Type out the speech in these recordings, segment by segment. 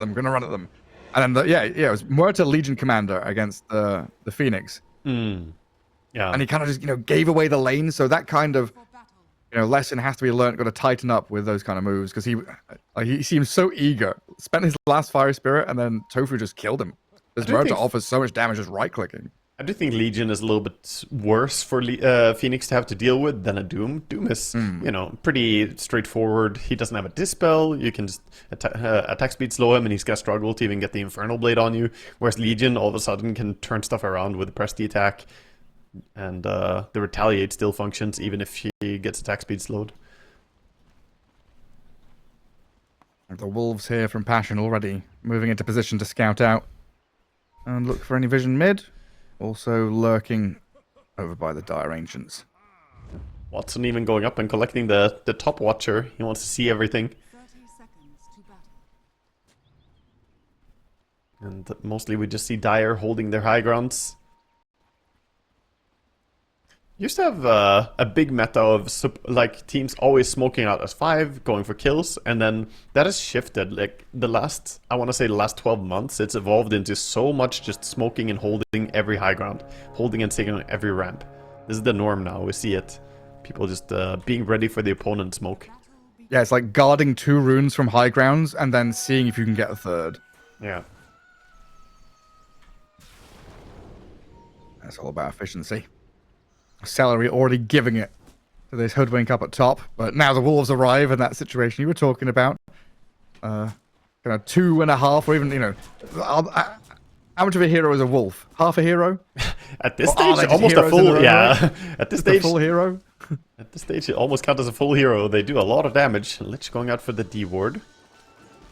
I'm gonna run at them. And then it was Muerta Legion Commander against the Phoenix. Yeah. And he kind of just gave away the lane. So that kind of lesson has to be learned. Got to tighten up with those kind of moves because he seems so eager. Spent his last Fire Spirit and then Tofu just killed him. This Muerta offers so much damage just right clicking. I do think Legion is a little bit worse for Phoenix to have to deal with than a Doom. Doom is, pretty straightforward. He doesn't have a Dispel. You can just attack speed slow him and he's going to struggle to even get the Infernal Blade on you. Whereas Legion all of a sudden can turn stuff around with the press the attack. And the Retaliate still functions even if he gets attack speed slowed. The Wolves here from Passion already moving into position to scout out. And look for any vision mid. Also lurking over by the Dire Ancients. Watson even going up and collecting the top watcher. He wants to see everything. 30 seconds to battle. And mostly we just see Dire holding their high grounds. Used to have a big meta of teams always smoking out as 5, going for kills, and then that has shifted. Like the last 12 months, it's evolved into so much just smoking and holding every high ground, holding and taking on every ramp. This is the norm now. We see it. People just being ready for the opponent smoke. Yeah, it's like guarding 2 runes from high grounds and then seeing if you can get a 3rd. Yeah. That's all about efficiency. Celery already giving it to this hoodwink up at top, but now the Wolves arrive in that situation you were talking about. 2.5 or even, how much of a hero is a wolf? Half a hero? At this stage, almost a full, yeah. At this stage, a full hero? At this stage, it almost counts as a full hero. They do a lot of damage. Lich going out for the D ward.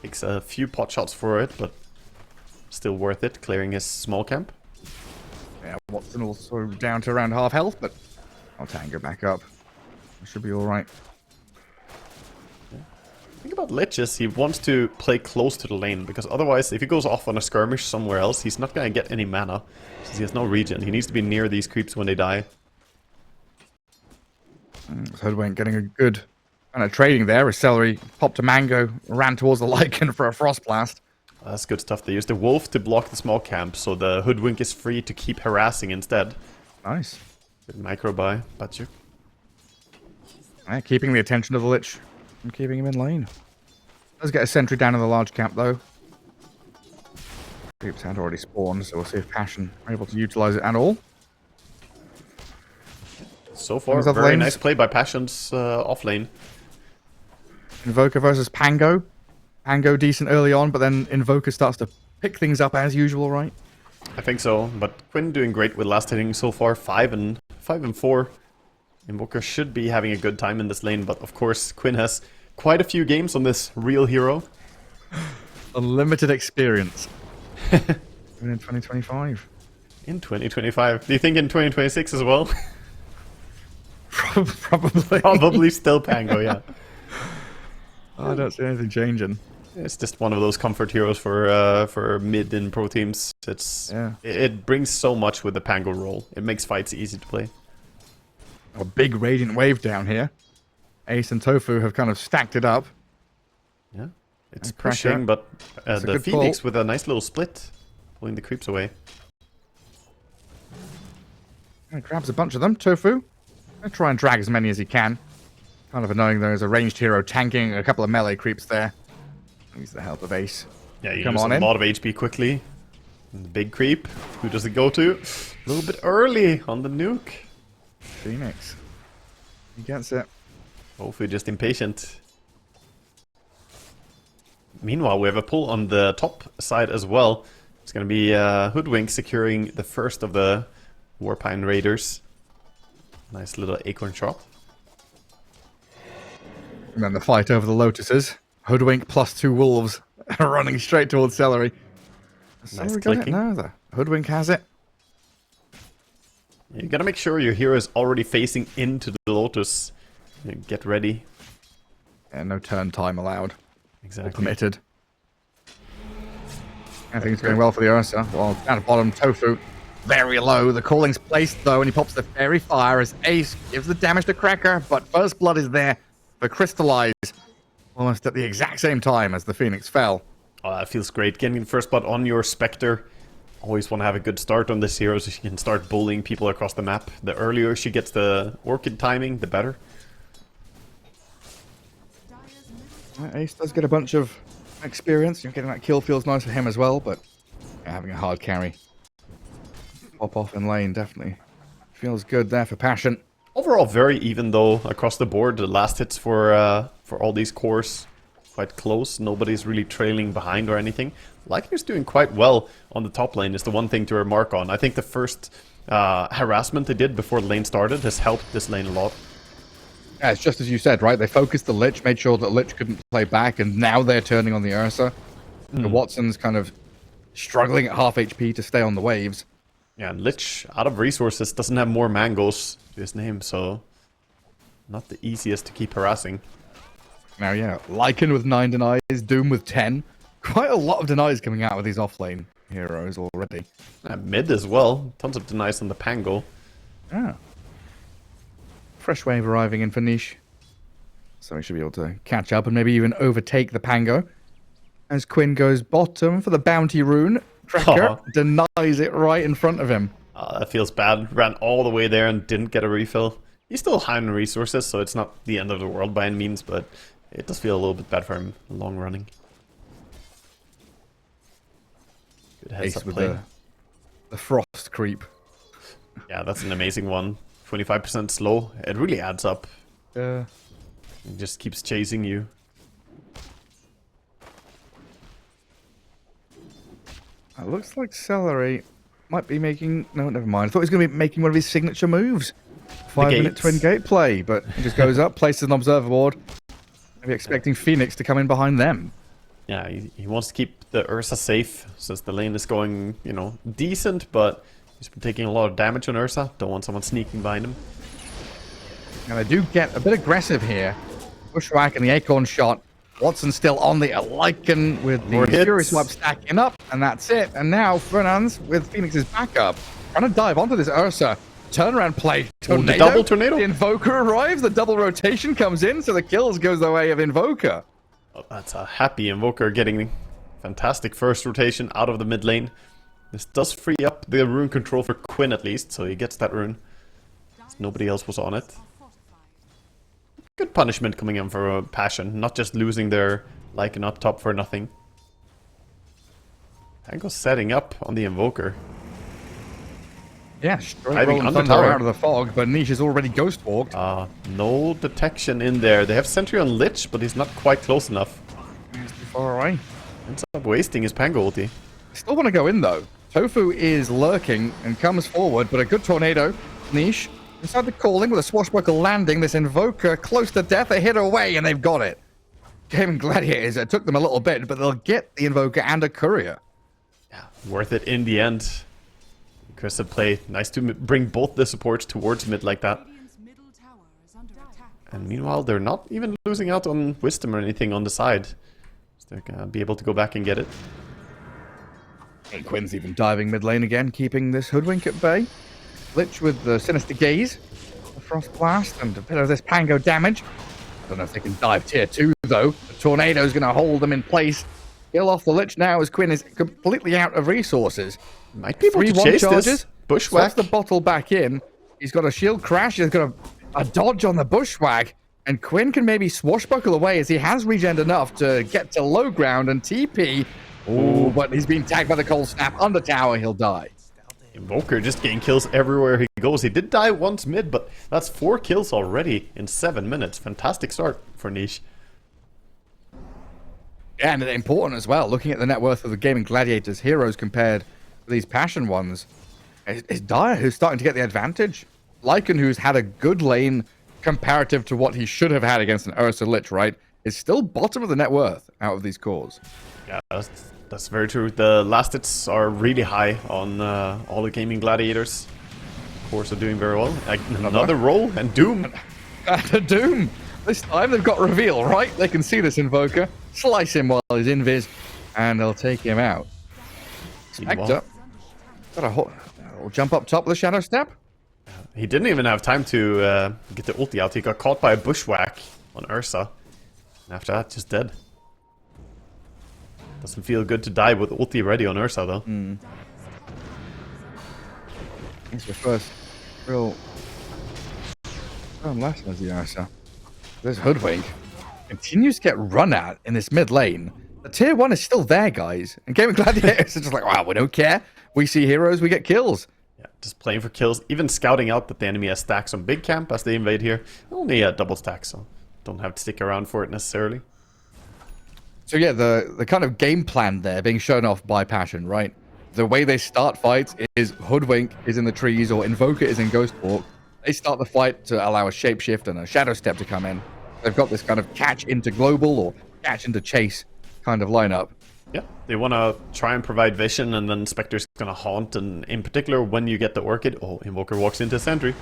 Takes a few pot shots for it, but still worth it, clearing his small camp. Yeah, Watson also down to around half health, but I'll tango back up. Should be alright. Yeah. Think about Liches, he wants to play close to the lane, because otherwise, if he goes off on a skirmish somewhere else, he's not going to get any mana, since he has no regen. He needs to be near these creeps when they die. Hoodwink getting a good kind of trading there as Celery popped a mango, ran towards the Lycan for a Frost Blast. That's good stuff. They use the wolf to block the small camp, so the hoodwink is free to keep harassing instead. Nice. Good micro buy, Batjuk. Yeah, keeping the attention of the Lich and keeping him in lane. Does get a sentry down in the large camp though. Creeps had already spawned, so we'll see if Passion are able to utilize it at all. So far, very nice play by Passion's off lane. Invoker versus Pango. Pango decent early on, but then Invoker starts to pick things up as usual, right? I think so, but Quinn doing great with last hitting so far, 5 and 4. Invoker should be having a good time in this lane, but of course Quinn has quite a few games on this real hero. Unlimited experience. Even in 2025. In 2025. Do you think in 2026 as well? Probably. Probably still Pango, yeah. I don't see anything changing. It's just one of those comfort heroes for mid and pro teams. It brings so much with the Pango role. It makes fights easy to play. A big Radiant Wave down here. Ace and Tofu have kind of stacked it up. Yeah, it's pushing, but the Phoenix with a nice little split, pulling the creeps away. And grabs a bunch of them. Tofu. Gonna try and drag as many as he can. Kind of annoying though, as a ranged hero tanking a couple of melee creeps there. Needs the help of Ace. Yeah, you use a lot of HP quickly. And the big creep. Who does it go to? A little bit early on the nuke. Phoenix. He gets it. Hopefully just impatient. Meanwhile, we have a pull on the top side as well. It's going to be Hoodwink securing the first of the Warpine Raiders. Nice little acorn shot. And then the fight over the Lotuses. Hoodwink plus 2 wolves running straight towards Celery. Nice Celery clicking. got it? No, the Hoodwink has it. You gotta make sure your hero is already facing into the Lotus. Get ready. Yeah, no turn time allowed. Exactly. Or permitted. I think it's going well for the Ursa. Well, down at bottom, Tofu. Very low. The calling's placed though, and he pops the Fairy Fire as Ace gives the damage to Cracker, but First Blood is there for Crystallize. Almost at the exact same time as the Phoenix fell. Oh, that feels great. Getting the first blood on your Spectre. Always want to have a good start on this hero so she can start bullying people across the map. The earlier she gets the Orchid timing, the better. Ace does get a bunch of experience. You're getting that kill feels nice for him as well, but yeah, having a hard carry. Pop off in lane, definitely. Feels good there for Passion. Overall, very even though across the board. The last hits for all these cores quite close. Nobody's really trailing behind or anything. Lycan's doing quite well on the top lane is the one thing to remark on. I think the first harassment they did before the lane started has helped this lane a lot. Yeah, it's just as you said, right? They focused the Lich, made sure that Lich couldn't play back, and now they're turning on the Ursa. The Watson's kind of struggling at half HP to stay on the waves. Yeah, and Lich, out of resources, doesn't have more mangoes to his name, so not the easiest to keep harassing. Now, yeah, Lycan with 9 denies, Doom with 10. Quite a lot of denies coming out with these offlane heroes already. Mid as well. Tons of denies on the Pango. Yeah. Fresh wave arriving in for Niche. So he should be able to catch up and maybe even overtake the Pango. As Quinn goes bottom for the bounty rune. Tracker denies it right in front of him. That feels bad. Ran all the way there and didn't get a refill. He's still high on resources, so it's not the end of the world by any means, but it does feel a little bit bad for him long running. Good heads up with play. the frost creep. Yeah, that's an amazing one. 25% slow. It really adds up. It just keeps chasing you. It looks like Celery might be making... No, never mind. I thought he was going to be making one of his signature moves. 5-minute twin gate play, but he just goes up, places an observer ward. Maybe expecting Phoenix to come in behind them. Yeah, he wants to keep the Ursa safe, since the lane is going, you know, decent, but he's been taking a lot of damage on Ursa. Don't want someone sneaking behind him. Now they do get a bit aggressive here. Bushwhack and the Acorn shot. Watson still on the Lycan with the Fury Swap stacking up, and that's it. And now Fernand's with Phoenix's backup. Trying to dive onto this Ursa. Turnaround play. Tornado. The double tornado. The Invoker arrives. The double rotation comes in, so the kills goes the way of Invoker. Oh, that's a happy Invoker getting fantastic first rotation out of the mid lane. This does free up the rune control for Quinn at least, so he gets that rune. Nobody else was on it. Good punishment coming in for Passion, not just losing their Lycan up top for nothing. Pango's setting up on the Invoker. Yeah, straight Diving rolling under thunder tower. out of the fog, but Niche is already ghost walked. No detection in there. They have sentry on Lich, but he's not quite close enough. He's too far away. Ends up wasting his Pango ulti. Still want to go in though. Tofu is lurking and comes forward, but a good tornado. Niche inside the calling with a swashbuckle landing. This Invoker close to death. They hit away and they've got it. Gaimin Gladiators, it took them a little bit, but they'll get the Invoker and a Courier. Yeah, worth it in the end. Aggressive play. Nice to bring both the supports towards mid like that. And meanwhile, they're not even losing out on Wisdom or anything on the side. So they're going to be able to go back and get it. And Quinn's even diving mid lane again, keeping this Hoodwink at bay. Lich with the Sinister Gaze, the Frost Blast, and a bit of this Pango damage. I don't know if they can dive tier 2 though. The Tornado's going to hold them in place. Kill off the Lich now as Quinn is completely out of resources. Might be able to 3-1 chase charges. this. Bushwhack. Slots the bottle back in. He's got a shield crash. He's got a dodge on the Bushwhack. And Quinn can maybe swashbuckle away as he has regen enough to get to low ground and TP. Oh, but he's being tagged by the cold snap. Under tower, he'll die. Invoker just getting kills everywhere he goes. He did die once mid, but that's 4 kills already in 7 minutes. Fantastic start for Niche. Yeah, and important as well. Looking at the net worth of the Gaimin Gladiators heroes compared to these Passion ones. It's Dire who's starting to get the advantage. Lycan, who's had a good lane comparative to what he should have had against an Ursa Lich, right, is still bottom of the net worth out of these cores. Yeah, that's very true. The last hits are really high on all the Gaimin Gladiators. Of course, are doing very well. Another roll and Doom. And Doom. This time they've got reveal, right? They can see this Invoker, slice him while he's invis, and they'll take him out. Spectre. Got a jump up top with a Shadow Step. He didn't even have time to get the ulti out. He got caught by a Bushwhack on Ursa. And after that, just dead. Doesn't feel good to die with ulti ready on Ursa, though. It's your first real lesson as the Ursa. This Hoodwink continues to get run at in this mid lane. The tier 1 is still there, guys. And Gaimin Gladiators are just like, wow, we don't care. We see heroes, we get kills. Yeah, just playing for kills. Even scouting out that the enemy has stacks on big camp as they invade here. Only a double stack, so don't have to stick around for it necessarily. So yeah, the kind of game plan there being shown off by Passion, right? The way they start fights is Hoodwink is in the trees or Invoker is in Ghost Walk. They start the fight to allow a Shapeshift and a Shadow Step to come in. They've got this kind of catch into global or catch into chase kind of lineup. Yeah, they want to try and provide vision, and then Spectre's going to haunt, and in particular, when you get the Orchid, oh, Invoker walks into Sentry.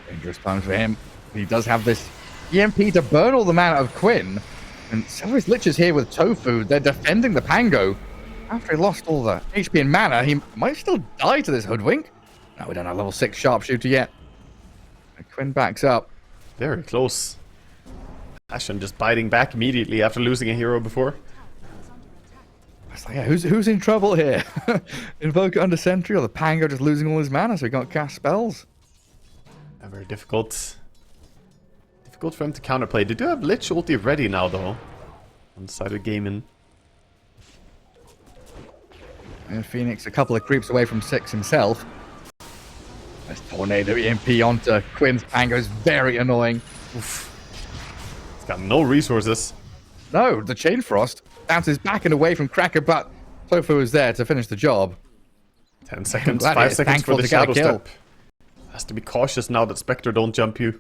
Dangerous times for him. He does have this EMP to burn all the mana of Quinn. And some of his liches here with Tofu, they're defending the Pango. After he lost all the HP and mana, he might still die to this Hoodwink. No, we don't have level 6 Sharpshooter yet. And Quinn backs up. Very close. Passion just biting back immediately after losing a hero before. It's like, yeah, who's in trouble here? Invoker under Sentry or the Pango just losing all his mana so he can't cast spells? Yeah, very difficult. Difficult for him to counterplay. They do have Lich ulti ready now, though. On the side of Gaimin. And Phoenix a couple of creeps away from 6 himself. This Tornado EMP onto Quinn's Pango is very annoying. Oof. He's got no resources. No, the Chain Frost bounces back and away from Cracker, but Tofu is there to finish the job. 10 seconds, Glad 5 it's seconds for thankful the to get a Shadow kill. Step. Has to be cautious now that Spectre don't jump you.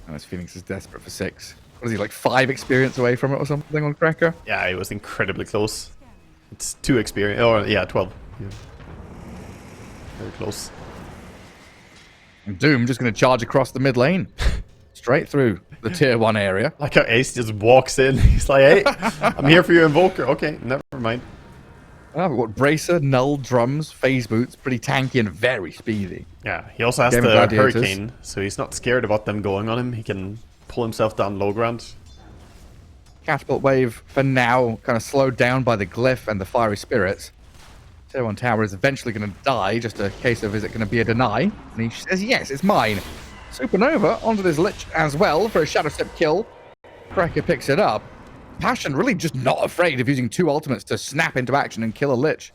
Oh, this Phoenix is desperate for 6. What is he, like 5 experience away from it or something on Cracker? Yeah, it was incredibly close. It's 2 experience, or yeah, 12. Yeah. Very close. And Doom just going to charge across the mid lane. Straight through the tier 1 area. Like how Ace just walks in. He's like, hey, I'm here for you, Invoker. Okay, never mind. Oh, we've got Bracer, Null, Drums, Phase Boots, pretty tanky and very speedy. Yeah, he also has Gaimin the Gladiators. Hurricane, so he's not scared about them going on him. He can pull himself down low ground. Catapult Wave, for now, kind of slowed down by the Glyph and the Fiery Spirits. Tier 1 tower is eventually going to die, just a case of is it going to be a deny? And he says, yes, it's mine. Supernova onto this Lich as well for a Shadow Step kill. Cracker picks it up. Passion really just not afraid of using 2 ultimates to snap into action and kill a Lich.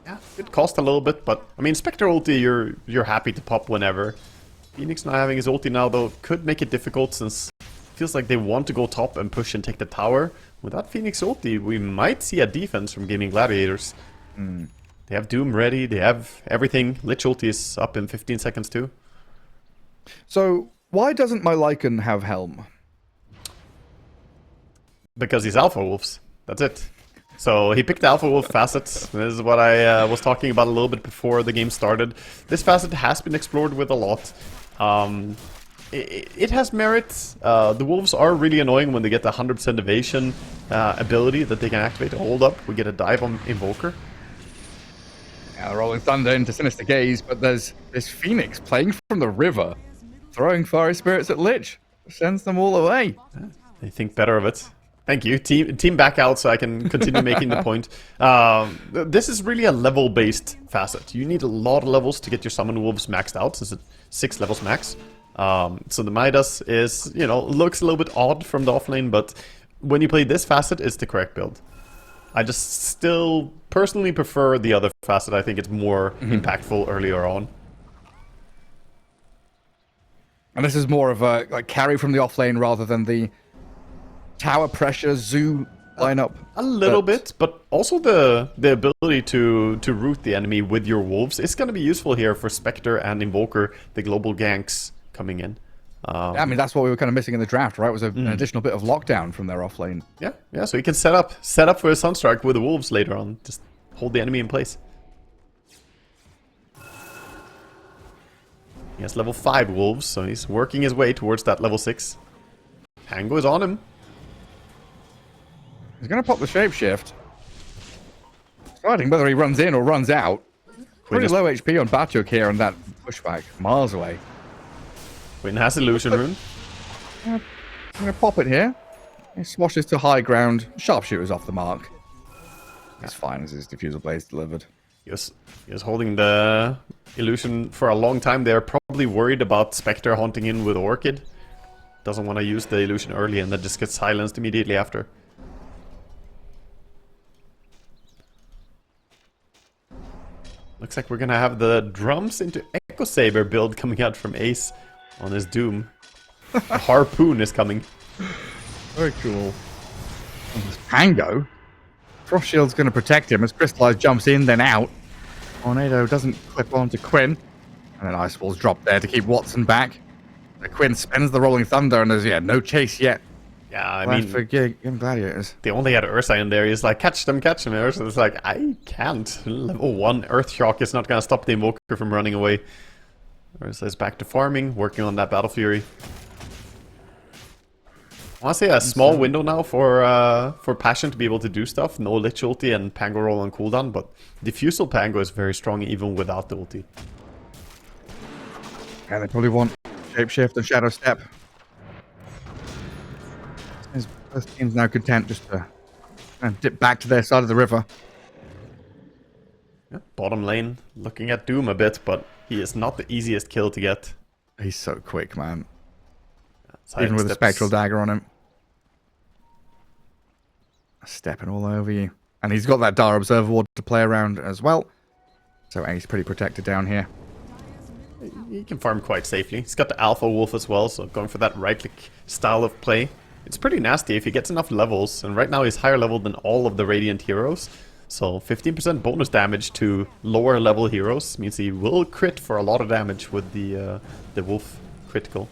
Yeah, it cost a little bit, but I mean, Spectre ulti, you're happy to pop whenever. Phoenix not having his ulti now, though, could make it difficult since it feels like they want to go top and push and take the tower. Without Phoenix ulti, we might see a defense from Gaimin Gladiators. They have Doom ready, they have everything. Lich ulti is up in 15 seconds too. So, why doesn't my Lycan have Helm? Because he's Alpha Wolves. That's it. So he picked Alpha Wolf facets. This is what I was talking about a little bit before the game started. This facet has been explored with a lot. It has merits. The Wolves are really annoying when they get the 100% evasion ability that they can activate to hold up. We get a dive on Invoker. Yeah, Rolling Thunder into Sinister Gaze, but there's this Phoenix playing from the river, throwing Fiery Spirits at Lich. Sends them all away. They think better of it. Thank you. Team back out so I can continue making the point. This is really a level-based facet. You need a lot of levels to get your Summon Wolves maxed out, since it's 6 levels max. So the Midas is, you know, looks a little bit odd from the offlane, but when you play this facet, it's the correct build. I just still personally prefer the other facet. I think it's more impactful earlier on. And this is more of a like carry from the offlane rather than the tower pressure zoo lineup. A little bit, but also the ability to root the enemy with your wolves is going to be useful here for Spectre and Invoker, the global ganks coming in. I mean, that's what we were kind of missing in the draft, right? Was an additional bit of lockdown from their offlane. Yeah. So he can set up for a Sunstrike with the wolves later on. Just hold the enemy in place. He has level 5 wolves, so he's working his way towards that level 6. Pango is on him. He's going to pop the Shapeshift. Deciding whether he runs in or runs out. Pretty low HP on Batyuk here on that pushback, miles away. Quinn has Illusion Rune. I'm going to pop it here. He swashes to high ground. Sharpshooter's off the mark. It's fine as his diffusal blade's delivered. He was holding the illusion for a long time. They're probably worried about Spectre haunting in with Orchid. Doesn't want to use the illusion early and then just gets silenced immediately after. Looks like we're gonna have the drums into Echo Saber build coming out from Ace on his Doom. The Harpoon is coming. Very cool. Pango. Frost Shield's going to protect him as Crystallize jumps in, then out. Tornado doesn't clip onto Quinn. And then Ice Wall's dropped there to keep Watson back. So Quinn spends the Rolling Thunder and there's, no chase yet. Yeah, I mean... for Gaimin Gladiators. They only had Ursa in there. He's like, catch them. And Ursa's like, I can't. Level 1 Earth Shock is not going to stop the Invoker from running away. Ursa is back to farming, working on that Battle Fury. I want to say a small window now for Passion to be able to do stuff. No Lich ulti and Pango roll on cooldown, but Diffusal Pango is very strong even without the ulti. Yeah, they probably want Shapeshift and Shadow Step. Both teams now content just to dip back to their side of the river. Yeah, bottom lane, looking at Doom a bit, but he is not the easiest kill to get. He's so quick, man. Side Even with a steps. Spectral Dagger on him. Stepping all over you. And he's got that Dire Observer Ward to play around as well. So Ace pretty protected down here. He can farm quite safely. He's got the Alpha Wolf as well, so going for that right-click style of play. It's pretty nasty if he gets enough levels, and right now he's higher level than all of the Radiant heroes. So 15% bonus damage to lower level heroes means he will crit for a lot of damage with the Wolf critical.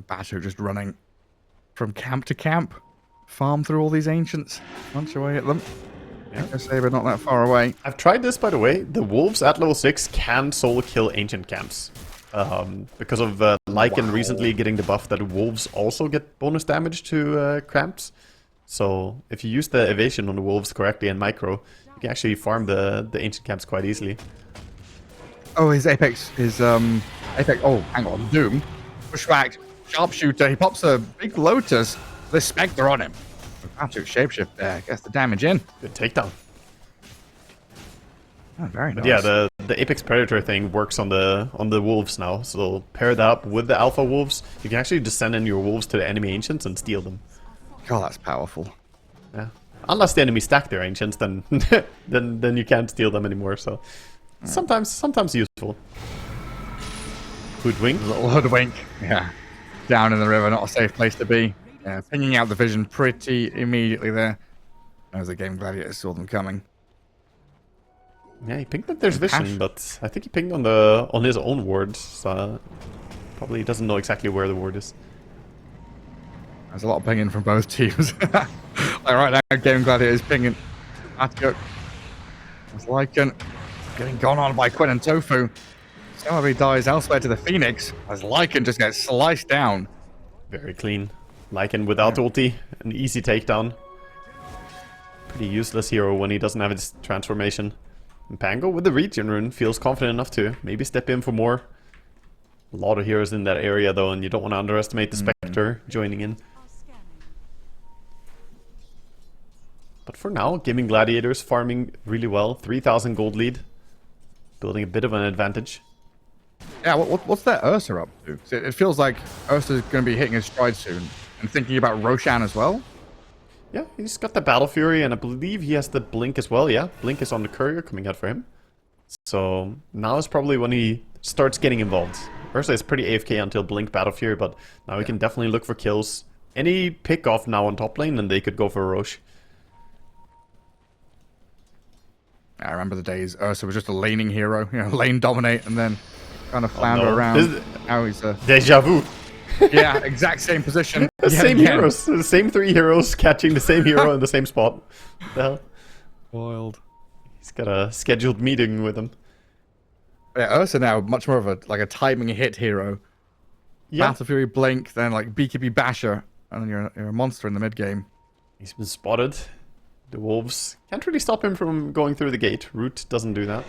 Basho just running from camp to camp. Farm through all these ancients. Punch away at them. Yeah. Saber not that far away. I've tried this, by the way. The wolves at level 6 can solo kill ancient camps. Because of Lycan recently getting the buff that wolves also get bonus damage to cramps. So if you use the evasion on the wolves correctly and micro, you can actually farm the ancient camps quite easily. Oh, his Apex, Apex, oh, hang on, Doom. Pushback, Sharpshooter, he pops a big Lotus. There's Spectre on him. Took Shapeshift there, gets the damage in. Good takedown. Oh, very nice. Yeah, the Apex Predator thing works on the wolves now. So pair that up with the Alpha Wolves. You can actually just send in your wolves to the enemy ancients and steal them. God, that's powerful. Yeah. Unless the enemy stack their ancients, then then you can't steal them anymore. So sometimes useful. Hoodwink. Little hoodwink. Yeah. Down in the river, not a safe place to be. Yeah, pinging out the vision pretty immediately there. As the Gaimin Gladiators saw them coming. Yeah, he pinged that there's vision, but I think he pinged on his own ward. So probably doesn't know exactly where the ward is. There's a lot of pinging from both teams. Like right now, Gaimin Gladiators pinging. Atco. It's Lycan getting gone on by Quinn and Tofu. Somebody dies elsewhere to the Phoenix as Lycan just gets sliced down. Very clean. Lycan without ulti, an easy takedown. Pretty useless hero when he doesn't have his transformation. And Pango with the regen rune feels confident enough to maybe step in for more. A lot of heroes in that area though, and you don't want to underestimate the Spectre joining in. But for now, Gaimin Gladiators farming really well. 3,000 gold lead. Building a bit of an advantage. Yeah, what's that Ursa up to? 'Cause it feels like Ursa's going to be hitting his stride soon. And thinking about Roshan as well. Yeah, he's got the Battle Fury, and I believe he has the Blink as well. Yeah, Blink is on the courier coming out for him. So now is probably when he starts getting involved. Ursa is pretty AFK until Blink Battle Fury, but now he can definitely look for kills. Any pick off now on top lane, and they could go for Roche. I remember the days Ursa was just a laning hero. Lane dominate and then kind of flounder around. Now he's a... Deja vu. Yeah, exact same position. The same heroes, the same 3 heroes catching the same hero in the same spot. What the hell? Wild. He's got a scheduled meeting with him. Yeah, Ursa now much more of a timing hit hero. Yeah. Battle Fury Blink, then like BKB Basher, and then you're a monster in the mid game. He's been spotted. The wolves can't really stop him from going through the gate. Root doesn't do that.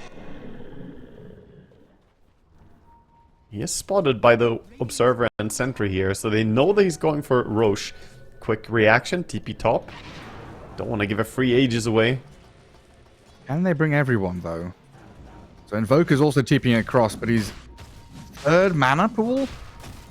He is spotted by the observer and sentry here, so they know that he's going for Roche. Quick reaction, TP top. Don't want to give a free Aegis away. Can they bring everyone, though? So Invoker's also TPing across, but he's third mana pool?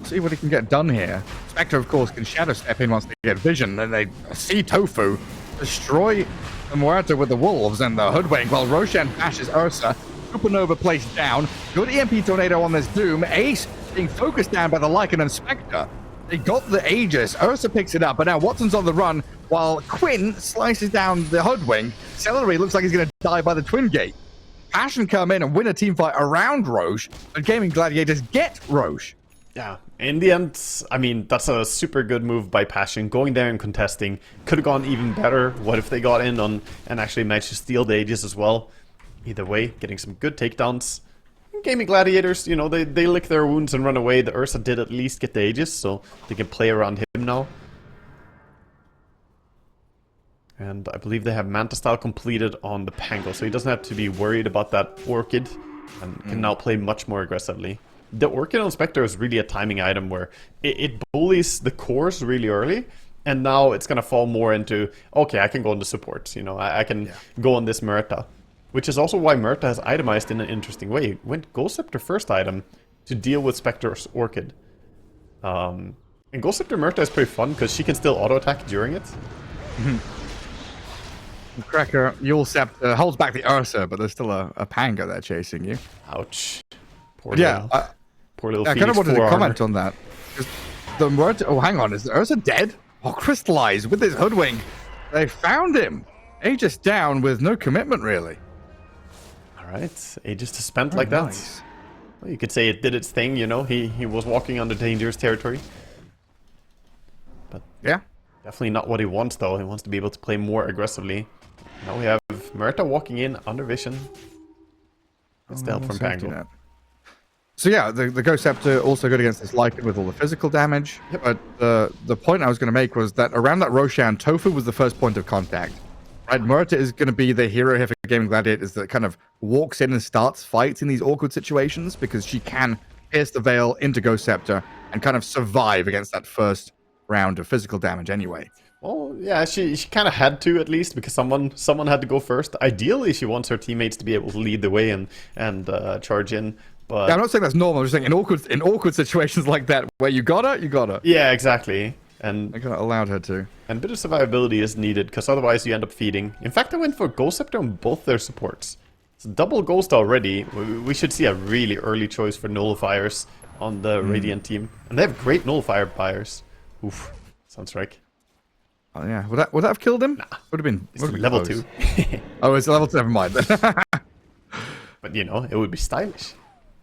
See what he can get done here. Spectre, of course, can shadow step in once they get vision, and they see Tofu destroy the Muerta with the wolves and the hoodwink, while Roshan bashes Ursa. Supernova placed down. Good EMP tornado on this Doom. Ace being focused down by the Lycan and Spectre. They got the Aegis. Ursa picks it up, but now Watson's on the run, while Quinn slices down the hoodwink. Celery looks like he's going to die by the Twin Gate. Passion come in and win a teamfight around Roche, but Gaimin Gladiators get Roche. Yeah, in the end, I mean, that's a super good move by Passion. Going there and contesting could have gone even better. What if they got in on and actually managed to steal the Aegis as well? Either way, getting some good takedowns. Gaimin Gladiators, you know, they lick their wounds and run away. The Ursa did at least get the Aegis, so they can play around him now. And I believe they have Manta Style completed on the Pango, so he doesn't have to be worried about that Orchid and can now play much more aggressively. The Orchid on Spectre is really a timing item where it bullies the cores really early, and now it's going to fall more into, okay, I can go into support, you know, I can go on this Murta. Which is also why Murta has itemized in an interesting way. It went Ghost Scepter first item to deal with Spectre's Orchid. And Ghost Scepter Murta is pretty fun because she can still auto-attack during it. Cracker, Yule Scepter holds back the Ursa, but there's still a Panga there chasing you. Ouch. Poor Poor little Phoenix. I kind of wanted to forearmor. comment on that. The Muerta, oh, hang on, is the Ursa dead? Oh, crystallized with his hoodwink. They found him. Aegis down with no commitment, really. Alright, Aegis to spend like that. Well, you could say it did its thing, you know, he was walking on the dangerous territory. But yeah, definitely not what he wants, though. He wants to be able to play more aggressively. Now we have Murta walking in under vision. That's the help from Pango. So yeah, the Ghost Scepter also good against this Lycan with all the physical damage. Yep. But the point I was going to make was that around that Roshan, Tofu was the first point of contact. Right, Murta is going to be the hero here for Gaimin Gladiators that kind of walks in and starts fights in these awkward situations because she can pierce the veil into Ghost Scepter and kind of survive against that first round of physical damage anyway. Well, yeah, she kind of had to, at least, because someone had to go first. Ideally, she wants her teammates to be able to lead the way and charge in. But yeah, I'm not saying that's normal. I'm just saying in awkward situations like that where you got her. Yeah, exactly. And I kind of allowed her to. And a bit of survivability is needed, because otherwise you end up feeding. In fact, I went for Ghost Scepter on both their supports. It's double Ghost already. We should see a really early choice for Nullifiers on the Radiant team. And they have great Nullifier buyers. Oof, sounds right. Oh yeah, would that have killed him? Nah. Would have been. It's level 2. Oh, it's level 2. Never mind then. But you know, it would be stylish.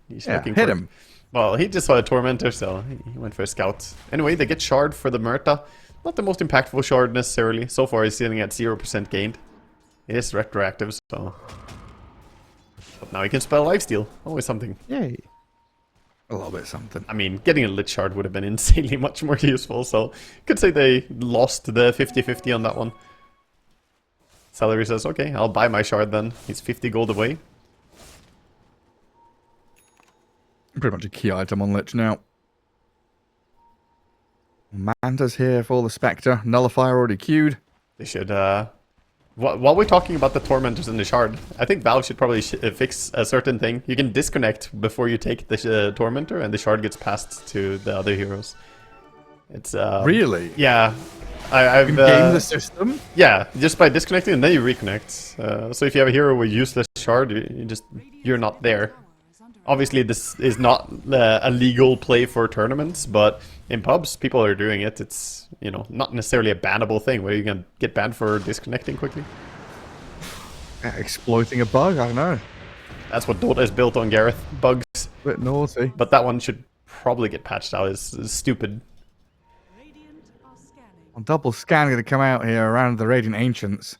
He's yeah, hit him. Well, he just saw a Tormentor, so he went for a Scout. Anyway, they get Shard for the Murta. Not the most impactful Shard necessarily. So far, he's sitting at 0% gained. It is retroactive, so... But now he can spell Lifesteal. Always something. Yay. A little bit something. I mean, getting a Lich Shard would have been insanely much more useful, so... Could say they lost the 50-50 on that one. Celery says, okay, I'll buy my Shard then. He's 50 gold away. Pretty much a key item on Lich now. Manta's here for the Spectre. Nullifier already queued. They should, while we're talking about the Tormentors and the Shard, I think Valve should probably fix a certain thing. You can disconnect before you take the Tormentor, and the Shard gets passed to the other heroes. It's, really? Yeah. I've game the system? Yeah, just by disconnecting, and then you reconnect. So if you have a hero with useless Shard, you're not there. Obviously, this is not a legal play for tournaments, but in pubs, people are doing it. It's, you know, not necessarily a bannable thing where you can get banned for disconnecting quickly. Yeah, exploiting a bug? I don't know. That's what Dota is built on, Gareth. Bugs. A bit naughty. But that one should probably get patched out. It's stupid. Well, double scan going to come out here around the Radiant Ancients.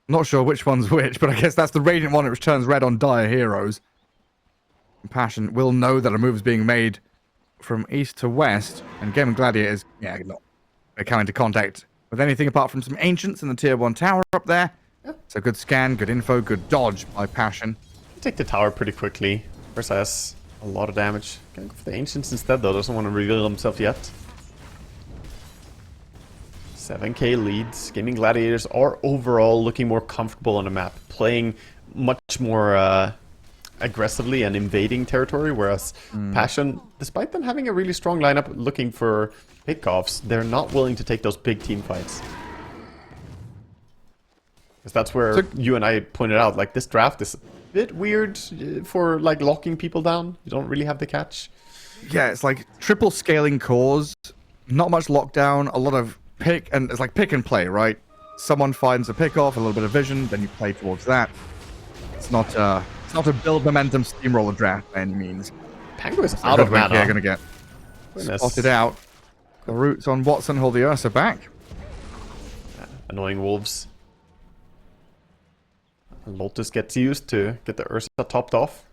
Not sure which one's which, but I guess that's the Radiant one which turns red on Dire Heroes. Passion will know that a move is being made from east to west, and Gaimin Gladiators, yeah, not coming into contact with anything apart from some Ancients in the tier 1 tower up there. So good scan, good info, good dodge by Passion. Take the tower pretty quickly. Ursa has a lot of damage. Gonna go for the Ancients instead though, doesn't want to reveal himself yet. 7k leads. Gaimin Gladiators are overall looking more comfortable on the map, playing much more aggressively and invading territory, whereas Passion, despite them having a really strong lineup looking for pickoffs, they're not willing to take those big team fights. Because that's where you and I pointed out, like, this draft is a bit weird for, like, locking people down. You don't really have the catch. Yeah, it's like triple scaling cores, not much lockdown, a lot of pick, and it's like pick and play, right? Someone finds a pick off, a little bit of vision, then you play towards that. It's not a build momentum steamroller draft by any means. Pango is out of mana. They're gonna get spotted out. The roots on Watson hold the Ursa back. Annoying wolves. Lotus gets used to get the Ursa topped off.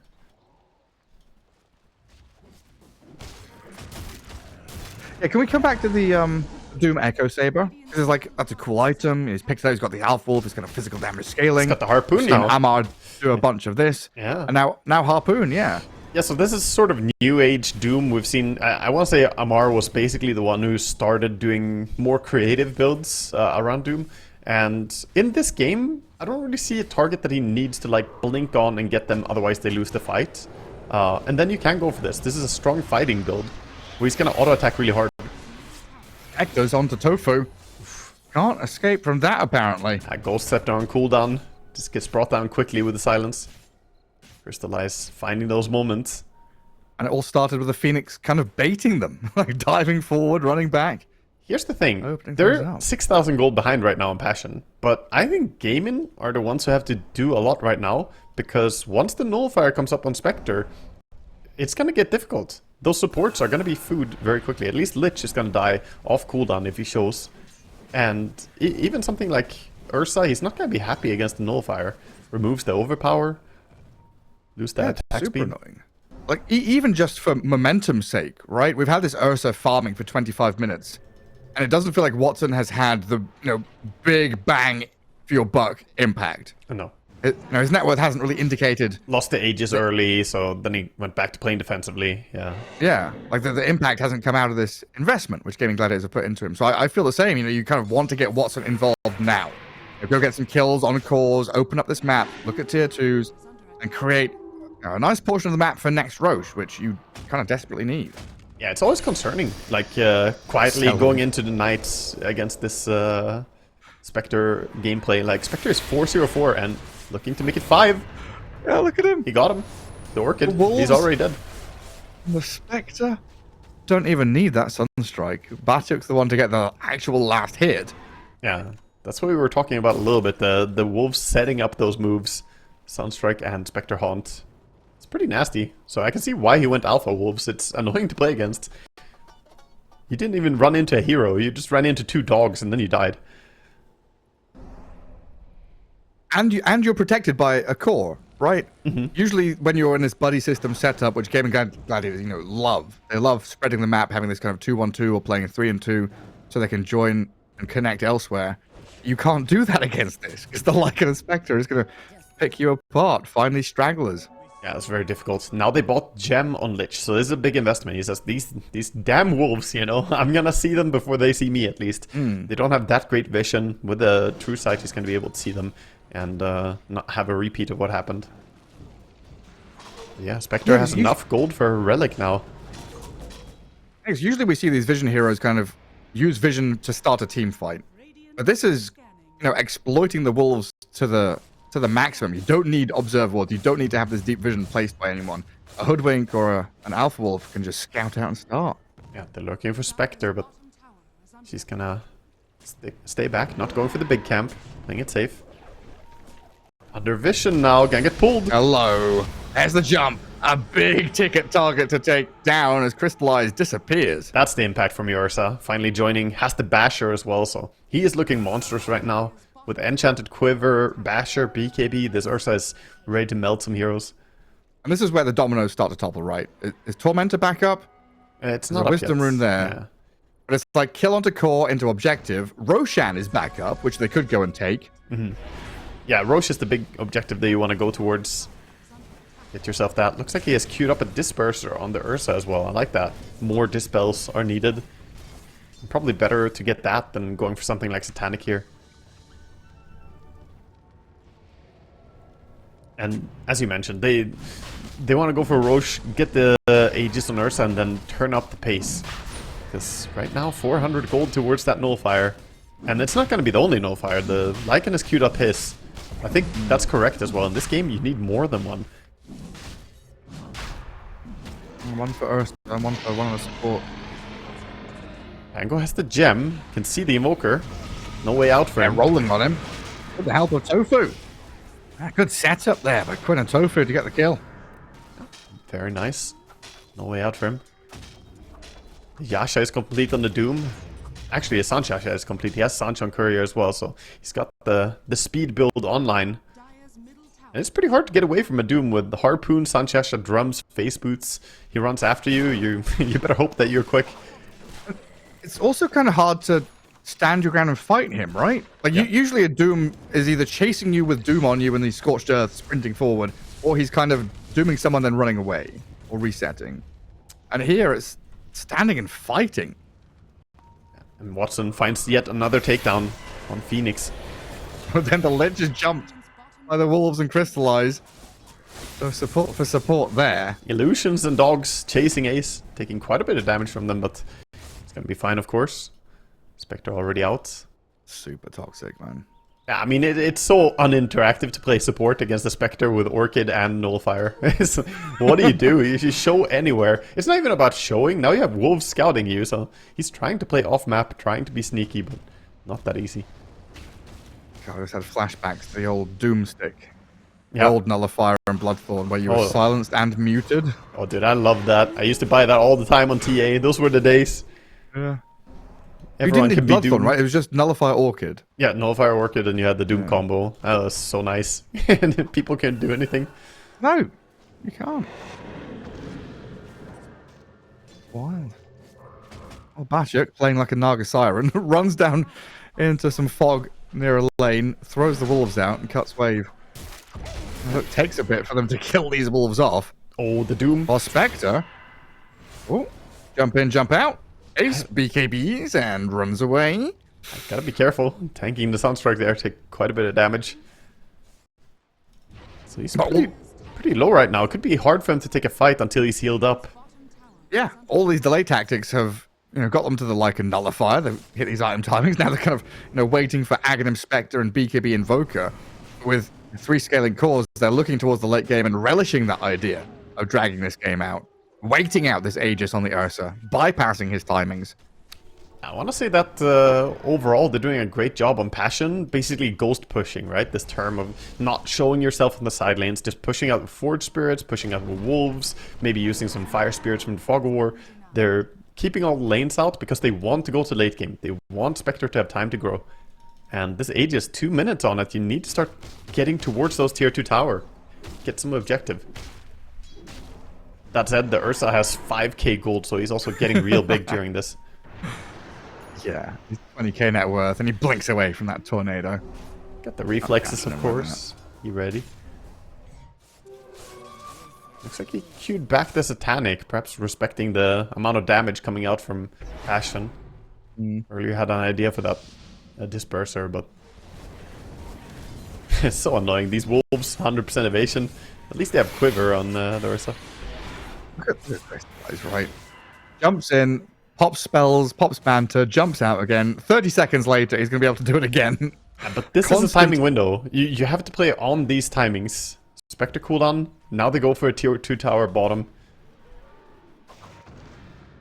Yeah, can we come back to the Doom Echo Saber? Because it's like, that's a cool item. He's picked it out, he's got the Alpha Wolf, he's got a physical damage scaling. He's got the Harpoon We've now. seen Amar do a bunch of this. Yeah. And now Harpoon, yeah. Yeah, so this is sort of new age Doom. We've seen, I want to say Amar was basically the one who started doing more creative builds around Doom. And in this game, I don't really see a target that he needs to like blink on and get them, otherwise they lose the fight. And then you can go for this. This is a strong fighting build, where he's going to auto-attack really hard. Ecto's onto Tofu. Can't escape from that, apparently. Ghost Scepter on cooldown. Just gets brought down quickly with the silence. Crystallize, finding those moments. And it all started with the Phoenix kind of baiting them, like diving forward, running back. Here's the thing. Opening They're things up. 6,000 gold behind right now in Passion. But I think Gaimin are the ones who have to do a lot right now. Because once the Nullifier comes up on Spectre, it's going to get difficult. Those supports are going to be food very quickly. At least Lich is going to die off cooldown if he shows. And even something like Ursa, he's not going to be happy against the Nullifier. Removes the overpower. Lose that attack super speed. annoying. Like, even just for momentum's sake, right? We've had this Ursa farming for 25 minutes. And it doesn't feel like Watson has had the, big bang for your buck impact. Oh, no. His net worth hasn't really indicated. Lost the Aegis early, so then he went back to playing defensively. Yeah. Yeah, like the impact hasn't come out of this investment, which Gaimin Gladiators have put into him. So I feel the same. You kind of want to get Watson involved now. Go get some kills on cores, open up this map, look at tier 2s, and create a nice portion of the map for next Roche, which you kind of desperately need. Yeah, it's always concerning. Like, quietly going into the night against this Spectre gameplay. Like, Spectre is 404 and looking to make it 5. Yeah, look at him. He got him. The Orchid. The wolves. He's already dead. The Spectre don't even need that Sunstrike. Batuk's the one to get the actual last hit. Yeah, that's what we were talking about a little bit. The wolves setting up those moves. Sunstrike and Spectre Haunt. It's pretty nasty. So I can see why he went Alpha Wolves. It's annoying to play against. You didn't even run into a hero. You just ran into 2 dogs and then you died. And you're protected by a core, right? Usually when you're in this buddy system setup, which Gaimin Gladiators, love. They love spreading the map, having this kind of 2-1-2 or playing a 3-2 so they can join and connect elsewhere. You can't do that against this because the Lycan Spectre is going to pick you apart, find these stragglers. Yeah, it's very difficult. Now they bought Gem on Lich, so this is a big investment. He says, these damn wolves, I'm gonna see them before they see me, at least. They don't have that great vision. With the True Sight, he's gonna be able to see them and not have a repeat of what happened. Yeah, Spectre has enough gold for a relic now. Usually we see these vision heroes kind of use vision to start a team fight. But this is, exploiting the wolves to the maximum. You don't need observe world. You don't need to have this deep vision placed by anyone. A hoodwink or an alpha wolf can just scout out and start. Yeah, they're looking for Spectre, but she's gonna stay back, not going for the big camp, playing it safe. Under vision now, gonna get pulled. Hello. There's the jump. A big ticket target to take down as Crystallize disappears. That's the impact from Ursa. Finally joining, has the Basher as well, so he is looking monstrous right now. With Enchanted Quiver, Basher, BKB, this Ursa is ready to melt some heroes. And this is where the dominoes start to topple, right? Is Tormentor back up? It's There's not a up Wisdom yet. Rune there. Yeah. But it's like kill onto core into objective. Roshan is back up, which they could go and take. Yeah, Roche is the big objective that you want to go towards. Get yourself that. Looks like he has queued up a disperser on the Ursa as well. I like that. More dispels are needed. Probably better to get that than going for something like Satanic here. And as you mentioned, they want to go for Roche, get the Aegis on Ursa, and then turn up the pace. Because right now, 400 gold towards that Nullifier. And it's not going to be the only Nullifier. The Lycan has queued up his. I think that's correct as well. In this game, you need more than one. One for Ursa and one for one of the support. Pango has the gem, can see the Invoker. No way out for They're him. rolling on him. With the help of Tofu. Good setup there by Quinn and Tofu to get the kill. Very nice. No way out for him. Yasha is complete on the Doom. Actually, his Sanch Yasha is complete. He has Sanch on Courier as well, so he's got the speed build online. Dire's middle tower And it's pretty hard to get away from a Doom with the Harpoon, Sanch Yasha, drums, face boots. He runs after you. You better hope that you're quick. It's also kind of hard to stand your ground and fight him, right? Like, Yeah. usually a Doom is either chasing you with Doom on you and he's Scorched Earth sprinting forward, or he's kind of dooming someone then running away, or resetting. And here it's standing and fighting. And Watson finds yet another takedown on Phoenix. But then the Lich is jumped by the Wolves and Crystallize. So support for support there. Illusions and Dogs chasing Ace, taking quite a bit of damage from them, but it's gonna be fine, of course. Spectre already out. Super toxic, man. Yeah, I mean, it's so uninteractive to play support against the Spectre with Orchid and Nullifier. What do? You just show anywhere. It's not even about showing. Now you have Wolves scouting you, so he's trying to play off-map, trying to be sneaky, but not that easy. God, I just had flashbacks to the old Doomstick. The Yeah. old Nullifier and Bloodthorn, where you were Oh. silenced and muted. Oh, dude, I love that. I used to buy that all the time on TA. Those were the days. Yeah. Everyone you could didn't be need Bloodthorn, Doom. right? It was just Nullifier Orchid. Yeah, Nullifier Orchid, and you had the Doom combo. That was so nice. And people couldn't do anything. No, you can't. Wild. Oh, Bashik, playing like a Naga Siren, runs down into some fog near a lane, throws the wolves out, and cuts wave. Well, it takes a bit for them to kill these wolves off. Oh, the Doom. While Spectre, oh, jump in, jump out, Ace BKBs and runs away. Gotta be careful. Tanking the Sunstrike there, take quite a bit of damage. So he's pretty low right now. It could be hard for him to take a fight until he's healed up. bottom tower Yeah, all these delay tactics have, got them to the like a Nullifier. They've hit these item timings. Now they're kind of, waiting for Aghanim Spectre and BKB Invoker. With 3 scaling cores, they're looking towards the late game and relishing that idea of dragging this game out. Waiting out this Aegis on the Ursa, bypassing his timings. I want to say that overall they're doing a great job on Passion, basically ghost pushing, right? This term of not showing yourself in the side lanes, just pushing out with Forge Spirits, pushing out with Wolves, maybe using some Fire Spirits from the Fog of War. They're keeping all the lanes out because they want to go to late game. They want Spectre to have time to grow. And this Aegis, 2 minutes on it, you need to start getting towards those tier 2 tower. Get some objective. That said, the Ursa has 5k gold, so he's also getting real big during this. Yeah, he's 20k net worth, and he blinks away from that tornado. Got the reflexes, catching of him right course. You ready? Looks like he queued back the Satanic, perhaps respecting the amount of damage coming out from Passion. Earlier had an idea for that Disperser, but it's so annoying. These Wolves, 100% evasion. At least they have Quiver on the Ursa. Look at this, guys, right? Jumps in, pops spells, pops banter, jumps out again. 30 seconds later, he's going to be able to do it again. Yeah, but this is a timing window. You have to play on these timings. Spectre cooldown. Now they go for a tier 2 tower bottom.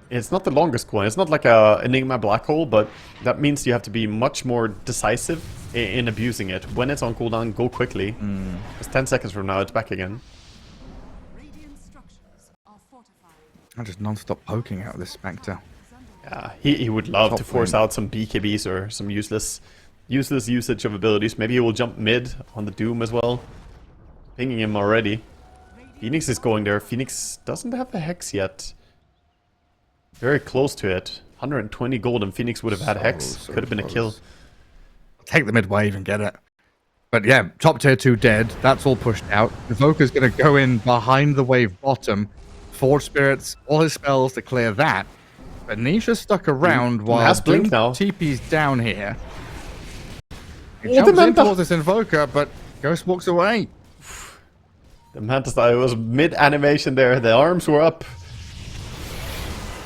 It's not the longest cooldown. It's not like a Enigma Black Hole, but that means you have to be much more decisive in abusing it. When it's on cooldown, go quickly. Because 10 seconds from now, it's back again. radiant structures are fortified. I'm just non-stop poking out this Spectre. Yeah, he would love Top to force lane. out some BKBs or some useless usage of abilities. Maybe he will jump mid on the Doom as well. Pinging him already. Phoenix is going there. Phoenix doesn't have the Hex yet. Very close to it. 120 gold and Phoenix would have had Hex. So Could have been a kill. close. Take the mid wave and get it. But yeah, top tier 2 dead. That's all pushed out. Invoker's going to go in behind the wave bottom. Forge Spirits, all his spells to clear that. But Nisha's stuck around while has Blink Doom now. TP's down here. He Oh, jumps the in Manta. towards this Invoker, but Ghost walks away. The Manta style was mid-animation there. The arms were up.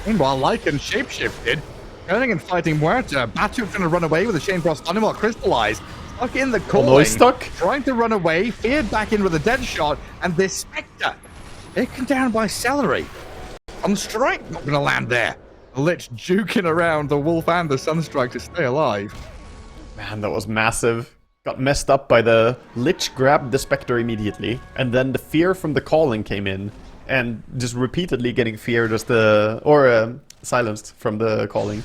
Meanwhile, Lycan shapeshifted, turning and fighting Muerta. Batu trying to run away with a Chain Frost on him while Crystallize. Stuck in the calling. Oh no, he's stuck. Trying to run away, feared back in with a dead shot, and this Spectre taken down by Celery. On strike, not going to land there. The Lich juking around the Wolf and the Sunstrike to stay alive. Man, that was massive. Got messed up by the Lich grabbed the Spectre immediately, and then the fear from the calling came in, and just repeatedly getting feared as silenced from the calling.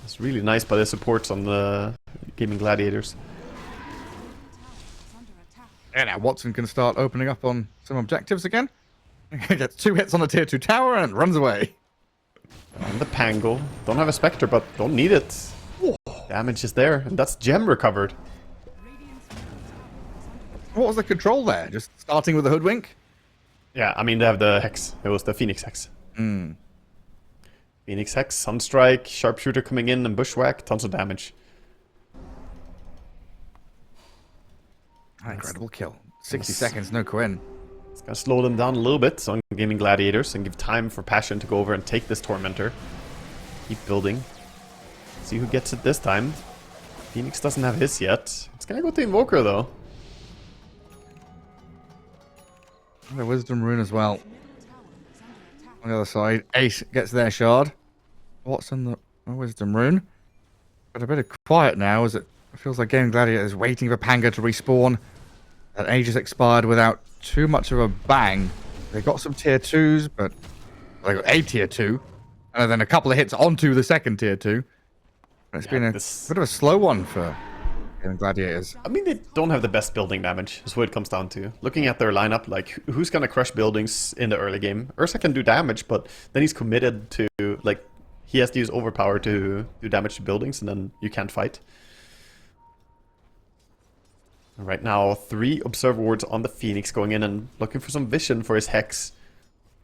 It's really nice by the supports on the Gaimin Gladiators. And now Watson can start opening up on some objectives again. Gets 2 hits on the tier 2 tower and runs away. And the Pango. Don't have a Spectre, but don't need it. Damage is there, and that's gem recovered. What was the control there? Just starting with the Hoodwink? Yeah, I mean, they have the Hex. It was the Phoenix Hex. Phoenix Hex, Sunstrike, Sharpshooter coming in, and Bushwhack. Tons of damage. Incredible kill. 60 seconds, no Quinn. It's gonna slow them down a little bit on Gaimin Gladiators and give time for Passion to go over and take this Tormentor. Keep building. See who gets it this time. Phoenix doesn't have his yet. It's gonna go to Invoker though. And the Wisdom Rune as well. On the other side, Ace gets their shard. What's in the Wisdom Rune? Got a bit of quiet now as it feels like Gaimin Gladiator is waiting for Panga to respawn. That age has expired without too much of a bang. They got some tier 2s, but they got a tier 2. And then a couple of hits onto the second tier 2. It's been a bit of a slow one for Gaimin Gladiators. I mean, they don't have the best building damage, is what it comes down to. Looking at their lineup, like, who's gonna crush buildings in the early game? Ursa can do damage, but then he's committed to, like, he has to use Overpower to do damage to buildings, and then you can't fight. Right now, 3 Observer Wards on the Phoenix going in and looking for some vision for his Hex.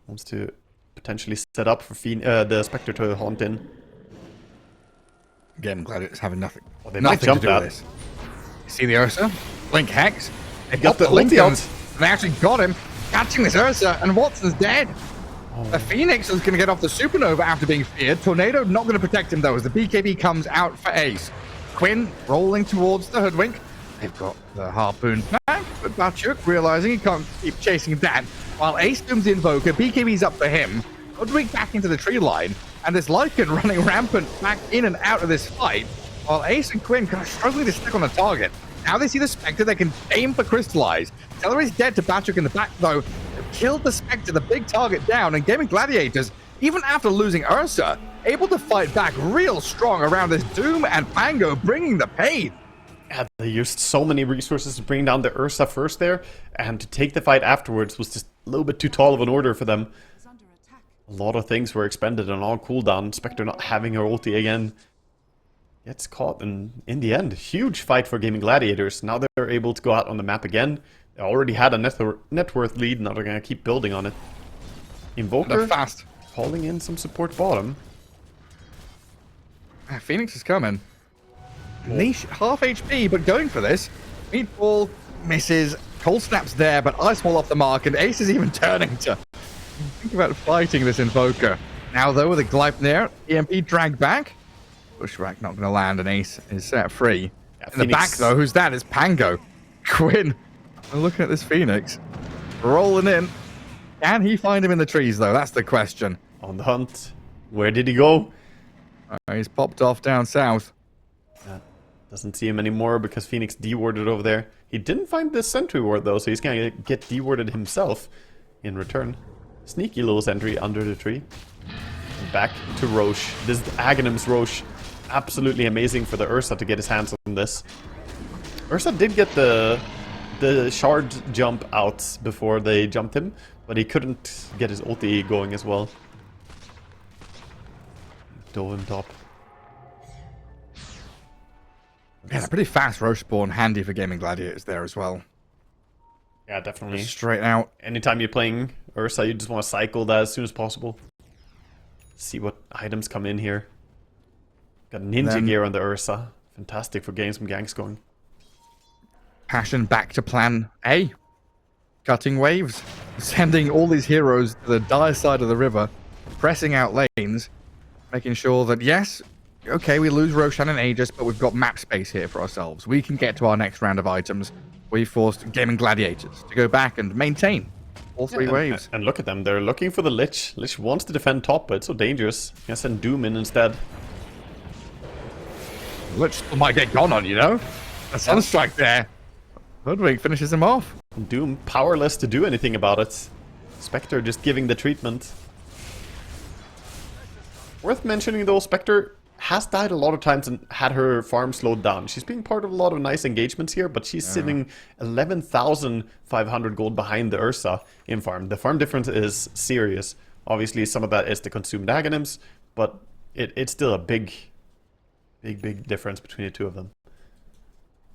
Wants to potentially set up for the Spectre to haunt in. Gaimin Gladiators having nothing. Oh, they nothing might jump to do that. with this. You see the Ursa? Blink Hex. They got the Blink ulti out. and they actually got him. Catching this Ursa, and Watson's dead. The Phoenix is going to get off the Supernova after being feared. Tornado not going to protect him, though, as the BKB comes out for Ace. Quinn rolling towards the Hoodwink. They've got the Harpoon back, but Bachuk realizing he can't keep chasing that. While Ace dooms the Invoker, BKB's up for him. Hoodwink back into the tree line, and this Lycan running rampant back in and out of this fight, while Ace and Quinn kind of struggling to stick on the target. Now they see the Spectre, they can aim for Crystallize. Celery's dead to Bachuk in the back, though. They've killed the Spectre, the big target down, and Gaimin Gladiators, even after losing Ursa, able to fight back real strong around this Doom and Pango, bringing the pain. Yeah, they used so many resources to bring down the Ursa first there, and to take the fight afterwards was just a little bit too tall of an order for them. A lot of things were expended on all cooldown. Spectre not having her ulti again. Gets caught, and in the end, huge fight for Gaimin Gladiators. Now they're able to go out on the map again. They already had a net worth lead, now they're going to keep building on it. Invoker They're fast. calling in some support bottom. Phoenix is coming. Niche, half HP, but going for this. Meatball misses. Cold Snap's there, but Ice Wall off the mark, and Ace is even turning to think about fighting this Invoker. Now, though, with a Gleipnir, EMP dragged back. Bushwhack not going to land, and Ace is set free. Yeah, In the back, though, who's that? It's Pango. Quinn. We're looking at this Phoenix. Rolling in. Can he find him in the trees, though? That's the question. On the hunt. Where did he go? He's popped off down south. Doesn't see him anymore because Phoenix dewarded over there. He didn't find the sentry ward though, so he's gonna get dewarded himself in return. Sneaky little sentry under the tree. And back to Roche. This is Aghanim's Roche. Absolutely amazing for the Ursa to get his hands on this. Ursa did get the shard jump out before they jumped him, but he couldn't get his ulti going as well. Dove him top. Yeah, they're pretty fast roach spawn, handy for Gaimin Gladiators there as well. Yeah, definitely. Just straight out. Anytime you're playing Ursa, you just want to cycle that as soon as possible. See what items come in here. Got ninja gear on the Ursa. Fantastic for getting some ganks going. Passion back to plan A. Cutting waves. Sending all these heroes to the dire side of the river. Pressing out lanes. Making sure that, yes, okay, we lose Roshan and Aegis, but we've got map space here for ourselves. We can get to our next round of items. We forced Gaimin Gladiators to go back and maintain all three waves. And look at them. They're looking for the Lich. Lich wants to defend top, but it's so dangerous. Gonna send Doom in instead. Lich still might get gone on, you know? A Sunstrike there. Hoodwink finishes him off. Doom powerless to do anything about it. Spectre just giving the treatment. Worth mentioning though, Spectre has died a lot of times and had her farm slowed down. She's being part of a lot of nice engagements here, but she's sitting 11,500 gold behind the Ursa in farm. The farm difference is serious. Obviously, some of that is the consumed Aghanims, but it's still a big difference between the two of them.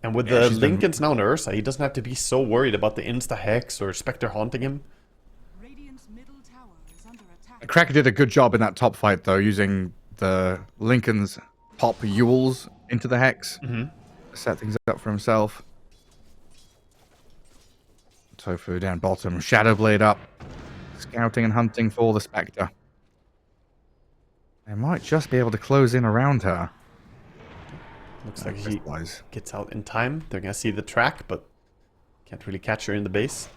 And with the Lincolns now on Ursa, he doesn't have to be so worried about the insta-hex or Spectre haunting him. Radiant's middle tower is under attack. Cracker did a good job in that top fight, though, using the Lincoln's pop Yules into the Hex. To set things up for himself. Tofu down bottom. Shadowblade up. Scouting and hunting for the Spectre. They might just be able to close in around her. Looks like he gets out in time. They're gonna see the track, but can't really catch her in the base.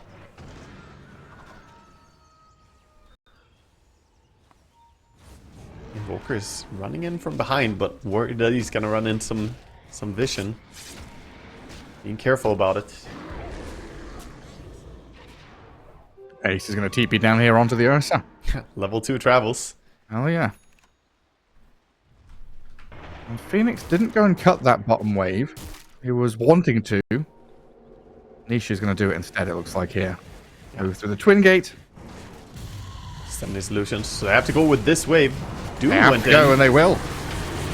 Invoker is running in from behind, but worried that he's gonna run in some vision. Being careful about it. Ace is going to TP down here onto the Ursa. Level 2 travels. Oh yeah. And Phoenix didn't go and cut that bottom wave. He was wanting to. Nisha's going to do it instead, it looks like here. Move through the Twin Gate. Send these solutions. So they have to go with this wave. Doom They have went to go, in. and they will.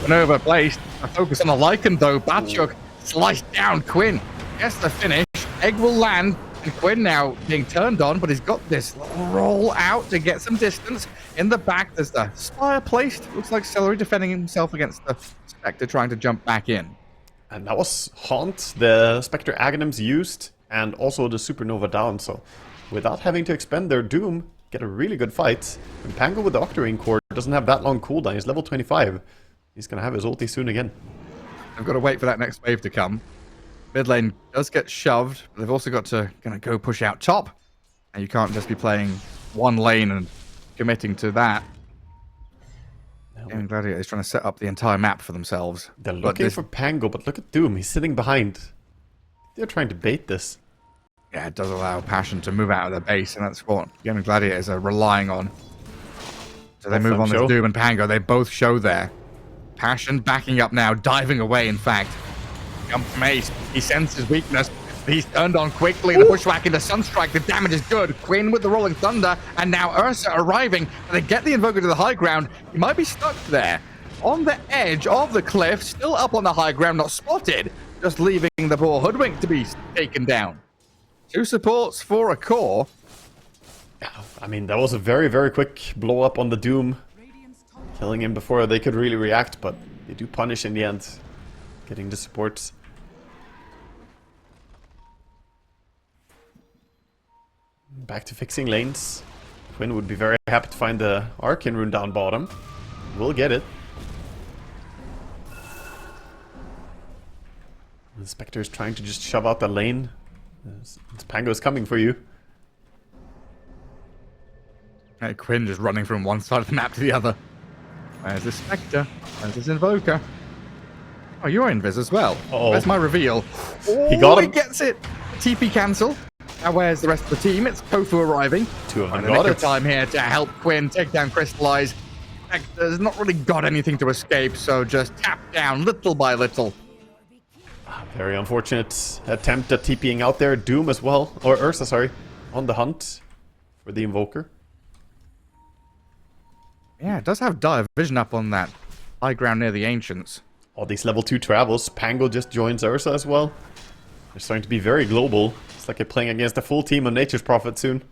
An overplaced. A focus on the Lycan, though. Batchuk sliced down Quinn. Gets the finish. Egg will land. And Quinn now being turned on, but he's got this little roll out to get some distance. In the back, there's the Spire placed. Looks like Celery defending himself against the Spectre, trying to jump back in. And that was Haunt, the Spectre Aghanims used, and also the Supernova down. So without having to expend their Doom, get a really good fight. And Pango with the Octarine Core doesn't have that long cooldown. He's level 25. He's going to have his ulti soon again. They've got to wait for that next wave to come. Mid lane does get shoved, but they've also got to go push out top. And you can't just be playing one lane and committing to that. And Gladiator is trying to set up the entire map for themselves. They're looking for Pango, but look at Doom. He's sitting behind. They're trying to bait this. Yeah, it does allow Passion to move out of their base, and that's what Gaimin Gladiators are relying on. So they move on to Doom and Pango. They both show there. Passion backing up now, diving away, in fact. Come from Ace. He senses his weakness. He's turned on quickly. The pushback into Sunstrike. The damage is good. Quinn with the Rolling Thunder. And now Ursa arriving. They get the Invoker to the high ground. He might be stuck there. On the edge of the cliff. Still up on the high ground. Not spotted. Just leaving the poor Hoodwink to be taken down. 2 supports for a core. I mean, that was a very, very quick blow up on the Doom. Killing him before they could really react, but they do punish in the end. Getting the supports. Back to fixing lanes. Quinn would be very happy to find the Arcane Rune down bottom. We'll get it. The Spectre is trying to just shove out the lane. Pango is coming for you. Hey, Quinn just running from one side of the map to the other. There's the Spectre. There's his Invoker. Oh, you're Invis as well. Uh-oh. There's my reveal. Oh, He got him. He gets it. TP cancel. Now where's the rest of the team? It's Tofu arriving. 2 of them And got it. time here to help Quinn take down Crystallize. Spectre's not really got anything to escape, so just tap down little by little. Very unfortunate attempt at TPing out there. Doom as well, or Ursa, sorry, on the hunt for the Invoker. Yeah, it does have dire vision up on that high ground near the Ancients. All these level 2 travels. Pango just joins Ursa as well. They're starting to be very global. It's like they're playing against a full team of Nature's Prophet soon.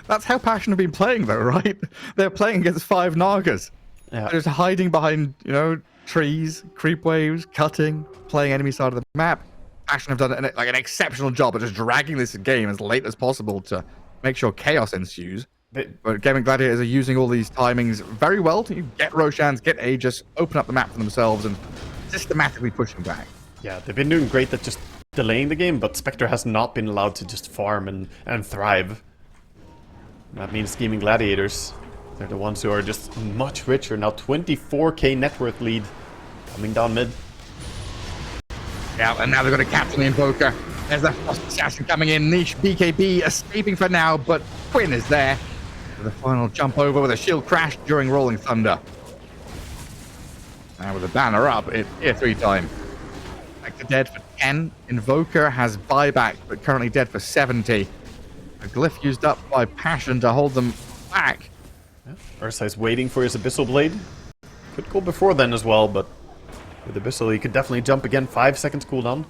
That's how Passion have been playing, though, right? They're playing against 5 Nagas. Yeah. They're just hiding behind, you know, trees, creep waves, cutting, playing enemy side of the map. Passion have done an exceptional job of just dragging this game as late as possible to make sure chaos ensues. But Gaimin Gladiators are using all these timings very well to get Roshans, get Aegis, open up the map for themselves, and systematically pushing back. Yeah, they've been doing great at just delaying the game, but Spectre has not been allowed to just farm and thrive. That means Gaimin Gladiators. They're the ones who are just much richer. Now 24k net worth lead coming down mid. Yeah, and now they've got a Captain Invoker. There's the Frost Assassin coming in. Niche BKB escaping for now, but Quinn is there. With a final jump over with a shield crash during Rolling Thunder. Now with the banner up, it's tier 3 time. Back to dead for 10. Invoker has buyback, but currently dead for 70. A glyph used up by Passion to hold them back. Yeah. Ursa is waiting for his Abyssal Blade. Could go before then as well, but with Abyssal he could definitely jump again. 5 seconds cooldown.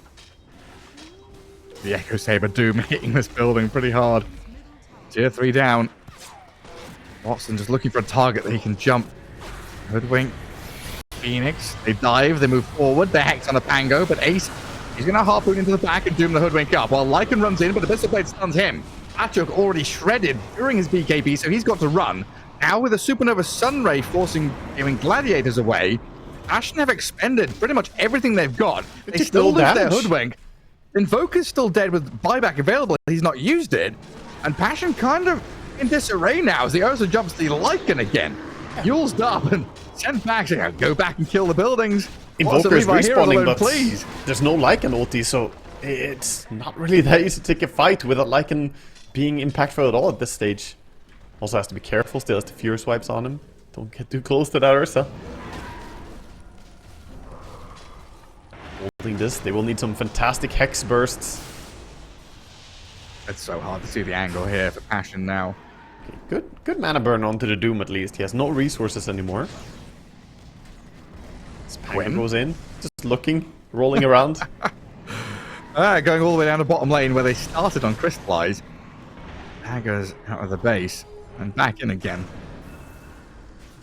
The Echo Saber Doom hitting this building pretty hard. Tier 3 down. Watson just looking for a target that he can jump. Hoodwink. Phoenix. They dive, they move forward. They hex on a Pango, but Ace, he's going to harpoon into the back and doom the Hoodwink up. While Lycan runs in, but the Abyssal Blade stuns him. Atchuk already shredded during his BKB, so he's got to run. Now with a Supernova Sunray forcing Gaimin Gladiators away, Passion have expended pretty much everything they've got. They still lose their Hoodwink. Invoker's still dead with buyback available. He's not used it. And Passion kind of in disarray now as the Ursa jumps the Lycan again. Fueled up and sent back. So go back and kill the buildings. Invoker's respawning, alone, but please. There's no Lycan ulti, so it's not really that easy to take a fight without Lycan being impactful at all at this stage. Also has to be careful, still has the Fury Swipes on him. Don't get too close to that Ursa. Holding this, they will need some fantastic Hex bursts. It's so hard to see the angle here for Passion now. Okay, good mana burn onto the Doom at least. He has no resources anymore. Pango goes in, just looking, rolling around. Going all the way down the bottom lane where they started on Crystallize. Daggers out of the base and back in again.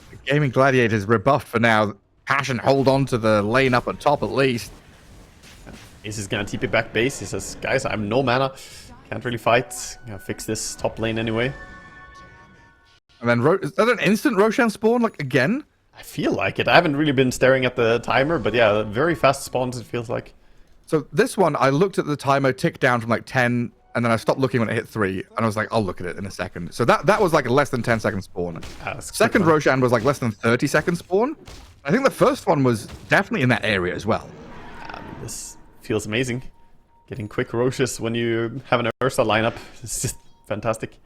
The Gaimin Gladiators rebuffed for now. Passion hold on to the lane up at top at least. Ace is gonna TP back base. He says, guys, I have no mana. Can't really fight. Gotta fix this top lane anyway. And then, is that an instant Roshan spawn, like, again? I feel like it. I haven't really been staring at the timer, but yeah, very fast spawns, it feels like. So this one, I looked at the timer tick down from like 10, and then I stopped looking when it hit 3, and I was like, I'll look at it in a second. So that was like a less than 10 second spawn. Second Roshan was like less than 30 second spawn. I think the first one was definitely in that area as well. This feels amazing. Getting quick Roshes when you have an Ursa lineup. It's just fantastic.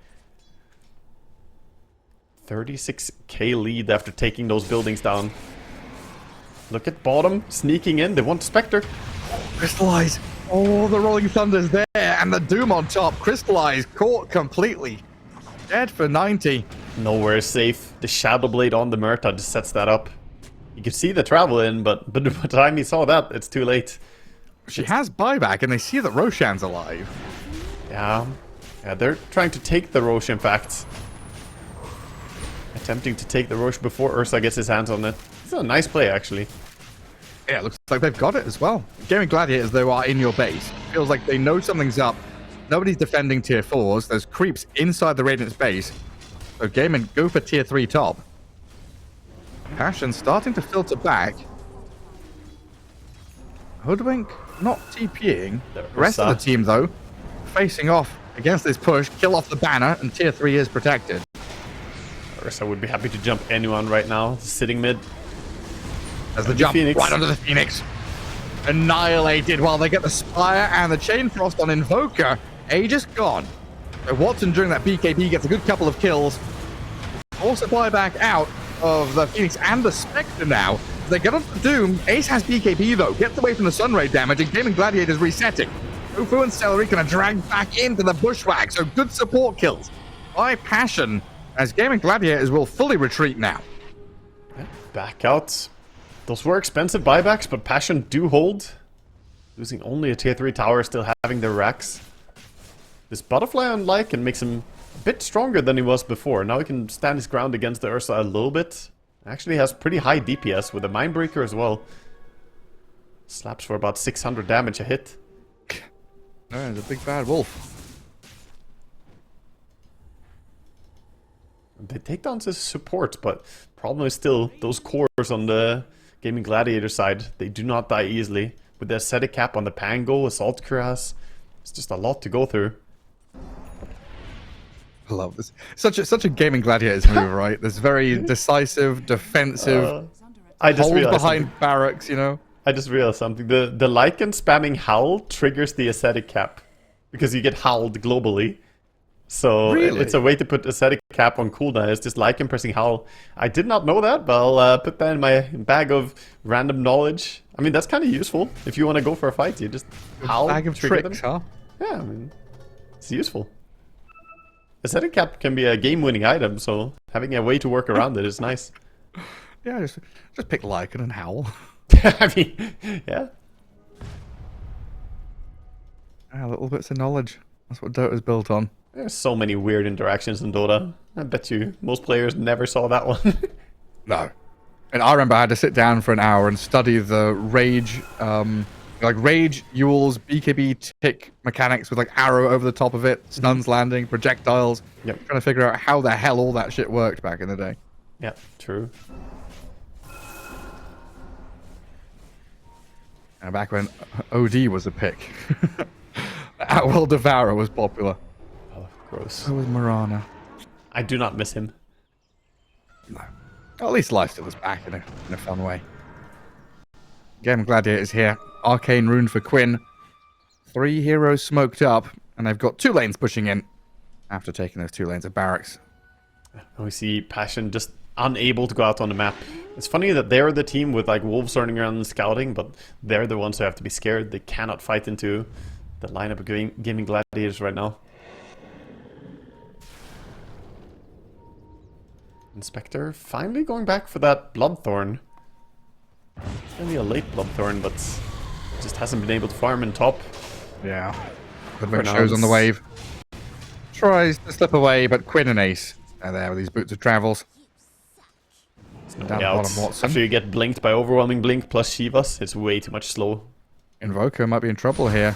36k lead after taking those buildings down. Look at bottom, sneaking in. They want Spectre. Crystallize. Oh, the Rolling Thunder's there, and the Doom on top. Crystallize caught completely. Dead for 90. Nowhere safe. The Shadow Blade on the Murta just sets that up. You can see the travel in, but by the time he saw that, it's too late. She has buyback, and they see that Roshan's alive. Yeah, they're trying to take the Roche, in fact. Attempting to take the Roche before Ursa gets his hands on it. It's a nice play, actually. Yeah, it looks like they've got it as well. Gaimin Gladiators, though, are in your base. Feels like they know something's up. Nobody's defending tier 4s. There's creeps inside the Radiant's base. So Gaimin go for tier 3 top. Passion starting to filter back. Hoodwink not TPing. The rest of the team, though, facing off against this push. Kill off the banner, and tier 3 is protected. Ursa would be happy to jump anyone right now. Sitting mid. As the jump Phoenix. Right onto the Phoenix. Annihilated while they get the Spire and the Chain Frost on Invoker. Aegis gone. So Watson during that BKB gets a good couple of kills. Also buyback out of the Phoenix and the Spectre now. They get onto the Doom. Ace has BKB though. Gets away from the Sunray damage, and Gaimin Gladiators resetting. Ufu and Celery gonna drag back into the Bushwhack. So good support kills by Passion, as Gaimin Gladiators will fully retreat now. Back out. Those were expensive buybacks, but Passion do hold. Losing only a tier 3 tower, still having their racks. This butterfly on Lycan makes him a bit stronger than he was before. Now he can stand his ground against the Ursa a little bit. Actually has pretty high DPS with a Mindbreaker as well. Slaps for about 600 damage a hit. No, it's a big bad wolf. They take down his support, but problem is still those cores on the Gaimin Gladiator side. They do not die easily. With the Ascetic Cap on the Pango, Assault Cuirass, it's just a lot to go through. I love this. Such a Gaimin Gladiators move, right? This very decisive, defensive, I just hold realized behind something. barracks, you know? I just realized something. The Lycan spamming Howl triggers the Ascetic Cap. Because you get howled globally. So Really? it's a way to put Ascetic Cap on cooldown. It's just Lycan pressing Howl. I did not know that, but I'll put that in my bag of random knowledge. I mean, that's kind of useful. If you want to go for a fight, you just howl, Bag of trigger tricks, them. huh? Yeah, I mean, it's useful. Ascetic Cap can be a game-winning item, so having a way to work around it is nice. Yeah, just pick Lycan and howl. I mean, yeah. Little bits of knowledge. That's what Dota's built on. There's so many weird interactions in Dota. I bet you most players never saw that one. No. And I remember I had to sit down for an hour and study the rage, rage, Yule's, BKB tick mechanics with like arrow over the top of it, stuns landing, projectiles. Yep. Trying to figure out how the hell all that shit worked back in the day. Yeah, true. And back when OD was a pick. Outwell Devourer was popular. Oh, gross. So was Marana. I do not miss him. No. At least Lifesteal was back in a fun way. Gaimin Gladiators here. Arcane Rune for Quinn. 3 heroes smoked up, and they've got 2 lanes pushing in after taking those 2 lanes of barracks. And we see Passion just unable to go out on the map. It's funny that they're the team with like wolves running around and scouting, but they're the ones who have to be scared. They cannot fight into the lineup of Gaimin Gladiators right now. Inspector finally going back for that Bloodthorn. It's gonna be a late Bloodthorn, but just hasn't been able to farm in top. Yeah. For Goodwin now, shows on the it's- wave. Tries to slip away, but Quinn and Ace are there with these boots of travels. No Down way the out. bottom, Watson. After you get blinked by Overwhelming Blink plus Shivas, it's way too much slow. Invoker might be in trouble here.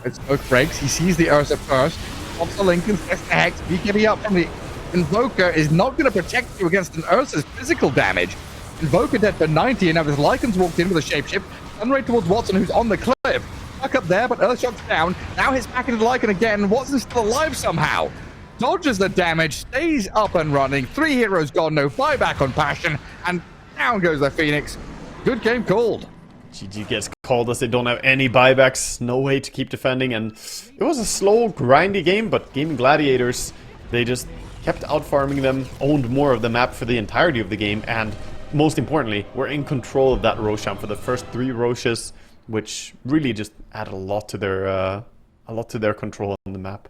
It's Smoke breaks. He sees the Ursa first. Pops the Lincoln, gets the Hex. BKB up from the Invoker is not going to protect you against an Ursa's physical damage. Invoker dead for 90, and now this Lycan's walked in with a shapeshift. Sunray towards Watson, who's on the cliff. Stuck up there, but Earthshock's down. Now hits back into Lycan again. Watson's still alive somehow. Dodges the damage, stays up and running. 3 heroes gone, no buyback on Passion, and down goes the Phoenix. Good game called. GG gets called as they don't have any buybacks, no way to keep defending, and it was a slow, grindy game, but Gaimin Gladiators, they just kept outfarming them, owned more of the map for the entirety of the game, and most importantly, were in control of that Roshan for the first 3 Roshes, which really just added a lot to their control on the map.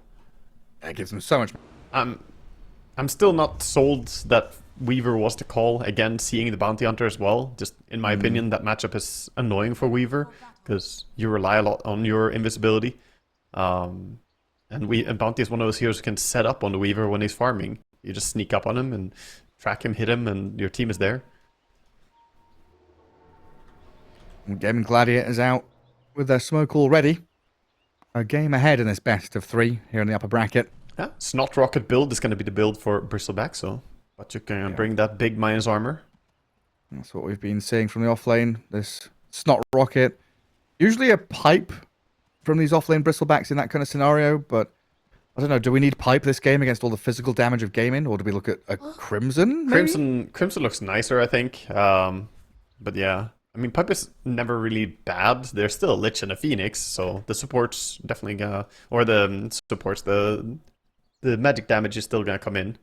That gives them so much. I'm still not sold that Weaver was the call. Again, seeing the Bounty Hunter as well. Just in my opinion, that matchup is annoying for Weaver because you rely a lot on your invisibility. And Bounty is one of those heroes who can set up on the Weaver when he's farming. You just sneak up on him and track him, hit him, and your team is there. Gaimin Gladiators out with their smoke already. A game ahead in this best of 3 here in the upper bracket. Yeah, Snot Rocket build is going to be the build for Bristleback, so but you can bring that big minus armor. That's what we've been seeing from the offlane. This Snot Rocket. Usually a pipe from these offlane Bristlebacks in that kind of scenario, but I don't know, do we need pipe this game against all the physical damage of Gaimin, or do we look at a Crimson, maybe? Crimson looks nicer, I think. But yeah, I mean, pipe is never really bad. There's still a Lich and a Phoenix, so the supports definitely gonna, or the supports, the magic damage is still gonna come in.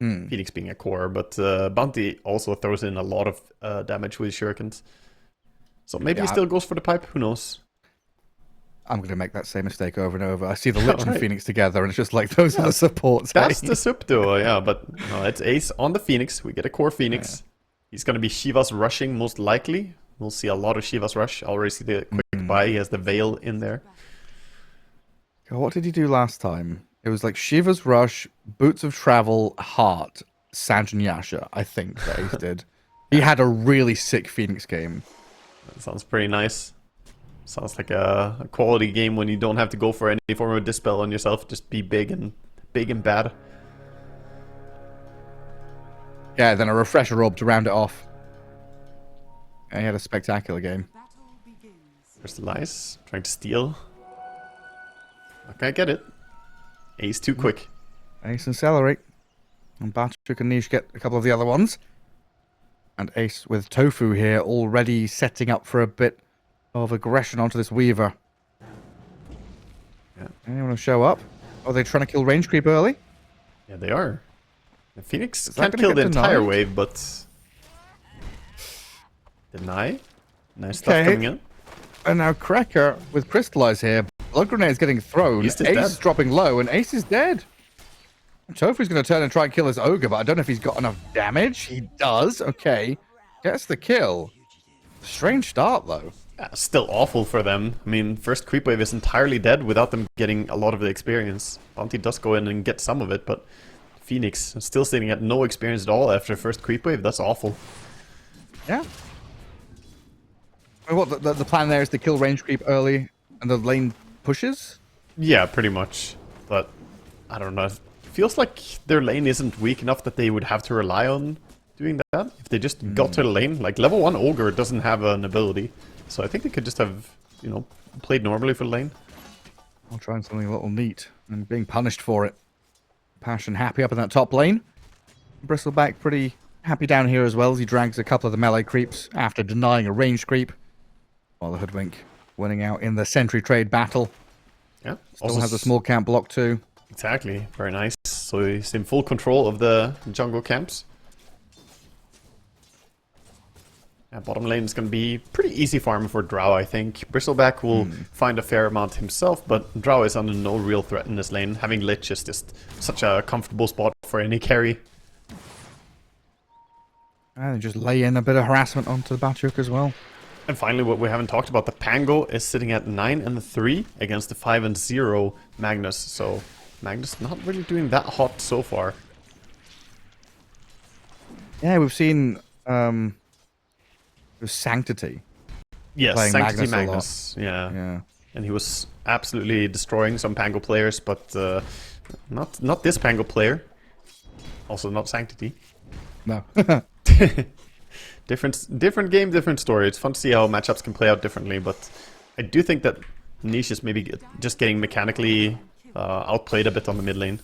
Phoenix being a core, but Bounty also throws in a lot of damage with shurikens. So maybe he still goes for the pipe, who knows? I'm going to make that same mistake over and over. I see the Lich and Right. Phoenix together, and it's just like, those are the supports. That's hey? the sup duo, yeah, but no, it's Ace on the Phoenix. We get a core Phoenix. He's gonna be Shiva's rushing most likely. We'll see a lot of Shiva's Rush. I already see the quick buy. He has the Veil in there. God, what did he do last time? It was like Shiva's Rush, Boots of Travel, Heart, Sanjin Yasha, I think that he did. He had a really sick Phoenix game. That sounds pretty nice. Sounds like a quality game when you don't have to go for any form of dispel on yourself. Just be big and bad. Yeah, then a refresher orb to round it off. And he had a spectacular game. Battle begins. There's the Lice trying to steal. Okay, I get it. Ace too quick. Ace and Celery. And Batuk and Niche get a couple of the other ones. And Ace with Tofu here already setting up for a bit of aggression onto this Weaver. Yeah. Anyone to show up? Are they trying to kill range creep early? Yeah, they are. The Phoenix Is that can't gonna kill get the entire denied? wave, but... Deny? Nice stuff Okay. coming in. And now Cracker with Crystallize here. Blood Grenade's getting thrown. Ace Ace is dead. dropping low, and Ace is dead. Tofu's going to turn and try and kill his Ogre, but I don't know if he's got enough damage. He does. Okay. Gets the kill. Strange start, though. Still awful for them. I mean, first creep wave is entirely dead without them getting a lot of the experience. Bounty does go in and get some of it, but Phoenix still sitting at no experience at all after first creep wave. That's awful. Yeah. I mean, what the plan there is to kill range creep early, and the lane pushes? Yeah, pretty much. But I don't know. It feels like their lane isn't weak enough that they would have to rely on doing that. If they just got to the lane, like level 1 Ogre doesn't have an ability. So I think they could just have, you know, played normally for the lane. I'll try something a little neat, and being punished for it. Passion happy up in that top lane. Bristleback pretty happy down here as well as he drags a couple of the melee creeps after denying a range creep. While the Hoodwink winning out in the sentry trade battle. Yeah. Still has a small camp block too. Exactly. Very nice. So he's in full control of the jungle camps. Yeah, bottom lane is going to be pretty easy farm for Drow, I think. Bristleback will find a fair amount himself, but Drow is under no real threat in this lane. Having Lich is just such a comfortable spot for any carry. And just lay in a bit of harassment onto the Batuk as well. And finally, what we haven't talked about, the Pango is sitting at 9 and 3 against the 5 and 0 Magnus. So Magnus not really doing that hot so far. Yeah, we've seen Sanctity. Yes, Playing Sanctity Magnus Magnus. Yeah. Yeah. And he was absolutely destroying some Pango players, but not this Pango player. Also not Sanctity. No. Different game, different story. It's fun to see how matchups can play out differently, but I do think that Niche is maybe just getting mechanically outplayed a bit on the mid lane.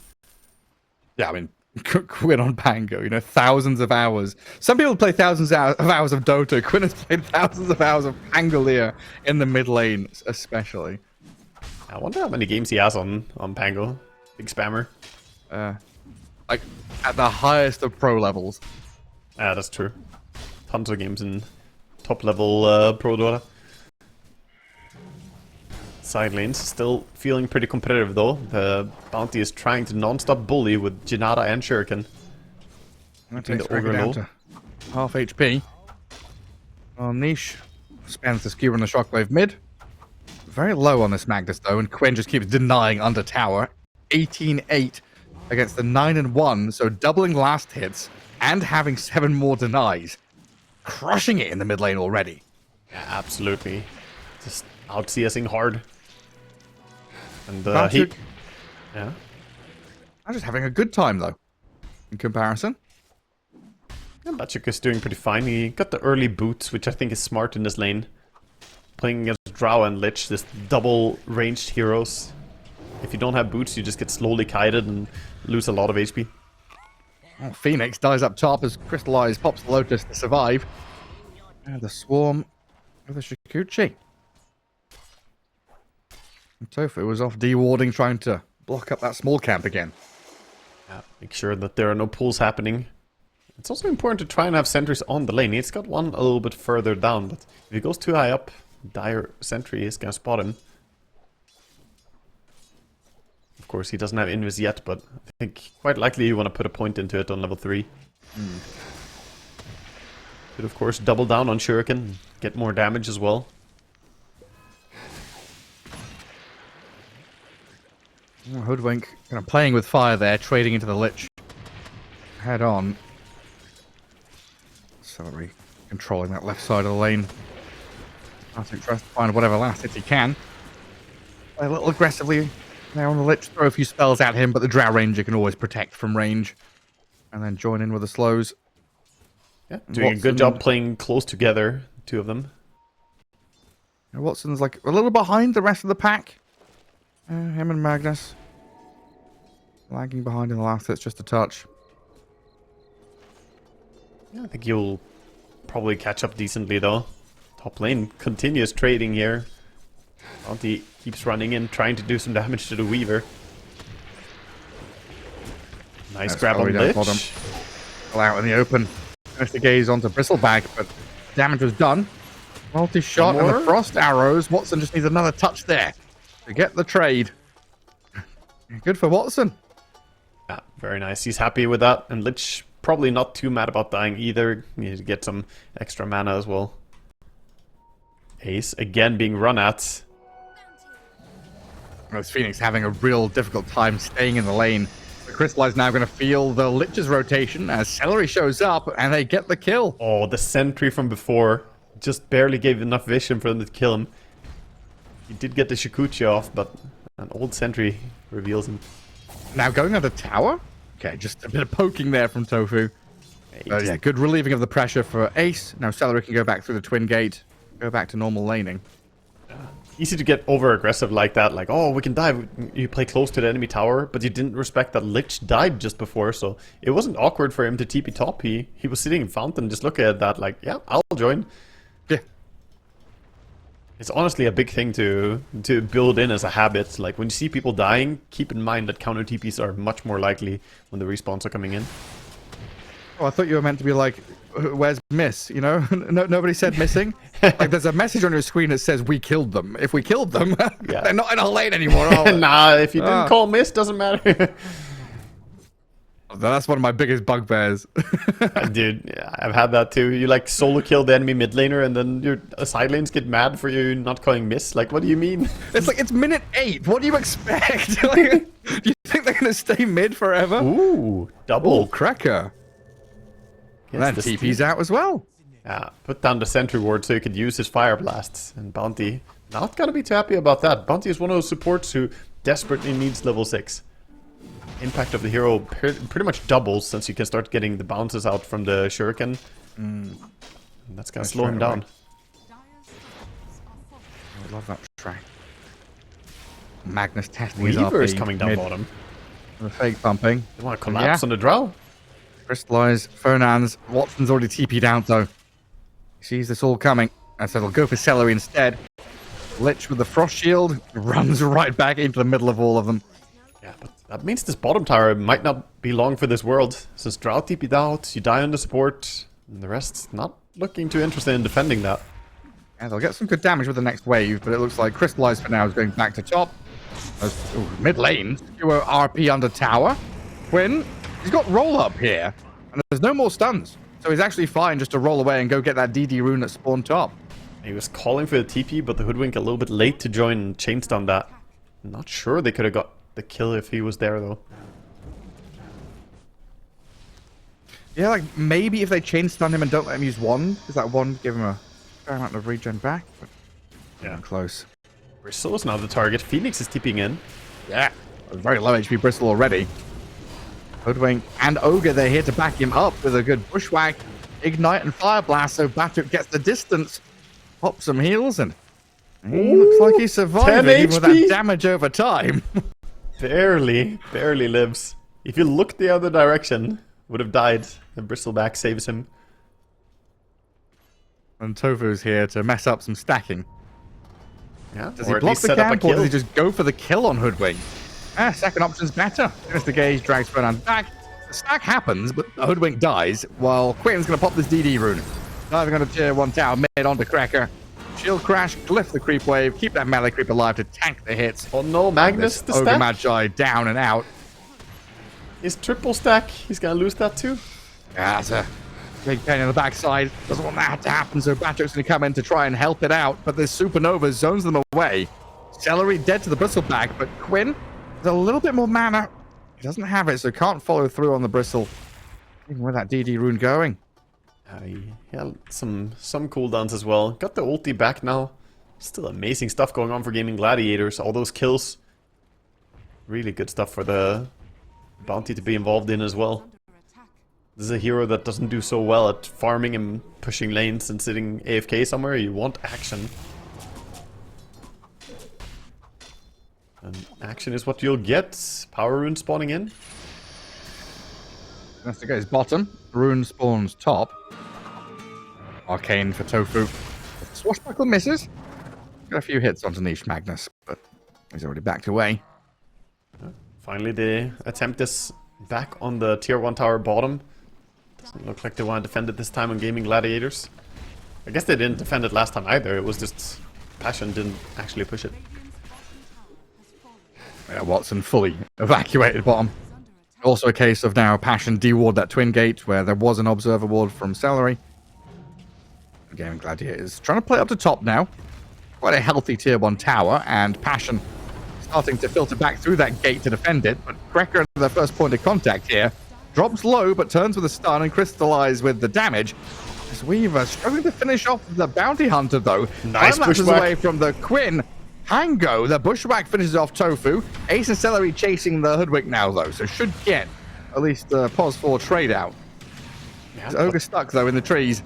Yeah, I mean, Quinn on Pango, you know, thousands of hours. Some people play thousands of hours of Dota. Quinn has played thousands of hours of Pangolier in the mid lane, especially. I wonder how many games he has on Pango. Big spammer. Like, at the highest of pro levels. Yeah, that's true. Tons of games in top level Pro Dota. Side lanes still feeling pretty competitive though. The Bounty is trying to non-stop bully with Janata and Shuriken. That Keeping takes the Ogre Cracker down low. to half HP. Well, Niche spans the skewer on the Shockwave mid. Very low on this Magnus though, and Quinn just keeps denying under tower. 18-8 against the 9 and 1, so doubling last hits and having 7 more denies. Crushing it in the mid lane already. Yeah, absolutely. Just out CSing hard. And Batuk, yeah. I'm just having a good time though, in comparison. Yeah, Batuk is doing pretty fine. He got the early boots, which I think is smart in this lane. Playing against Drow and Lich, this double ranged heroes. If you don't have boots, you just get slowly kited and lose a lot of HP. Oh, Phoenix dies up top as Crystallize pops the Lotus to survive. And the Swarm of the Shikuchi. And Tofu was off dewarding, trying to block up that small camp again. Yeah, make sure that there are no pulls happening. It's also important to try and have sentries on the lane. He's got one a little bit further down, but if he goes too high up, Dire Sentry is gonna spot him. Of course, he doesn't have Invis yet, but I think quite likely you want to put a point into it on level 3. Could, of course, double down on Shuriken, get more damage as well. Hoodwink kind of playing with fire there, trading into the Lich. Head on. Celery controlling that left side of the lane. Arctic tries to find whatever last hits he can. Play a little aggressively there on the Lich, throw a few spells at him, but the Drow Ranger can always protect from range. And then join in with the slows. Yeah, doing a good job playing close together, the two of them. Watson's like a little behind the rest of the pack. Him and Magnus. Lagging behind in the last hits just a touch. Yeah, I think you'll probably catch up decently though. Top lane continues trading here. Bounty keeps running in, trying to do some damage to the Weaver. Nice grab on Lich. Out in the open. Finish the gaze onto Bristleback, but damage was done. Multi-shot and the frost arrows. Watson just needs another touch there to get the trade. Good for Watson. Yeah, very nice. He's happy with that. And Lich probably not too mad about dying either. Need to get some extra mana as well. Ace again being run at. Phoenix having a real difficult time staying in the lane. The Crystallize now going to feel the Lich's rotation as Celery shows up and they get the kill. Oh, the sentry from before just barely gave enough vision for them to kill him. He did get the Shikuchi off, but an old sentry reveals him. Now going under tower? Okay, just a bit of poking there from Tofu. Yeah, good relieving of the pressure for Ace. Now Celery can go back through the Twin Gate, go back to normal laning. Easy to get over aggressive like that, like, oh, we can dive. You play close to the enemy tower, but you didn't respect that Lich died just before, so it wasn't awkward for him to TP top. He was sitting in Fountain just looking at that like, yeah, I'll join. Yeah. It's honestly a big thing to build in as a habit. Like, when you see people dying, keep in mind that counter TPs are much more likely when the respawns are coming in. Oh, I thought you were meant to be like, where's Miss? You know, nobody said missing. Like, there's a message on your screen that says we killed them. If we killed them, yeah. They're not in a lane anymore. Are Nah, if you didn't call Miss, doesn't matter. That's one of my biggest bugbears. Dude, yeah, I've had that too. You like solo kill the enemy mid laner and then your side lanes get mad for you not calling Miss. Like, what do you mean? It's like, it's minute 8. What do you expect? Like, do you think they're going to stay mid forever? Ooh, double. Oh, cracker. And then TP's out as well. Yeah, put down the sentry ward so you could use his fire blasts. And Bounty, not gonna be too happy about that. Bounty is one of those supports who desperately needs level 6. Impact of the hero pretty much doubles since you can start getting the bounces out from the Shuriken. And that's gonna slow him down. I love that track. Magnus testing Weaver his is coming down bottom. The fake pumping. They want to collapse on the Drow. Crystallize, Fernand's, Watson's already TP'd out though. He sees this all coming, and so they'll go for Celery instead. Lich with the Frost Shield runs right back into the middle of all of them. Yeah, but that means this bottom tower might not be long for this world. Since Drow TP'd out, you die on the support, and the rest's not looking too interested in defending that. Yeah, they'll get some good damage with the next wave, but it looks like Crystallize for now is going back to top. Mid lane, Skewer RP under tower. Quinn, he's got roll up here, and there's no more stuns. So he's actually fine just to roll away and go get that DD rune that spawned top. He was calling for the TP, but the Hoodwink a little bit late to join and chain stun that. I'm not sure they could have got the kill if he was there, though. Yeah, like, maybe if they chain stun him and don't let him use wand, because that wand give him a fair amount of regen back. But yeah, close. Bristle is now the target. Phoenix is TPing in. Yeah, very low HP Bristle already. Hoodwink and Ogre, they're here to back him up with a good bushwhack, ignite, and fire blast. So Batuk gets the distance, pops some heals, and he looks like he's surviving even with that damage over time. barely lives. If you look the other direction, would have died. The Bristleback saves him. And Tofu's here to mess up some stacking. Yeah, does he block the camp, or does he just go for the kill on Hoodwink? Second option's better. Finish the gaze, drags Fernand back. The stack happens, but Hoodwink dies, while Quentin's going to pop this DD rune. Diving on a tier 1 tower, mid onto Cracker. Shield crash, glyph the creep wave, keep that melee creep alive to tank the hits. Oh no, Magnus, the Ogre stack? Magi down and out. His triple stack, he's going to lose that too. Yeah, that's a Big pain in the backside. Doesn't want that to happen, so Batro's going to come in to try and help it out. But this Supernova zones them away. Celery dead to the bristleback, but Quinn has a little bit more mana. He doesn't have it, so can't follow through on the bristle. Even with that DD rune going. He had some cooldowns as well. Got the ulti back now. Still amazing stuff going on for Gaimin Gladiators. All those kills. Really good stuff for the bounty to be involved in as well. This is a hero that doesn't do so well at farming and pushing lanes and sitting AFK somewhere. You want action. And action is what you'll get. Power rune spawning in. Investigates bottom. Rune spawns top. Arcane for Tofu. Swashbuckle misses. Got a few hits onto Niche Magnus, but he's already backed away. Finally, the attempt is back on the tier 1 tower bottom. Doesn't look like they want to defend it this time on Gaimin Gladiators. I guess they didn't defend it last time either. It was just Passion didn't actually push it. Yeah, Watson fully evacuated bottom. Also a case of now Passion deward that twin gate where there was an observer ward from Celery. Gaimin Gladiators trying to play up to top now. Quite a healthy tier 1 tower, and Passion starting to filter back through that gate to defend it. But Cracker, the first point of contact here, drops low but turns with a stun and crystallizes with the damage. As Weaver struggling to finish off the bounty hunter though. Nice pushback away from the Quinn. Hango, the bushwhack finishes off Tofu. Ace and Celery chasing the Hoodwink now though, so should get at least a pos 4 trade out. Yeah, Ogre stuck though in the trees.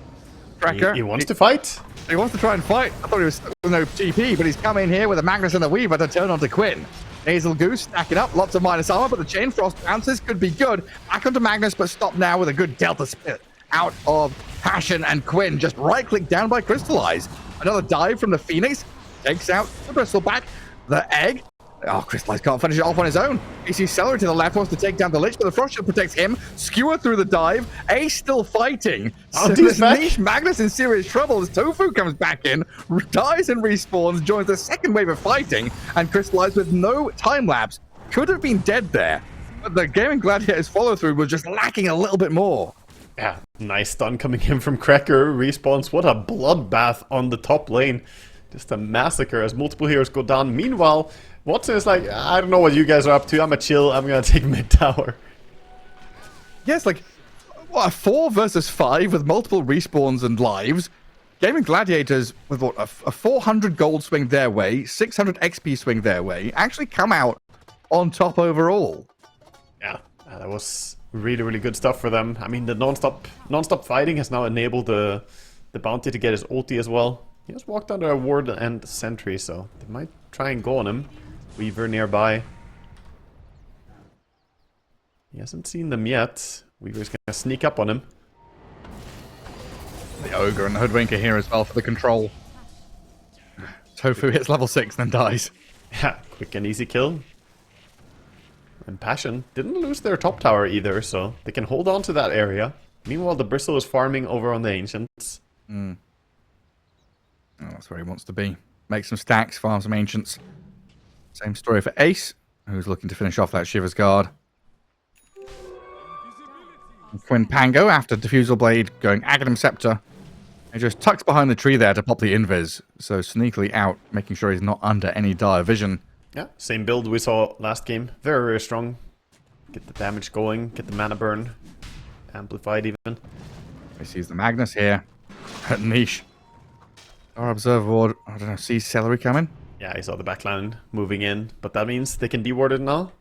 Cracker. He wants to fight. He wants to try and fight. I thought he was stuck with no TP, but he's come in here with a Magnus and the Weaver to turn onto Quinn. Nasal Goose stacking up, lots of minus armor, but the Chain Frost bounces could be good. Back onto Magnus, but stop now with a good Delta spit out of Passion, and Quinn just right-click down by Crystallize. Another dive from the Phoenix, takes out the Bristleback, the Egg. Oh, Crystallize can't finish it off on his own. You see Celery to the left, wants to take down the Lich, but the Frost Shield protects him. Skewer through the dive. Ace still fighting. Oh, Niche Magnus in serious trouble as Tofu comes back in, dies and respawns, joins the second wave of fighting, and Crystallize with no time lapse. Could have been dead there, but the Gaimin Gladiators follow through was just lacking a little bit more. Yeah, nice stun coming in from Cracker. Respawns. What a bloodbath on the top lane. Just a massacre as multiple heroes go down. Meanwhile, Watson is like, I don't know what you guys are up to. I'm a chill. I'm gonna take mid tower. Yes, like what, a 4 versus 5 with multiple respawns and lives. Gaimin Gladiators with what, a 400 gold swing their way, 600 XP swing their way, actually come out on top overall. Yeah, that was really, really good stuff for them. I mean, the non-stop fighting has now enabled the bounty to get his ulti as well. He just walked under a ward and sentry, so they might try and go on him. Weaver nearby. He hasn't seen them yet. Weaver's gonna sneak up on him. The Ogre and the Hoodwinker here as well for the control. Tofu hits level 6 then dies. Yeah, quick and easy kill. And Passion didn't lose their top tower either, so they can hold on to that area. Meanwhile, the Bristle is farming over on the Ancients. Oh, that's where he wants to be. Make some stacks, farm some Ancients. Same story for Ace, who's looking to finish off that Shiver's Guard. And Quinn Pango, after Diffusal Blade, going Aghanim Scepter. He just tucks behind the tree there to pop the Invis, so sneakily out, making sure he's not under any dire vision. Yeah, same build we saw last game. Very, very strong. Get the damage going, get the mana burn. Amplified even. He sees the Magnus here. Niche. Our Observer Ward, I don't know, sees Celery coming. Yeah, I saw the backline moving in, but that means they can deward it now.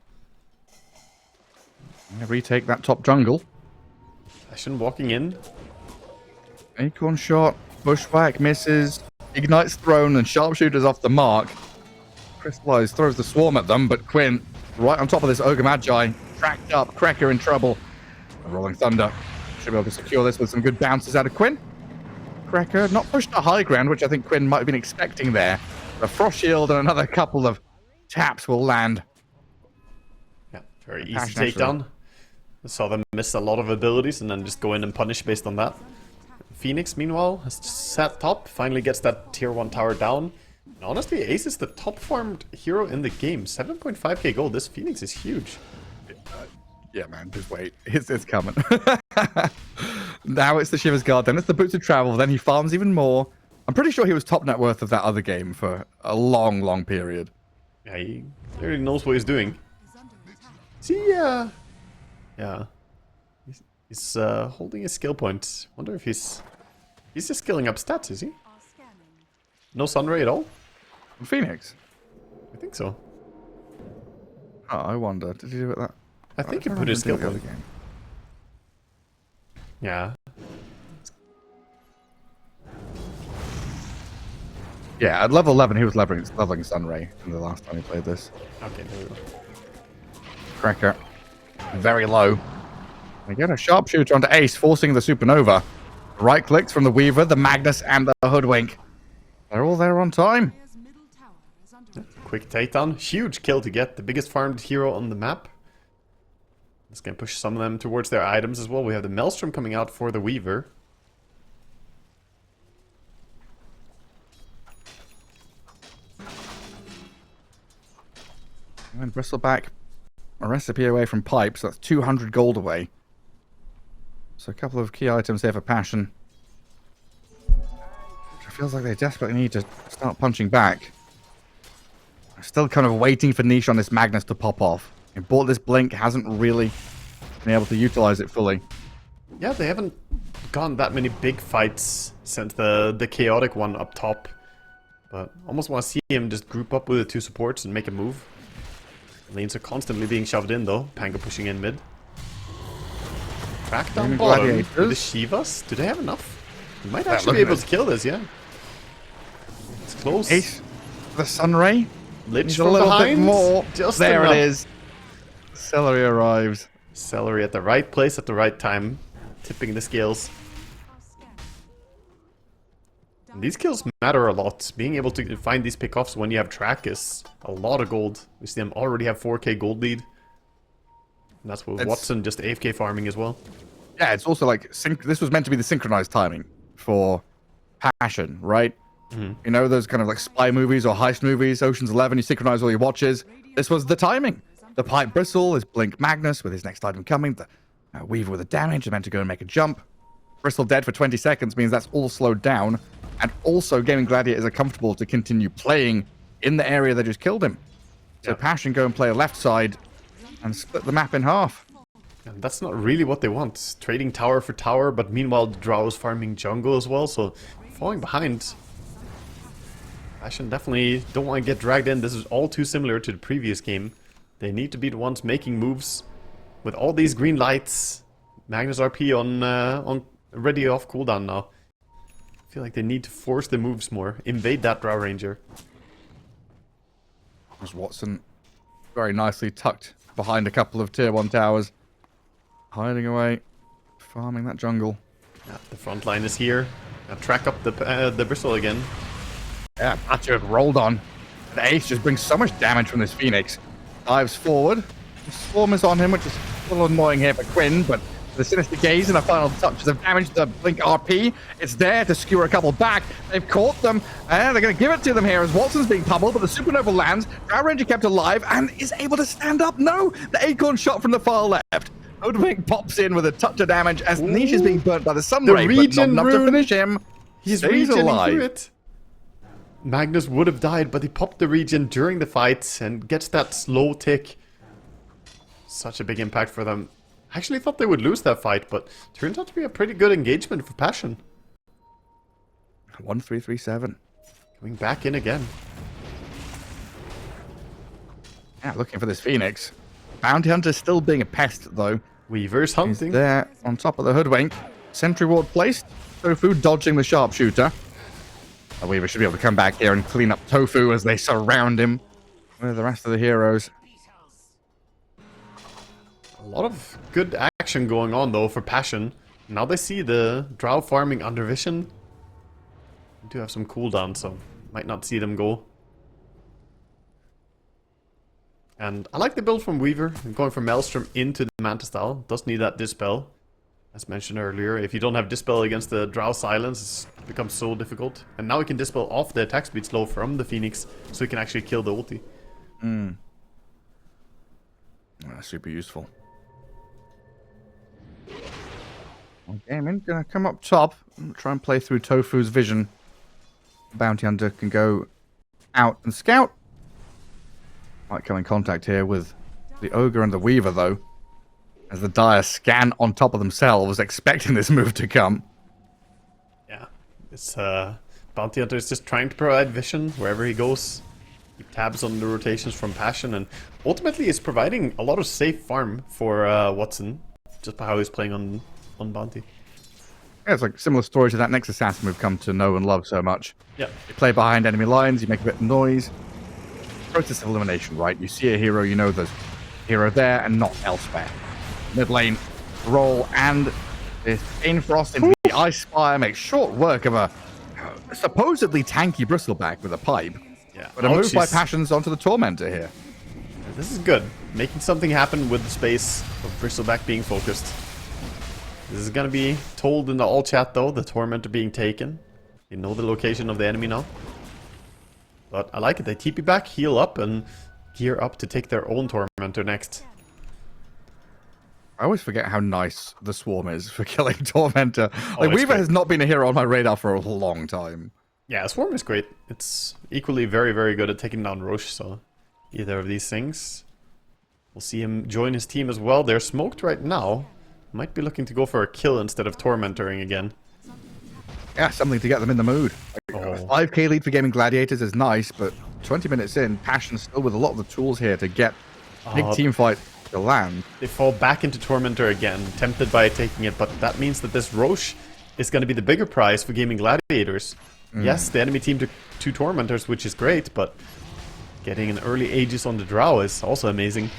Retake that top jungle. Passion walking in. Acorn shot, bushwhack misses, ignites throne, and sharpshooters off the mark. Crystallize throws the swarm at them, but Quinn right on top of this Ogre Magi, tracked up, Cracker in trouble. A Rolling Thunder should be able to secure this with some good bounces out of Quinn. Cracker not pushed to high ground, which I think Quinn might have been expecting there. The Frost Shield and another couple of taps will land. Yeah, very easy takedown. I saw them miss a lot of abilities and then just go in and punish based on that. Phoenix, meanwhile, has sat top, finally gets that tier 1 tower down. And honestly, Ace is the top farmed hero in the game. 7.5k gold. This Phoenix is huge. Yeah, man, just wait. It's coming. Now it's the Shiver's Guard, then it's the Boots of Travel, then he farms even more. I'm pretty sure he was top net worth of that other game for a long, long period. Yeah, he clearly knows what he's doing. Is under attack. See, yeah. He's holding his skill point. Wonder if he's just skilling up stats, is he? Are scanning. No Sunray at all? Phoenix? I think so. Oh, I wonder. Did he do it that? I think he don't put his skill remember doing point. it the other game. Yeah. Yeah, at level 11, he was leveling Sunray in the last time he played this. Okay, there we go. Cracker. Very low. We get a sharpshooter onto Ace, forcing the Supernova. Right clicks from the Weaver, the Magnus, and the Hoodwink. They're all there on time. Player's middle tower is under attack. Quick takedown. Huge kill to get. The biggest farmed hero on the map. This can push some of them towards their items as well. We have the Maelstrom coming out for the Weaver. And Bristleback, a recipe away from Pipe, so that's 200 gold away. So a couple of key items here for Passion. It feels like they desperately need to start punching back. I'm still kind of waiting for Niche on this Magnus to pop off. He bought this Blink, hasn't really been able to utilize it fully. Yeah, they haven't gone that many big fights since the chaotic one up top. But almost want to see him just group up with the two supports and make a move. Lanes are constantly being shoved in though. Pango pushing in mid. Track down Gaimin bottom Gladiators. with the Shivas. Do they have enough? We might Yeah, actually look be at able this. to kill this, yeah. It's close. Ace, the Sunray. Lich Needs from a little behind. bit more. Just There enough. it is. Celery arrives. Celery at the right place at the right time. Tipping the scales. Are scanning. And these kills matter a lot. Being able to find these pickoffs when you have track is a lot of gold. We see them already have 4k gold lead. And that's with It's- Watson just AFK farming as well. Yeah, it's also like this was meant to be the synchronized timing for Passion, right? You know those kind of like spy movies or heist movies, Ocean's 11, you synchronize all your watches. This was the timing. The Pipe Bristle is Blink Magnus with his next item coming. The Weaver with the damage is meant to go and make a jump. Bristle dead for 20 seconds means that's all slowed down. And also Gaimin Gladiators are comfortable to continue playing in the area that just killed him. So Yeah. Passion go and play a left side and split the map in half. And that's not really what they want. Trading tower for tower, but meanwhile the Drow is farming jungle as well, so falling behind. Passion definitely don't want to get dragged in. This is all too similar to the previous game. They need to be the ones making moves. With all these green lights, Magnus RP on ready off cooldown now. I feel like they need to force the moves more. Invade that Drow Ranger. There's Watson very nicely tucked behind a couple of tier 1 towers. Hiding away, farming that jungle. Yeah, the front line is here. Now track up the Bristle again. Yeah, Battered rolled on. The Ace just brings so much damage from this Phoenix. Dives forward. The Swarm is on him, which is a little annoying here for Quinn, but the Sinister Gaze and a final touches of damage to Blink RP. It's there to skewer a couple back. They've caught them, and they're going to give it to them here as Watson's being pummeled, but the Supernova lands. Drow Ranger kept alive and is able to stand up. No, the Acorn shot from the far left. Hoodwink pops in with a touch of damage as Niche is being burnt by the Sunray, but not regen enough to rune. finish him. He's Stays regening alive. through it. Magnus would have died, but he popped the regen during the fight and gets that slow tick. Such a big impact for them. I actually thought they would lose that fight, but turns out to be a pretty good engagement for Passion. 1-3-3-7. Coming back in again. Yeah, looking for this Phoenix. Bounty Hunter still being a pest, though. Weaver's He's hunting. there on top of the Hoodwink. Sentry ward placed. Tofu dodging the sharpshooter. The Weaver should be able to come back here and clean up Tofu as they surround him with the rest of the heroes. A lot of good action going on though for Passion. Now they see the Drow farming under vision. They do have some cooldown, so might not see them go. And I like the build from Weaver, going from Maelstrom into the Manta style. Does need that Dispel, as mentioned earlier. If you don't have Dispel against the Drow Silence, it becomes so difficult. And now we can Dispel off the attack speed slow from the Phoenix, so we can actually kill the ulti. Super useful. Gaimin gonna come up top and try and play through Tofu's vision. Bounty Hunter can go out and scout. Might come in contact here with the Ogre and the Weaver, though, as the Dire scan on top of themselves, expecting this move to come. Yeah, this Bounty Hunter is just trying to provide vision wherever he goes. Keep tabs on the rotations from Passion, and ultimately is providing a lot of safe farm for Watson, just by how he's playing on Bounty. Yeah, it's like similar story to that next assassin we've come to know and love so much. Yeah. You play behind enemy lines, you make a bit of noise. Process of elimination, right? You see a hero, you know there's a hero there and not elsewhere. Mid lane, roll, and this Frost into the Ice Spire makes short work of a supposedly tanky Bristleback with a pipe. Yeah. But a move by Passions onto the Tormentor here. This is good. Making something happen with the space of Bristleback being focused. This is gonna be told in the all chat though, the Tormentor being taken. You know the location of the enemy now. But I like it. They TP back, heal up, and gear up to take their own Tormentor next. I always forget how nice the Swarm is for killing Tormentor. Oh, Like, it's Weaver great. has not been a hero on my radar for a long time. Yeah, Swarm is great. It's equally very, very good at taking down Roche, so either of these things. We'll see him join his team as well. They're smoked right now. Might be looking to go for a kill instead of Tormentoring again. Yeah, something to get them in the mood. Oh. 5k lead for Gaimin Gladiators is nice, but 20 minutes in, Passion still with a lot of the tools here to get big team fight to land. They fall back into Tormentor again, tempted by taking it, but that means that this Roche is going to be the bigger prize for Gaimin Gladiators. Yes, the enemy team took 2 Tormentors, which is great, but getting an early Aegis on the Drow is also amazing.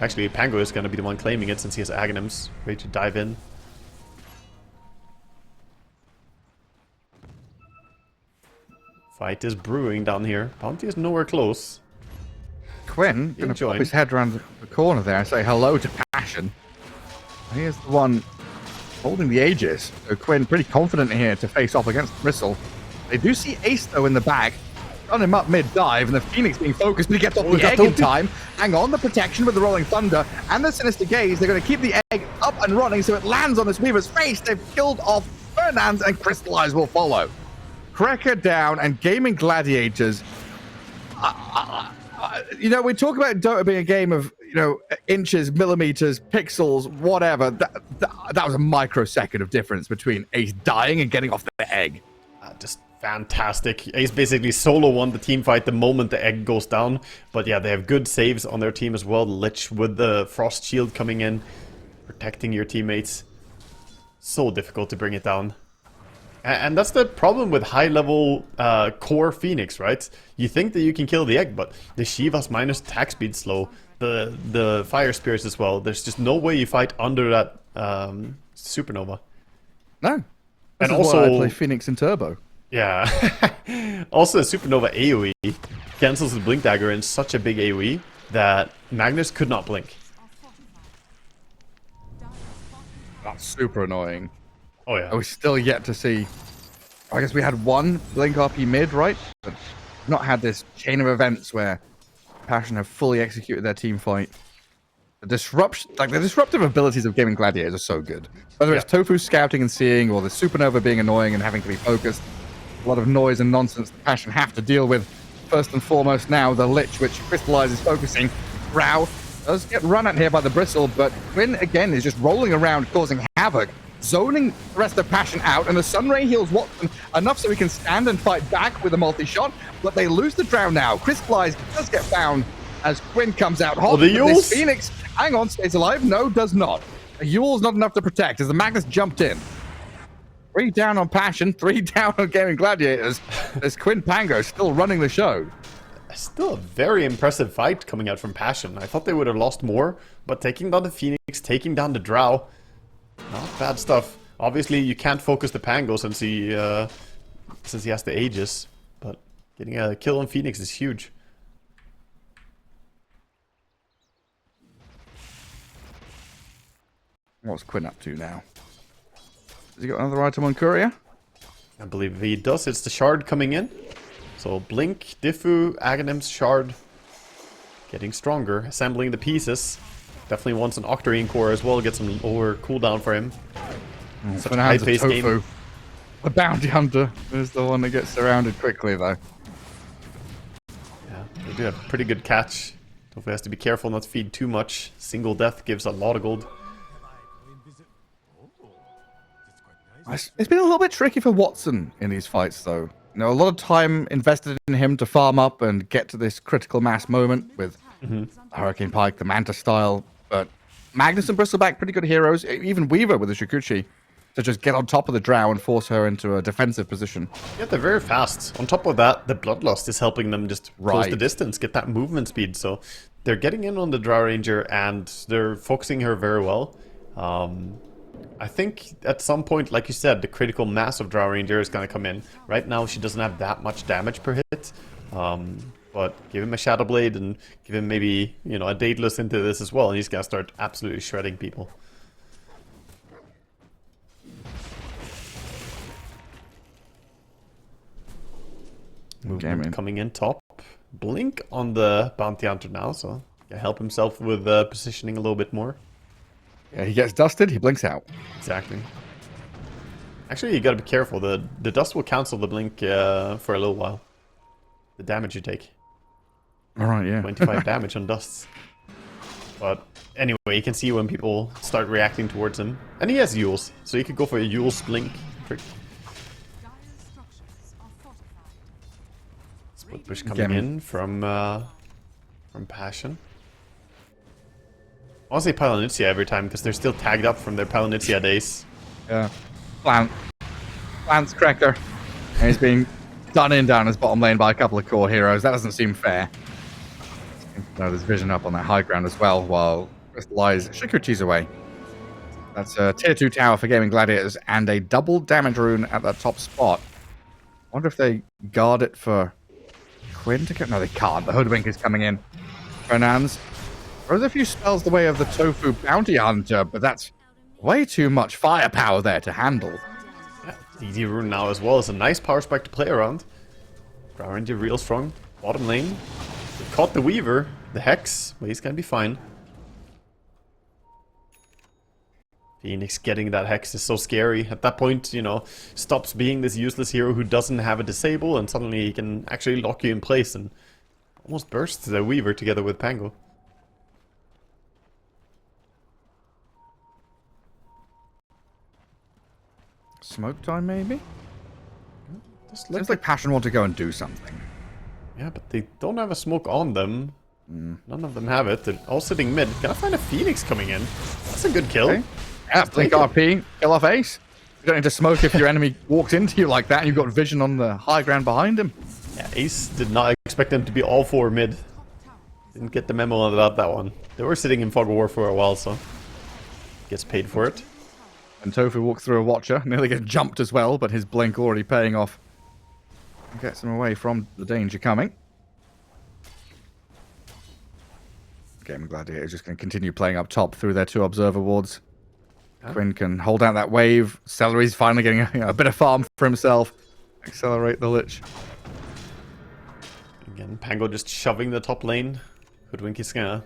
Actually, Pango is going to be the one claiming it since he has Aghanims, ready to dive in. Fight is brewing down here. Bounty is nowhere close. Quinn gonna Enjoy. pop his head around the corner there and say hello to Passion. Here's the one holding the Aegis. So Quinn pretty confident here to face off against Bristle. They do see Ace though in the back. Gun him up mid-dive, and the Phoenix being focused, but he gets off the egg in time. Hang on, the protection with the Rolling Thunder and the Sinister Gaze. They're going to keep the egg up and running so it lands on this Weaver's face. They've killed off Fernandes, and Crystallize will follow. Cracker down, and Gaimin Gladiators. You know, we talk about Dota being a game of, you know, inches, millimeters, pixels, whatever. That was a microsecond of difference between Ace dying and getting off the egg. Just fantastic. Ace basically solo won the team fight the moment the egg goes down. But yeah, they have good saves on their team as well. Lich with the Frost Shield coming in, protecting your teammates. So difficult to bring it down. And that's the problem with high-level core Phoenix, right? You think that you can kill the egg, but the Shivas minus attack speed slow, the Fire Spirits as well. There's just no way you fight under that Supernova. No. This And is also- why I play Phoenix in Turbo. Yeah. Also, Supernova AoE cancels the Blink Dagger in such a big AoE that Magnus could not blink. That's super annoying. Oh yeah. Are we still yet to see? I guess we had one Blink RP mid, right? But not had this chain of events where Passion have fully executed their team fight. The disruptive abilities of Gaimin Gladiators are so good. Whether it's Tofu scouting and seeing, or the Supernova being annoying and having to be focused, a lot of noise and nonsense that Passion have to deal with. First and foremost now, the Lich, which Crystallize is focusing. Rao does get run at here by the Bristle, but Quinn again is just rolling around, causing havoc, zoning the rest of Passion out, and the Sunray heals Watson enough so he can stand and fight back with a multi-shot, but they lose the Drow now. Crystallize does get found as Quinn comes out hot. the but this Yules? Phoenix, hang on, stays alive? No, does not. A Yule's not enough to protect as the Magnus jumped in. 3 down on Passion, 3 down on Gaimin Gladiators. There's Quinn Pango still running the show. Still a very impressive fight coming out from Passion. I thought they would have lost more, but taking down the Phoenix, taking down the Drow, not bad stuff. Obviously, you can't focus the Pango since he has the Aegis, but getting a kill on Phoenix is huge. What's Quinn up to now? Has he got another item on Courier? I believe he does. It's the Shard coming in. So Blink, Diffu, Aghanims, Shard. Getting stronger, assembling the pieces. Definitely wants an Octarine core as well, get some lower cooldown for him. Such For a now, it's a high-paced Tofu. game. The bounty hunter is the one that gets surrounded quickly, though. Yeah, they do have pretty good catch. Tofu has to be careful not to feed too much. Single death gives a lot of gold. It's been a little bit tricky for Watson in these fights, though. You know, a lot of time invested in him to farm up and get to this critical mass moment with Hurricane Pike, the Manta style. But Magnus and Bristleback, pretty good heroes. Even Weaver with the Shikuchi to just get on top of the Drow and force her into a defensive position. Yeah, they're very fast. On top of that, the Bloodlust is helping them just close the Right. distance, get that movement speed. So they're getting in on the Drow Ranger and they're focusing her very well. I think at some point, like you said, the critical mass of Drow Ranger is going to come in. Right now, she doesn't have that much damage per hit. But give him a Shadow Blade and give him maybe, you know, a Daedalus into this as well, and he's going to start absolutely shredding people. Movement Gaimin. coming in top. Blink on the Bounty Hunter now, so can help himself with positioning a little bit more. Yeah, he gets dusted, he blinks out. Exactly. Actually, you gotta be careful. The dust will cancel the blink for a little while. The damage you take. All right, yeah. 25 damage on dusts. But anyway, you can see when people start reacting towards him. And he has Yules, so you could go for a Yules blink trick. Dyer's structures are fortified. Split push coming Gaimin. in from Passion. I want to say Palinizia every time because they're still tagged up from their Palinizia days. Yeah. Lance Cracker. And he's being done in down his bottom lane by a couple of core heroes. That doesn't seem fair. No, there's vision up on that high ground as well, while Crystallize Shikuchi's away. That's a tier 2 tower for Gaimin Gladiators and a double damage rune at that top spot. I wonder if they guard it for Quinn to get. No, they can't. The Hoodwink is coming in. Fernandes throws a few spells the way of the Tofu Bounty Hunter, but that's way too much firepower there to handle. Yeah, DD rune now as well is a nice power spike to play around. Drow Ranger real strong. Bottom lane. They caught the Weaver. The Hex. Well, he's gonna be fine. Phoenix getting that Hex is so scary. At that point, you know, stops being this useless hero who doesn't have a disable, and suddenly he can actually lock you in place and almost burst the Weaver together with Pango. Smoke time, maybe? Just Looks like Passion want to go and do something. Yeah, but they don't have a smoke on them. None of them have it. They're all sitting mid. Can I find a Phoenix coming in? That's a good kill. Okay. Yeah, blink RP, kill off Ace. You don't need to smoke if your enemy walks into you like that and you've got vision on the high ground behind him. Yeah, Ace did not expect them to be all four mid. Didn't get the memo about that one. They were sitting in Fog of War for a while, so gets paid for it. And Tofu walks through a Watcher, nearly gets jumped as well, but his blink already paying off. Gets him away from the danger coming. Gaimin Gladiators just going to continue playing up top through their 2 observer wards. Quinn can hold out that wave. Celery's finally getting a bit of farm for himself. Accelerate the Lich. Again, Pango just shoving the top lane. Hoodwink is gonna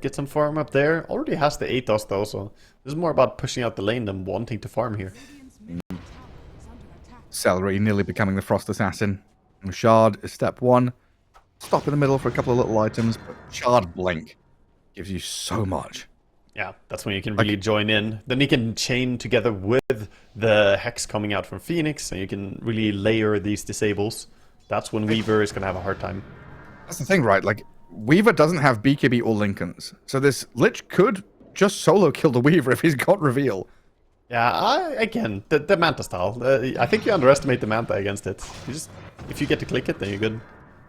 get some farm up there. Already has the Atos though, so this is more about pushing out the lane than wanting to farm here. Celery nearly becoming the Frost Assassin. And Shard is step 1. Stop in the middle for a couple of little items, but Shard Blink gives you so much. Yeah, that's when you can really join in. Then you can chain together with the Hex coming out from Phoenix, and you can really layer these disables. That's when Weaver is going to have a hard time. That's the thing, right? Like, Weaver doesn't have BKB or Lincolns. So this Lich could just solo kill the Weaver if he's got reveal. Yeah, again, the Manta style. I think you underestimate the Manta against it. You just, if you get to click it, then you're good.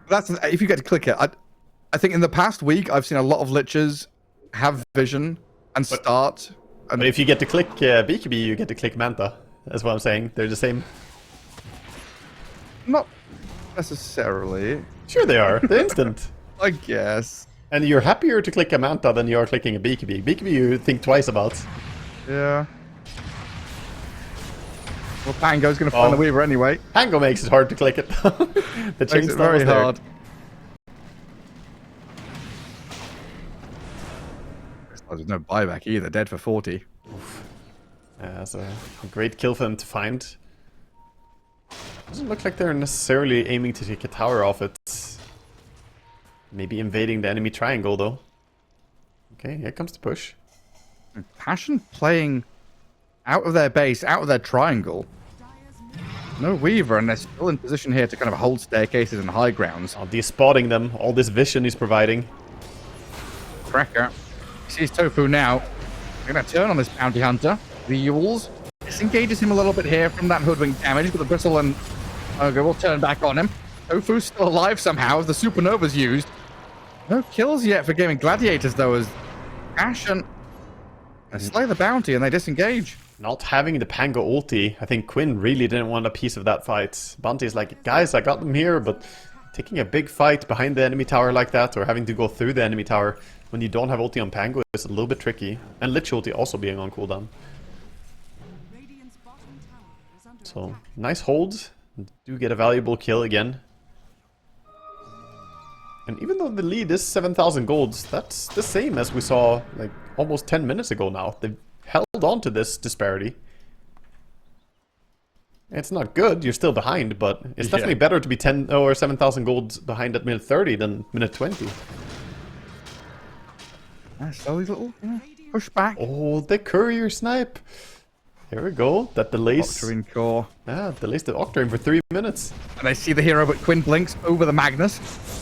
That's if you get to click it. I think in the past week, I've seen a lot of Liches have vision and start. And But if you get to click BKB, you get to click Manta. That's what I'm saying. They're the same. not necessarily, Sure they are. They're instant. I guess. And you're happier to click a Manta than you are clicking a BKB. BKB you think twice about. Yeah. Well, Pango's going to find the Weaver anyway. Pango makes it hard to click it. The Makes chain it style very was there. hard. There's no buyback either. Dead for 40. That's a great kill for them to find. Doesn't look like they're necessarily aiming to take a tower off it. Maybe invading the enemy triangle though. Okay, here comes the push. Passion playing out of their base, out of their triangle. No Weaver, and they're still in position here to kind of hold staircases and high grounds. Oh, he's spotting them. All this vision he's providing. Cracker sees Tofu now. They're going to turn on this bounty hunter. The Yules disengages him a little bit here from that hoodwink damage, but the Bristle and Ogre will turn back on him. Tofu's still alive somehow as the Supernova's used. No kills yet for Gaimin Gladiators, though, as Ashen slay the bounty and they disengage. Not having the Pango ulti, I think Quinn really didn't want a piece of that fight. Bounty is like, guys, I got them here, but taking a big fight behind the enemy tower like that, or having to go through the enemy tower when you don't have ulti on Pango is a little bit tricky. And Lich ulti also being on cooldown. So, nice hold. Do get a valuable kill again. And even though the lead is 7,000 golds, that's the same as we saw like almost 10 minutes ago now. They've held on to this disparity. It's not good, you're still behind, but it's definitely better to be 10 or 7,000 golds behind at minute 30 than minute 20. Slowly little push back. Oh, the courier snipe. Here we go. That delays. Octarine core. Yeah, delays the Octarine for 3 minutes. And they see the hero, but Quinn blinks over the Magnus.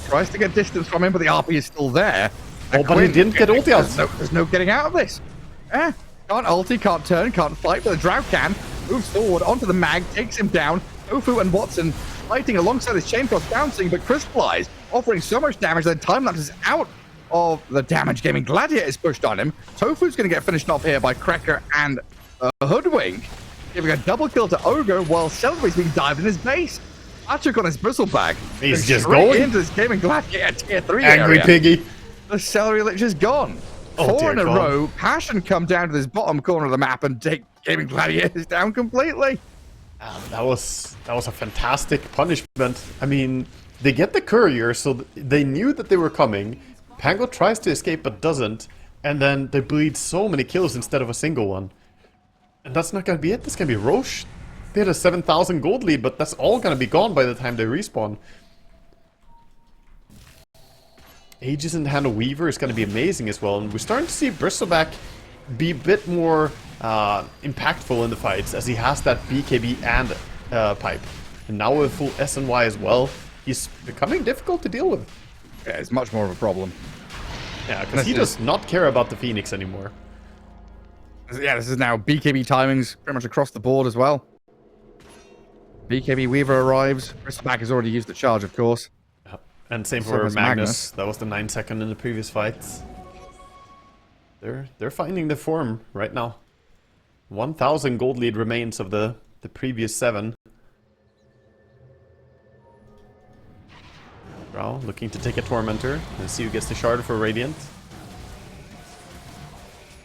Tries to get distance from him, but the RP is still there. Oh, but he didn't get ulti out. There's no getting out of this. Can't ulti, can't turn, can't fight, but the Drow can. Moves forward onto the mag, takes him down. Tofu and Watson fighting alongside his chain cross bouncing, but crystallized, offering so much damage that time lapses out of the damage. Gaimin Gladiator is pushed on him. Tofu's going to get finished off here by Cracker and Hoodwink, giving a double kill to Ogre while Celebrate's being dived in his base. Patrick on his bristle bag. He's just going into this Gaimin Gladiator tier 3 Angry area. piggy. The Celery Lich is gone. Oh, 4 in a God. row. Passion come down to this bottom corner of the map and take Gaimin Gladiators down completely. That was a fantastic punishment. I mean, they get the courier, so they knew that they were coming. Pango tries to escape but doesn't, and then they bleed so many kills instead of a single one. And that's not gonna be it. This can be Roche. They had a 7,000 gold lead, but that's all gonna be gone by the time they respawn. Aegis in the hand of Weaver is gonna be amazing as well, and we're starting to see Bristleback be a bit more impactful in the fights, as he has that BKB and pipe. And now with full S and Y as well, he's becoming difficult to deal with. Yeah, it's much more of a problem. Yeah, because he does not care about the Phoenix anymore. Yeah, this is now BKB timings pretty much across the board as well. BKB Weaver arrives. Bristleback has already used the charge, of course. And same So for was Magnus. Magnus. That was the 9-second in the previous fight. They're finding the form right now. 1,000 gold lead remains of the previous 7. Drow looking to take a Tormentor and see who gets the shard for Radiant.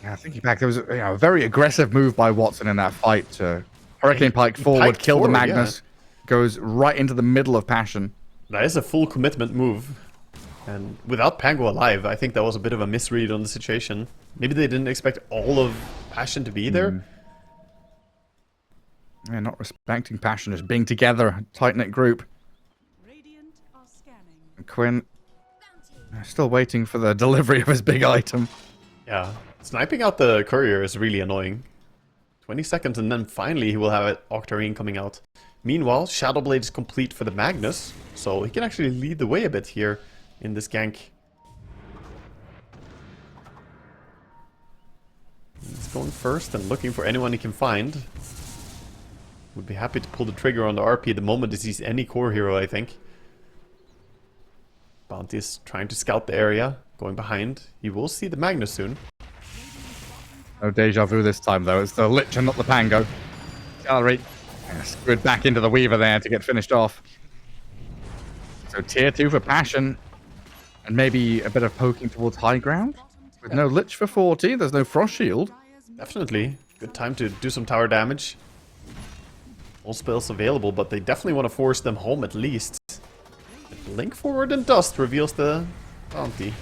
Yeah, thinking back, there was a very aggressive move by Watson in that fight to Hurricane Pike forward, piked kill the forward, Magnus, goes right into the middle of Passion. That is a full commitment move. And without Pango alive, I think that was a bit of a misread on the situation. Maybe they didn't expect all of Passion to be there. Yeah, not respecting Passion, just being together, a tight-knit group. Radiant are scanning. And Quinn still waiting for the delivery of his big item. Yeah, sniping out the courier is really annoying. 20 seconds and then finally he will have Octarine coming out. Meanwhile, Shadowblade is complete for the Magnus, so he can actually lead the way a bit here in this gank. He's going first and looking for anyone he can find. Would be happy to pull the trigger on the RP the moment he sees any core hero, I think. Bounty is trying to scout the area, going behind. He will see the Magnus soon. No deja vu this time, though. It's the Lich and not the Pango. Gallery screwed back into the Weaver there to get finished off. So tier 2 for Passion. And maybe a bit of poking towards high ground. With no Lich for 40, there's no Frost Shield. Definitely. Good time to do some tower damage. All spells available, but they definitely want to force them home at least. Link forward and Dust reveals the bounty.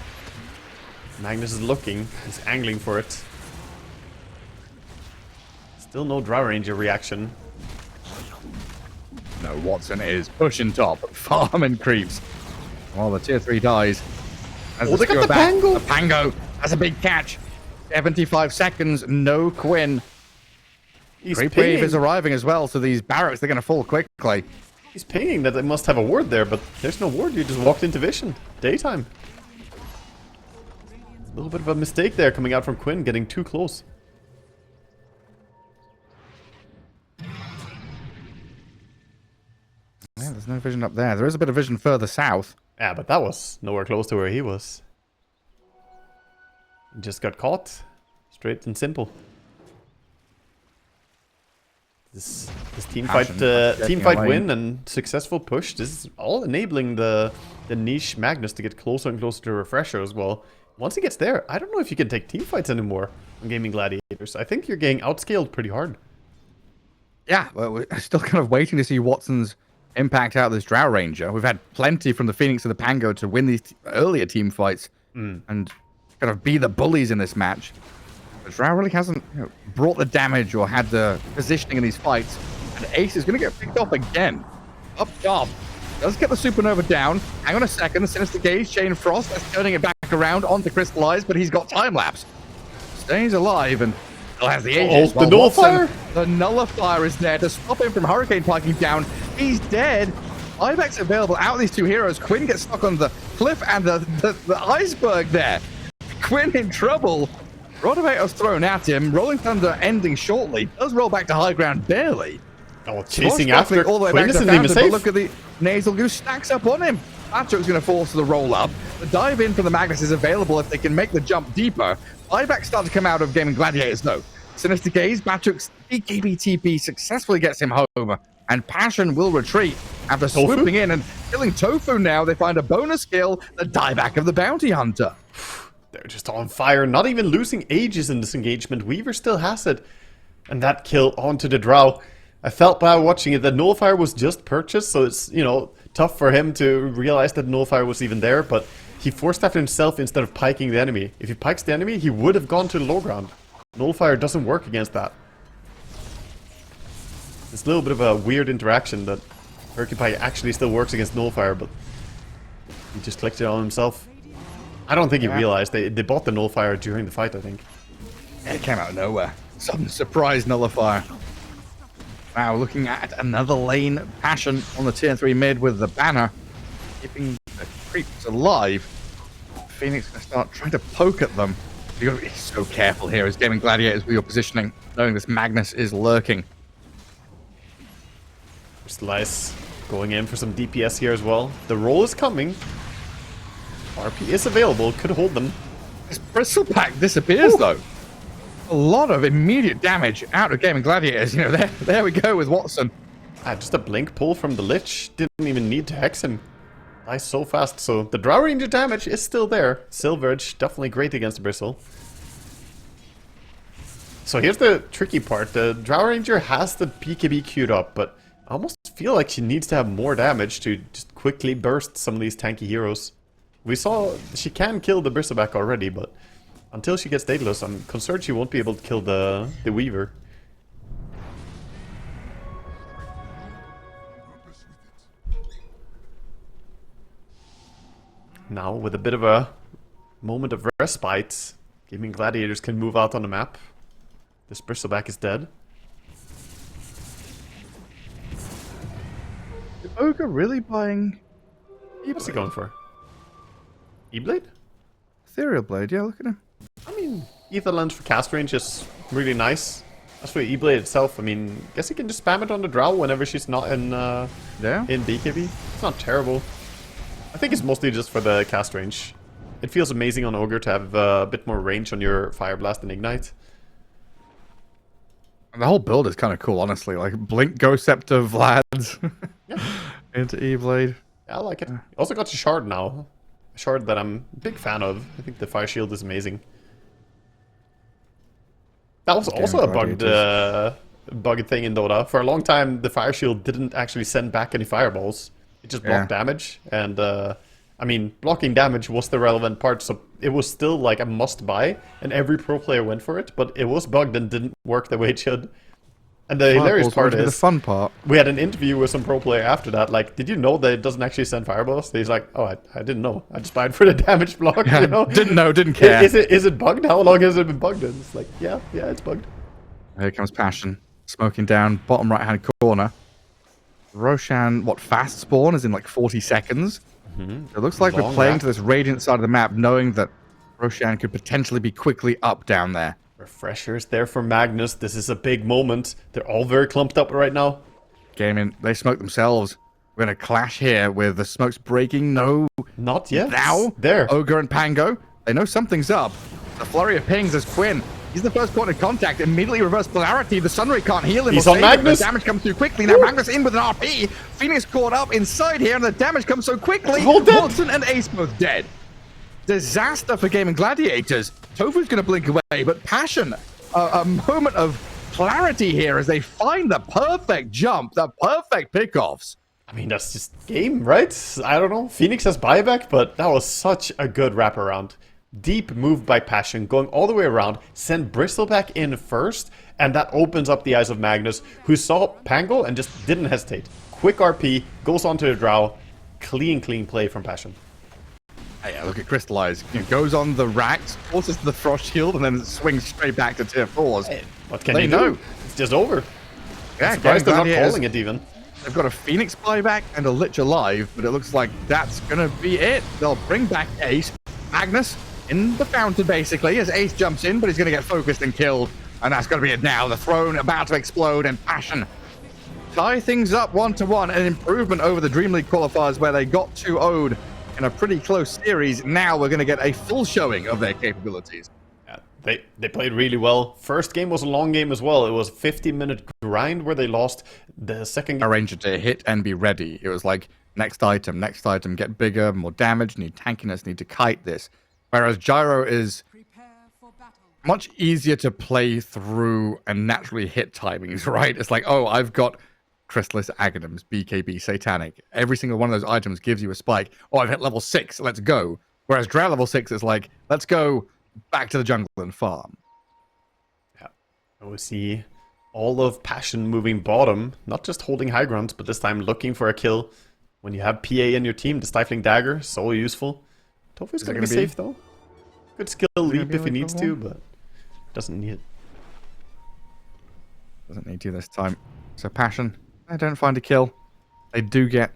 Magnus is looking. He's angling for it. Still no Drow Ranger reaction. No, Watson is pushing top, farming creeps. While the tier 3 dies. Oh, they got the Pango! The Pango! That's a big catch. 75 seconds, no Quinn. He's Creep pinging. Wave is arriving as well, so these barracks, they're going to fall quickly. He's pinging that they must have a ward there, but there's no ward. You just walked into vision. Daytime. A little bit of a mistake there coming out from Quinn, getting too close. Yeah, there's no vision up there. There is a bit of vision further south. Yeah, but that was nowhere close to where he was. He just got caught. Straight and simple. This team Passion, fight away. win and successful push. This is all enabling the niche Magnus to get closer and closer to Refresher as well. Once he gets there, I don't know if you can take team fights anymore on Gaimin Gladiators. I think you're getting outscaled pretty hard. Yeah, well, we're still kind of waiting to see Watson's impact out of this Drow Ranger. We've had plenty from the Phoenix and the Pango to win these earlier team fights and kind of be the bullies in this match. But Drow really hasn't brought the damage or had the positioning in these fights. And Ace is going to get picked off again. Up top. Does get the Supernova down. Hang on a second. The Sinister Gaze, Chain Frost. That's turning it back around onto Crystallize, but he's got time lapse. Stays alive and still has the Aegis. Oh, the Nullifier? The Nullifier is there to stop him from Hurricane Piking down. He's dead. Buyback's available out of these two heroes. Quinn gets stuck on the cliff and the iceberg there. Quinn in trouble. Rodovato's thrown at him. Rolling Thunder ending shortly. Does roll back to high ground barely. Oh, chasing Swashbuckling after all the way Quinn back to isn't even Fountain, but safe. look at the Nasal Goose stacks up on him. Patrick's going to force the roll up. The dive in from the Magnus is available if they can make the jump deeper. Buyback starts to come out of Gaimin Gladiators though. Sinister Gaze, Patrick's BKB TP successfully gets him home. And Passion will retreat after swooping in and killing Tofu now. They find a bonus kill, the dieback of the Bounty Hunter. They're just on fire, not even losing ages in this engagement. Weaver still has it. And that kill onto the Drow. I felt bad watching it. The Nullifier was just purchased, so it's, you know, tough for him to realize that Nullifier was even there, but he forced after himself instead of piking the enemy. If he pikes the enemy, he would have gone to the low ground. Nullifier doesn't work against that. It's a little bit of a weird interaction that Hercupie actually still works against Nullifier, but he just clicked it on himself. I don't think he realized. They bought the Nullifier during the fight, I think. Yeah, it came out of nowhere. Some surprise Nullifier. Now looking at another lane. Passion on the tier 3 mid with the banner. Keeping the creeps alive. Phoenix going to start trying to poke at them. You've got to be so careful here as Gaimin Gladiators with your positioning, knowing this Magnus is lurking. Slice going in for some DPS here as well. The roll is coming. RP is available, could hold them. This Bristle Pack disappears though. A lot of immediate damage out of Gaimin Gladiators. You know, there we go with Watson. Just a blink pull from the Lich. Didn't even need to hex him. Dies so fast. So the Drow Ranger damage is still there. Silverage, definitely great against the Bristle. So here's the tricky part. The Drow Ranger has the BKB queued up, but I almost feel like she needs to have more damage to just quickly burst some of these tanky heroes. We saw she can kill the Bristleback already, but until she gets Daedalus, I'm concerned she won't be able to kill the Weaver. Now, with a bit of a moment of respite, Gaimin Gladiators can move out on the map. This Bristleback is dead. Is Ogre really buying What's he going for? E-Blade? Ethereal Blade? Yeah, look at him. I mean, Ether Lens for cast range is really nice. As for E-Blade itself, I mean, guess you can just spam it on the Drow whenever she's not in in BKB. It's not terrible. I think it's mostly just for the cast range. It feels amazing on Ogre to have a bit more range on your Fire Blast and Ignite. And the whole build is kind of cool, honestly. Like Blink, Ghost Scepter, Vlad into E-Blade. Yeah, I like it. Also got a Shard now. A Shard that I'm a big fan of. I think the Fire Shield is amazing. That was also a bugged thing in Dota. For a long time, the Fire Shield didn't actually send back any fireballs. It just blocked damage. And, I mean, blocking damage was the relevant part, so it was still like a must-buy. And every pro player went for it, but it was bugged and didn't work the way it should. And the hilarious Fireballs part always be is, the fun part. we had an interview with some pro player after that. Like, did you know that it doesn't actually send fireballs? He's like, oh, I didn't know. I just buy it for the damage block. Yeah, You know? didn't know, didn't care. Is it bugged? How long has it been bugged? And it's like, yeah, it's bugged. Here comes Passion, smoking down bottom right-hand corner. Roshan, fast spawn is in like 40 seconds. It looks like we're Long playing wrap. to this Radiant side of the map, knowing that Roshan could potentially be quickly up down there. Refreshers there for Magnus. This is a big moment. They're all very clumped up right now. Gaimin, they smoke themselves. We're going to clash here with the smokes breaking. No. Not yet. Now, There. Ogre and Pango, they know something's up. The flurry of pings as Quinn. He's the first point of contact. Immediately reverse polarity. The Sunray can't heal him. He's or on save him. Magnus. The damage comes too quickly. Now Magnus in with an RP. Phoenix caught up inside here, and the damage comes so quickly. All dead. Watson and Ace both dead. Disaster for Gaimin Gladiators. Tofu's going to blink away, but Passion, a moment of clarity here as they find the perfect jump, the perfect pickoffs. I mean, that's just game, right? I don't know. Phoenix has buyback, but that was such a good wraparound. Deep move by Passion, going all the way around, send Bristleback in first, and that opens up the eyes of Magnus, who saw Pango and just didn't hesitate. Quick RP, goes onto the Drow. Clean play from Passion. Yeah, look at Crystallize. Goes on the racks, forces the Frost Shield, and then swings straight back to tier 4s. Hey, what can They you know. do? It's just over. Yeah, Surprised they're not Gladiators, calling it even. They've got a Phoenix buyback and a Lich Alive, but it looks like that's going to be it. They'll bring back Ace. Magnus in the fountain, basically, as Ace jumps in, but he's going to get focused and killed. And that's going to be it now. The throne about to explode, and Passion tie things up 1-1. An improvement over the Dream League qualifiers where they got 2-0'd in a pretty close series. Now we're going to get a full showing of their capabilities. Yeah, they played really well. First game was a long game as well. It was a 50-minute grind where they lost. The second game... Arranger to hit and be ready. It was like, next item, get bigger, more damage, need tankiness, need to kite this. Whereas Gyro is Prepare for battle. much easier to play through and naturally hit timings, right? It's like, oh, I've got Chrysalis, Aghanims, BKB, Satanic. Every single one of those items gives you a spike. Oh, I've hit level 6, let's go. Whereas Drow level 6 is like, let's go back to the jungle and farm. Yeah, we see all of Passion moving bottom, not just holding high ground, but this time looking for a kill. When you have PA in your team, the Stifling Dagger, so useful. Tofu's gonna be safe though. Good skill leap if he needs to, but doesn't need it. Doesn't need to this time. So Passion, they don't find a kill. They do get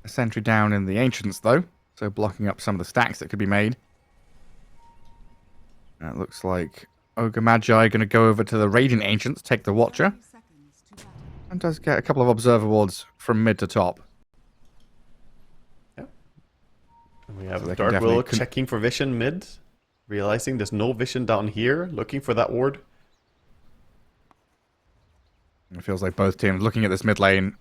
a sentry down in the Ancients though, so blocking up some of the stacks that could be made. It looks like Ogre Magi going to go over to the Radiant Ancients, take the Watcher, 30 seconds to battle. and does get a couple of Observer Wards from mid to top. Yeah. And we have So they can Dark Willow definitely checking for vision mid, realizing there's no vision down here, looking for that ward. It feels like both teams looking at this mid lane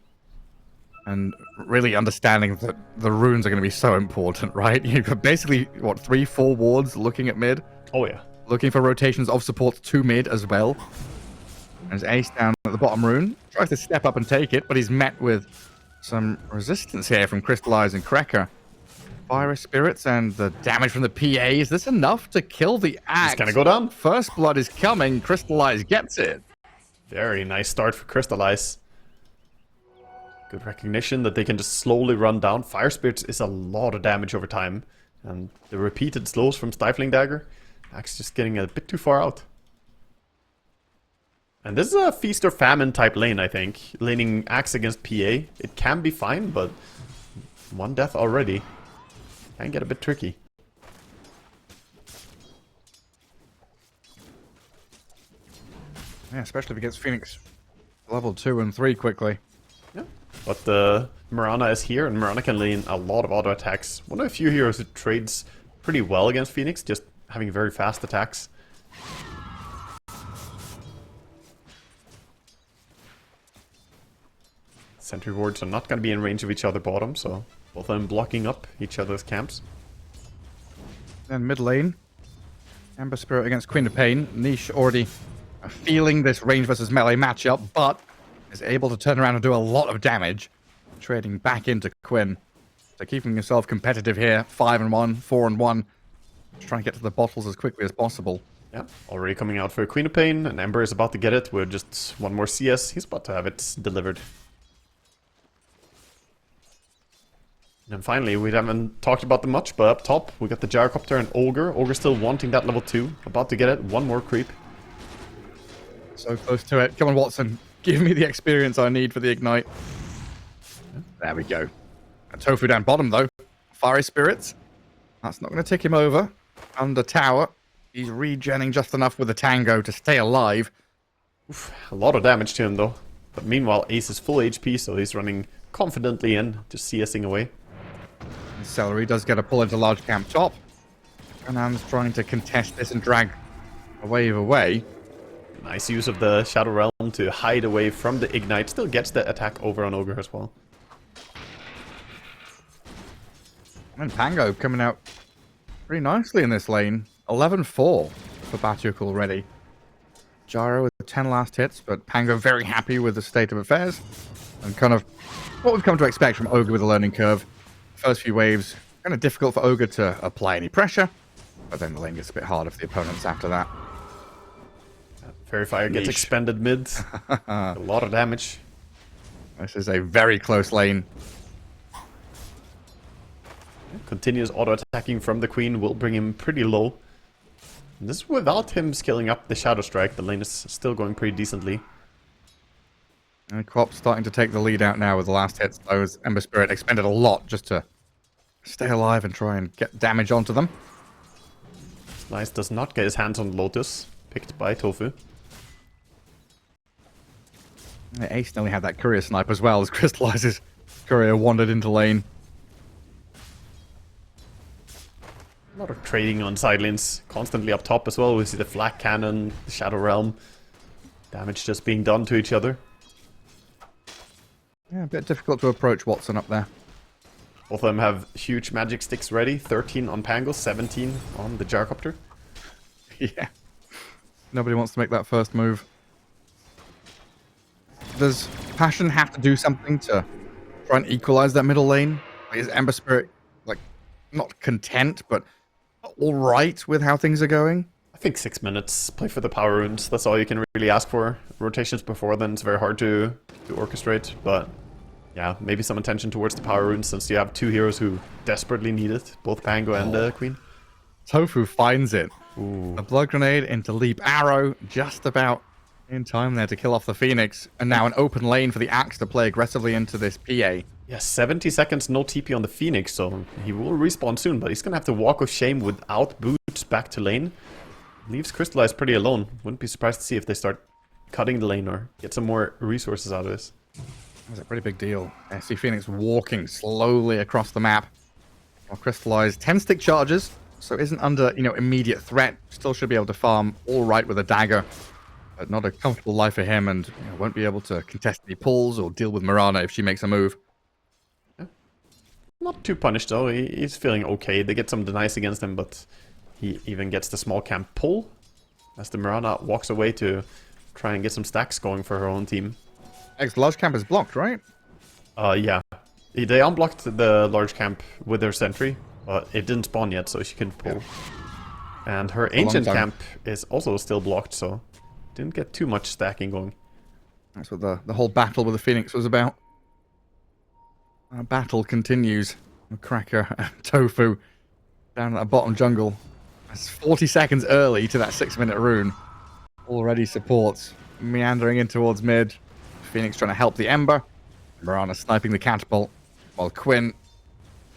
and really understanding that the runes are going to be so important, right? You've got basically, what, 3-4 wards looking at mid? Oh yeah. Looking for rotations of support to mid as well. There's Ace down at the bottom rune. Tries to step up and take it, but he's met with some resistance here from Crystallize and Krekker. Fire Spirits and the damage from the PA. Is this enough to kill the axe? He's gonna go down. First blood is coming. Crystallize gets it. Very nice start for Crystallize. Good recognition that they can just slowly run down. Fire Spirits is a lot of damage over time. And the repeated slows from Stifling Dagger. Axe just getting a bit too far out. And this is a feast or famine type lane, I think. Laning Axe against PA. It can be fine, but one death already can get a bit tricky. Yeah, especially if it gets Phoenix level 2 and 3 quickly. Yeah. But Mirana is here, and Mirana can lane a lot of auto attacks. One of the few heroes who trades pretty well against Phoenix, just having very fast attacks. Sentry wards are not going to be in range of each other bottom, so both of them blocking up each other's camps. Then mid lane. Ember Spirit against Queen of Pain. Niche already feeling this range versus melee matchup, but is able to turn around and do a lot of damage. Trading back into Quinn. So keeping yourself competitive here. 5-1, 4-1. Just trying to get to the bottles as quickly as possible. Yeah, already coming out for a Queen of Pain, and Ember is about to get it with just one more CS. He's about to have it delivered. And finally, we haven't talked about them much, but up top, we got the Gyrocopter and Ogre. Ogre still wanting that level 2. About to get it. One more creep. So close to it. Come on, Watson. Give me the experience I need for the Ignite. There we go. And Tofu down bottom, though. Fiery Spirits. That's not going to tick him over. Under tower. He's regenning just enough with the Tango to stay alive. Oof, a lot of damage to him, though. But meanwhile, Ace is full HP, so he's running confidently in, just CSing away. And Celery does get a pull into large camp top. Anand's trying to contest this and drag a wave away. Nice use of the Shadow Realm to hide away from the Ignite. Still gets the attack over on Ogre as well. And Pango coming out pretty nicely in this lane. 11-4 for Batyuk already. Gyro with 10 last hits, but Pango very happy with the state of affairs. And kind of what we've come to expect from Ogre with a learning curve. First few waves, kind of difficult for Ogre to apply any pressure. But then the lane gets a bit harder for the opponents after that. Fairy Fire gets expended mid. A lot of damage. This is a very close lane. Continuous auto-attacking from the Queen will bring him pretty low. And this is without him scaling up the Shadow Strike. The lane is still going pretty decently. And Quop's starting to take the lead out now with the last hits. Those Ember Spirit expended a lot just to stay alive and try and get damage onto them. Slice does not get his hands on Lotus, picked by Tofu. Ace nearly had that courier snipe as well as Crystallizes. Courier wandered into lane. A lot of trading on side lanes, constantly up top as well. We see the Flak Cannon, the Shadow Realm. Damage just being done to each other. Yeah, a bit difficult to approach Watson up there. Both of them have huge magic sticks ready. 13 on Pango, 17 on the Gyrocopter. Yeah. Nobody wants to make that first move. Does Passion have to do something to try and equalize that middle lane? Like, is Ember Spirit, like, not content, but alright with how things are going? I think 6 minutes. Play for the power runes. That's all you can really ask for. Rotations before then, it's very hard to orchestrate. But yeah, maybe some attention towards the power runes since you have two heroes who desperately need it. Both Pango and Queen. Tofu finds it. Ooh. A blood grenade into Leap Arrow, just about in time there to kill off the Phoenix. And now an open lane for the Axe to play aggressively into this PA. Yeah, 70 seconds, no TP on the Phoenix, so he will respawn soon, but he's gonna have to walk of shame without boots back to lane. Leaves Crystallize pretty alone. Wouldn't be surprised to see if they start cutting the lane or get some more resources out of this. That's a pretty big deal. I see Phoenix walking slowly across the map. While Crystallize 10 stick charges, so isn't under, immediate threat. Still should be able to farm all right with a dagger. But not a comfortable life for him, and won't be able to contest any pulls or deal with Mirana if she makes a move. Not too punished though, he's feeling okay. They get some denies against him, but he even gets the small camp pull as the Mirana walks away to try and get some stacks going for her own team. Large camp is blocked, right? Yeah. They unblocked the large camp with their sentry, but it didn't spawn yet, so she couldn't pull. Yeah. And her ancient camp is also still blocked, so didn't get too much stacking going. That's what the whole battle with the Phoenix was about. Our battle continues. Cracker and Tofu down at the bottom jungle. That's 40 seconds early to that 6-minute rune. Already supports meandering in towards mid. Phoenix trying to help the Ember. Mirana sniping the catapult. While Quinn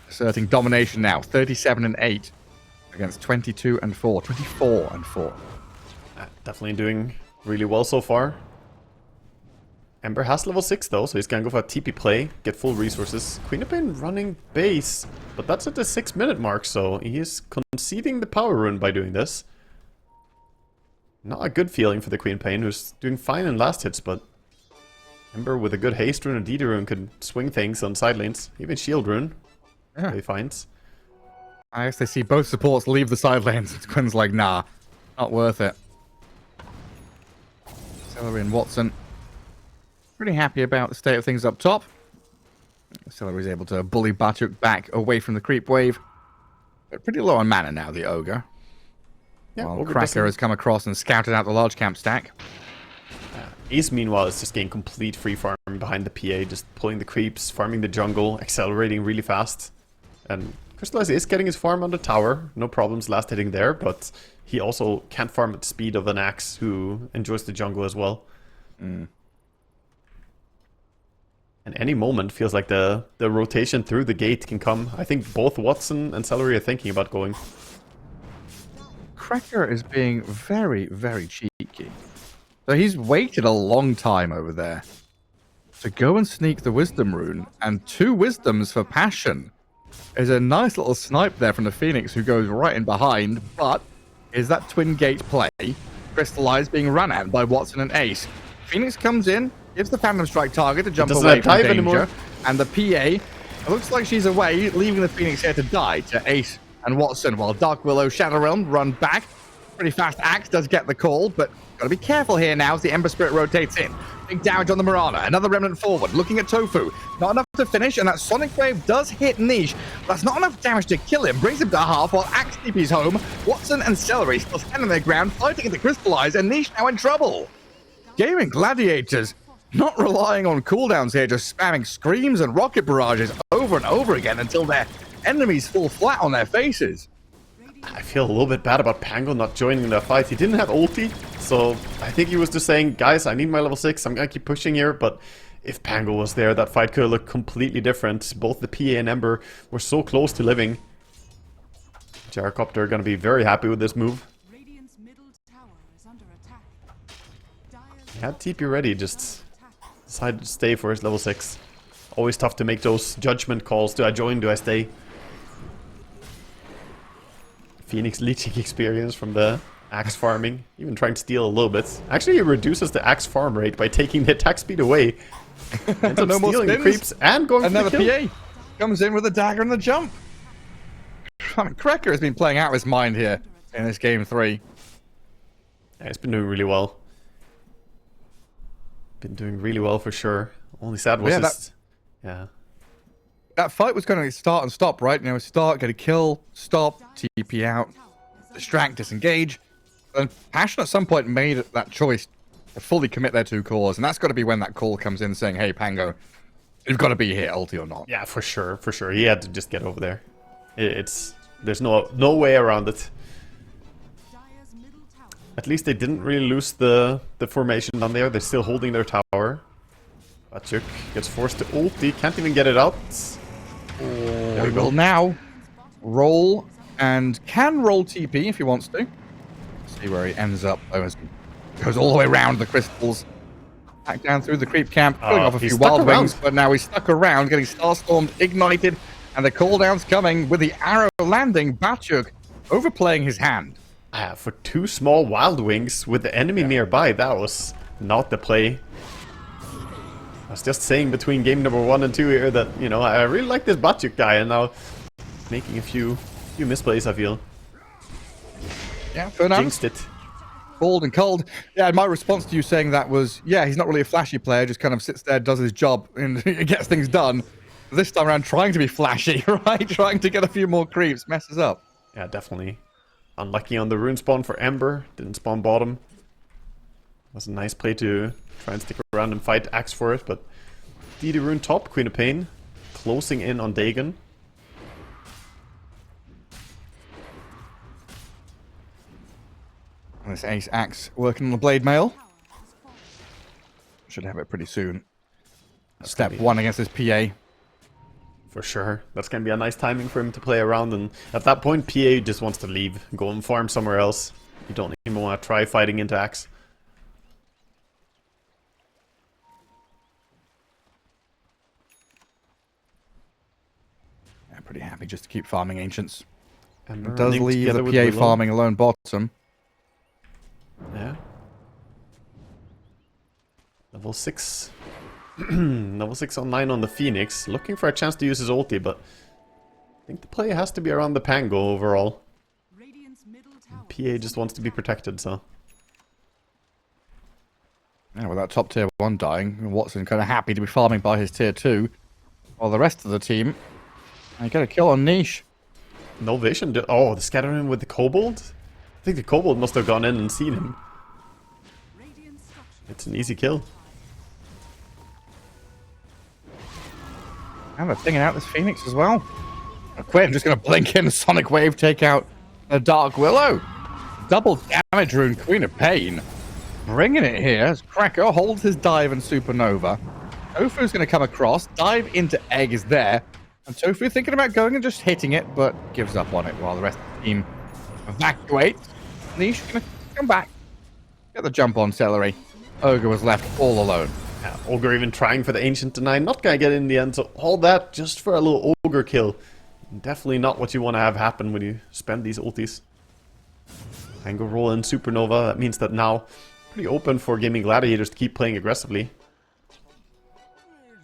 asserting domination now. 37-8 against 22-4. 24-4. Definitely doing really well so far. Ember has level 6 though, so he's gonna go for a TP play, get full resources. Queen of Pain running base, but that's at the 6-minute mark, so he is conceding the power rune by doing this. Not a good feeling for the Queen of Pain, who's doing fine in last hits, but Ember with a good haste rune and DD rune could swing things on side lanes, even shield rune. Yeah. He finds. I guess they see both supports leave the side lanes. Quinn's like, nah, not worth it. Celery and Watson pretty happy about the state of things up top. Celery is able to bully Batyuk back away from the creep wave. But pretty low on mana now, the Ogre. Yeah, While Ogre Cracker doesn't- has come across and scouted out the large camp stack. Ace, meanwhile, is just getting complete free farm behind the PA, just pulling the creeps, farming the jungle, accelerating really fast. And Crystallize is getting his farm on the tower, no problems last hitting there, but he also can't farm at the speed of an Axe who enjoys the jungle as well. And any moment feels like the rotation through the gate can come. I think both Watson and Celery are thinking about going. Cracker is being very, very cheeky. So he's waited a long time over there to go and sneak the Wisdom Rune, and 2 Wisdoms for Passion. Is a nice little snipe there from the Phoenix, who goes right in behind, but is that twin gate play? Crystallize being run at by Watson and Ace. Phoenix comes in, gives the Phantom Strike target to jump doesn't away have from dive danger, anymore. and the PA, it looks like she's away, leaving the Phoenix here to die to Ace and Watson, while Dark Willow, Shadow Realm run back. Pretty fast Axe does get the call, but gotta be careful here now as the Ember Spirit rotates in. Big damage on the Mirana, another Remnant forward, looking at Tofu. Not enough to finish, and that Sonic Wave does hit Niche. That's not enough damage to kill him, brings him to half while Axe TP's home. Watson and Celery still standing their ground, fighting to Crystallize, and Niche now in trouble. Gaimin Gladiators not relying on cooldowns here, just spamming screams and rocket barrages over and over again until their enemies fall flat on their faces. I feel a little bit bad about Pango not joining the fight. He didn't have ulti, so I think he was just saying, guys, I need my level 6, I'm gonna keep pushing here, but if Pango was there, that fight could have looked completely different. Both the PA and Ember were so close to living. Gyrocopter are gonna be very happy with this move. Radiant's middle tower is under attack. Dire's He had TP ready, just decided to stay for his level 6. Always tough to make those judgment calls. Do I join? Do I stay? Phoenix leeching experience from the Axe farming. Even trying to steal a little bit. Actually, it reduces the Axe farm rate by taking the attack speed away. Ends up No more stealing the spins. creeps and going Another for the kill. PA comes in with a dagger and the jump. I mean, Cracker has been playing out of his mind here in this game 3. Yeah, he's been doing really well. Been doing really well for sure. Only sad was Yeah, just... Yeah. That fight was going to start and stop, right? You know, start, get a kill, stop, TP out, distract, disengage. And Passion at some point made that choice to fully commit their 2 cores, and that's got to be when that call comes in saying, hey, Pango, you've got to be here, ulti or not. Yeah, for sure, for sure. He had to just get over there. There's no way around it. Dire's middle tower. At least they didn't really lose the formation down there. They're still holding their tower. Bachuk gets forced to ulti, can't even get it out. There we will now roll, and can roll TP if he wants to. See where he ends up. Oh, as he goes all the way around the crystals. Back down through the creep camp, pulling off a he's few stuck wild around. wings, but now he's stuck around, getting Starstormed, ignited, and the cooldown's coming with the arrow landing. Bachuk overplaying his hand. For 2 small wild wings with the enemy nearby, that was not the play. I was just saying between game number 1 and 2 here that, you know, I really like this Bachuk guy, and now making a few misplays, I feel. Yeah, Fernand, Jinxed it. cold and cold. Yeah, my response to you saying that was, yeah, he's not really a flashy player, just kind of sits there, does his job, and gets things done. This time around, trying to be flashy, right? Trying to get a few more creeps, messes up. Yeah, definitely. Unlucky on the rune spawn for Ember. Didn't spawn bottom. Was a nice play to try and stick around and fight Axe for it, but DD rune top, Queen of Pain, closing in on Dagon. This Ace Axe working on the Blade Mail. Should have it pretty soon. Step gonna be- 1 against this PA. For sure. That's going to be a nice timing for him to play around, and at that point, PA just wants to leave, go and farm somewhere else. You don't even want to try fighting into Axe. Yeah, pretty happy just to keep farming Ancients. Ember Does running leave the together with PA Willow. farming alone bottom. Yeah. Level 6. Level 6 on 9 on the Phoenix. Looking for a chance to use his ulti, but I think the play has to be around the Pango overall. Radiant's middle tower. PA just wants to be protected, so... Yeah, with that top tier 1 dying, Watson kind of happy to be farming by his tier 2. While the rest of the team, they get a kill on Niche. No vision. Oh, the scattering with the Kobold? think the Kobold must have gone in and seen him. Radiant structure. It's an easy kill. And they're thinking out this Phoenix as well. Quinn just going to blink in, Sonic Wave, take out a Dark Willow. Double damage rune, Queen of Pain. Bringing it here as Cracker holds his dive and Supernova. Tofu's going to come across, dive into Egg is there. And Tofu thinking about going and just hitting it, but gives up on it while the rest of the team evacuates. Niche going to come back. Get the jump on Celery. Ogre was left all alone. Yeah, Ogre even trying for the Ancient Deny, not gonna get it in the end, so all that just for a little Ogre kill. Definitely not what you want to have happen when you spend these ultis. Angle roll in Supernova, that means that now pretty open for Gaimin Gladiators to keep playing aggressively.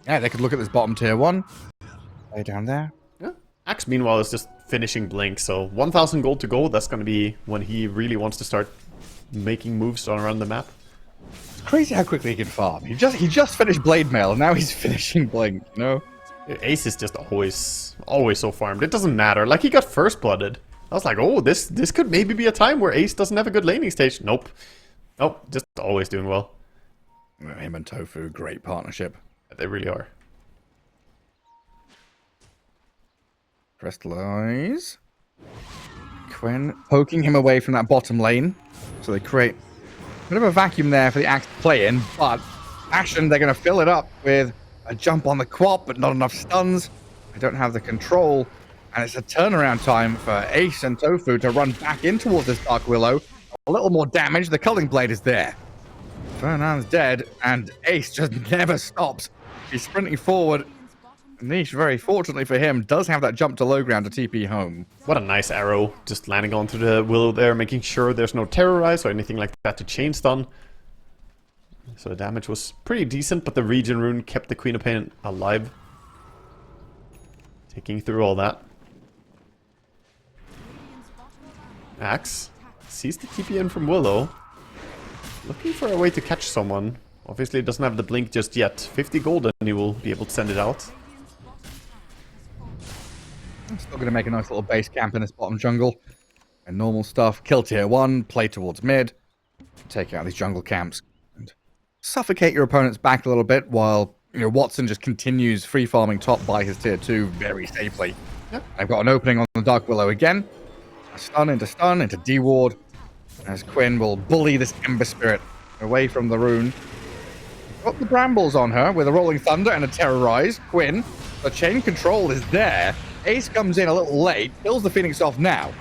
Yeah, they could look at this bottom tier 1. Way down there. Yeah. Axe meanwhile is just finishing Blink, so 1000 gold to go, that's gonna be when he really wants to start making moves on around the map. It's crazy how quickly he can farm. He just finished Blade Mail, and now he's finishing Blink, you know? Ace is just always so farmed. It doesn't matter. Like, he got first blooded. I was like, oh, this could maybe be a time where Ace doesn't have a good laning stage. Nope. Nope, just always doing well. Him and Tofu, great partnership. They really are. Crystallize. Quinn poking him away from that bottom lane. So they create a bit of a vacuum there for the Axe to play in, but Ashen, they're going to fill it up with a jump on the quad, but not enough stuns. They don't have the control, and it's a turnaround time for Ace and Tofu to run back in towards this Dark Willow. A little more damage. The Culling Blade is there. Fernand's dead, and Ace just never stops. He's sprinting forward. Niche, very fortunately for him, does have that jump to low ground to TP home. What a nice arrow. Just landing onto the Willow there, making sure there's no Terrorize or anything like that to chain stun. So the damage was pretty decent, but the Regen Rune kept the Queen of Pain alive. Taking through all that. Axe sees the TP in from Willow. Looking for a way to catch someone. Obviously it doesn't have the blink just yet. 50 gold and he will be able to send it out. I'm still going to make a nice little base camp in this bottom jungle. And normal stuff. Kill tier 1, play towards mid. Take out these jungle camps. And suffocate your opponents back a little bit while, you know, Watson just continues free farming top by his tier 2 very safely. Yep. I've got an opening on the Dark Willow again. A stun into D-Ward. As Quinn will bully this Ember Spirit away from the rune. Got the brambles on her with a Rolling Thunder and a Terrorize. Quinn, the chain control is there. Ace comes in a little late, kills the Phoenix off now.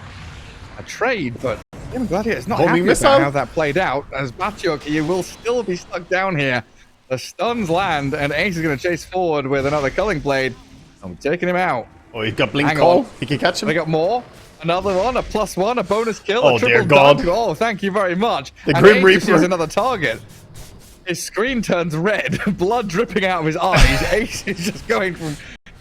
A trade, but Gaimin Gladiator is not happy about how that played out. As Batiok, you will still be stuck down here. The stuns land, and Ace is going to chase forward with another Culling Blade. I'm taking him out. Oh, he's got blink call. He can catch him. They got more. Another one, a +1, a bonus kill, Oh, a triple dear God. dunk. Oh, thank you very much. The and Grim Ace Reaper is another target. His screen turns red, blood dripping out of his eyes. Ace is just going from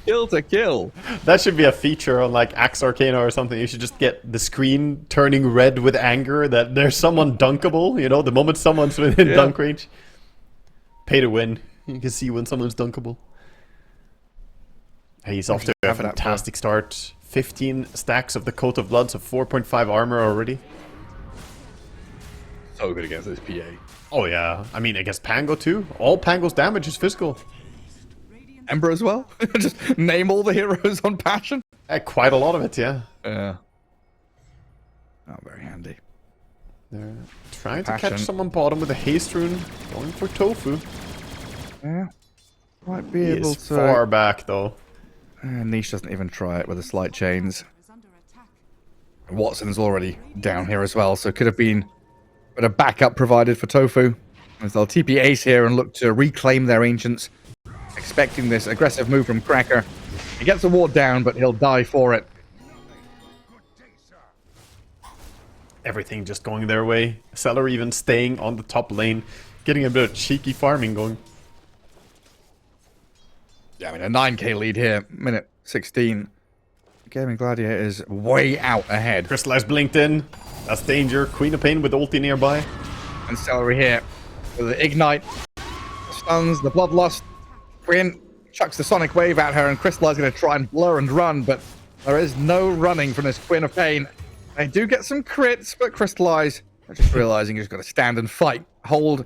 kill to kill. That should be a feature on like Axe Arcana or something. You should just get the screen turning red with anger that there's someone dunkable, you know, the moment someone's within dunk range. Pay to win. You can see when someone's dunkable. Hey, he's off to a fantastic start. 15 stacks of the Coat of Blood, so 4.5 armor already. So good against this PA. Oh yeah, I mean against Pango too. All Pango's damage is physical. Ember as well? Just name all the heroes on Passion? Quite a lot of it, yeah. Yeah. Oh, very handy. They're trying to catch someone bottom with a haste rune. Going for Tofu. Yeah. Might be He able is to... far back though. Niche doesn't even try it with the slight chains. Is under attack. Watson's already down here as well, so could have been a bit of backup provided for Tofu. As they'll TP Ace here and look to reclaim their Ancients. Expecting this aggressive move from Cracker. He gets the ward down, but he'll die for it. Everything just going their way. Celery even staying on the top lane. Getting a bit of cheeky farming going. Yeah, I mean, a 9k lead here. Minute 16. Gaimin Gladiator is way out ahead. Crystallize blinked in. That's danger. Queen of Pain with ulti nearby. And Celery here with the Ignite. The stuns, the Bloodlust. Quinn chucks the Sonic Wave at her, and Crystallize going to try and blur and run, but there is no running from this Queen of Pain. They do get some crits, but Crystallize are just realizing you've got to stand and fight. Hold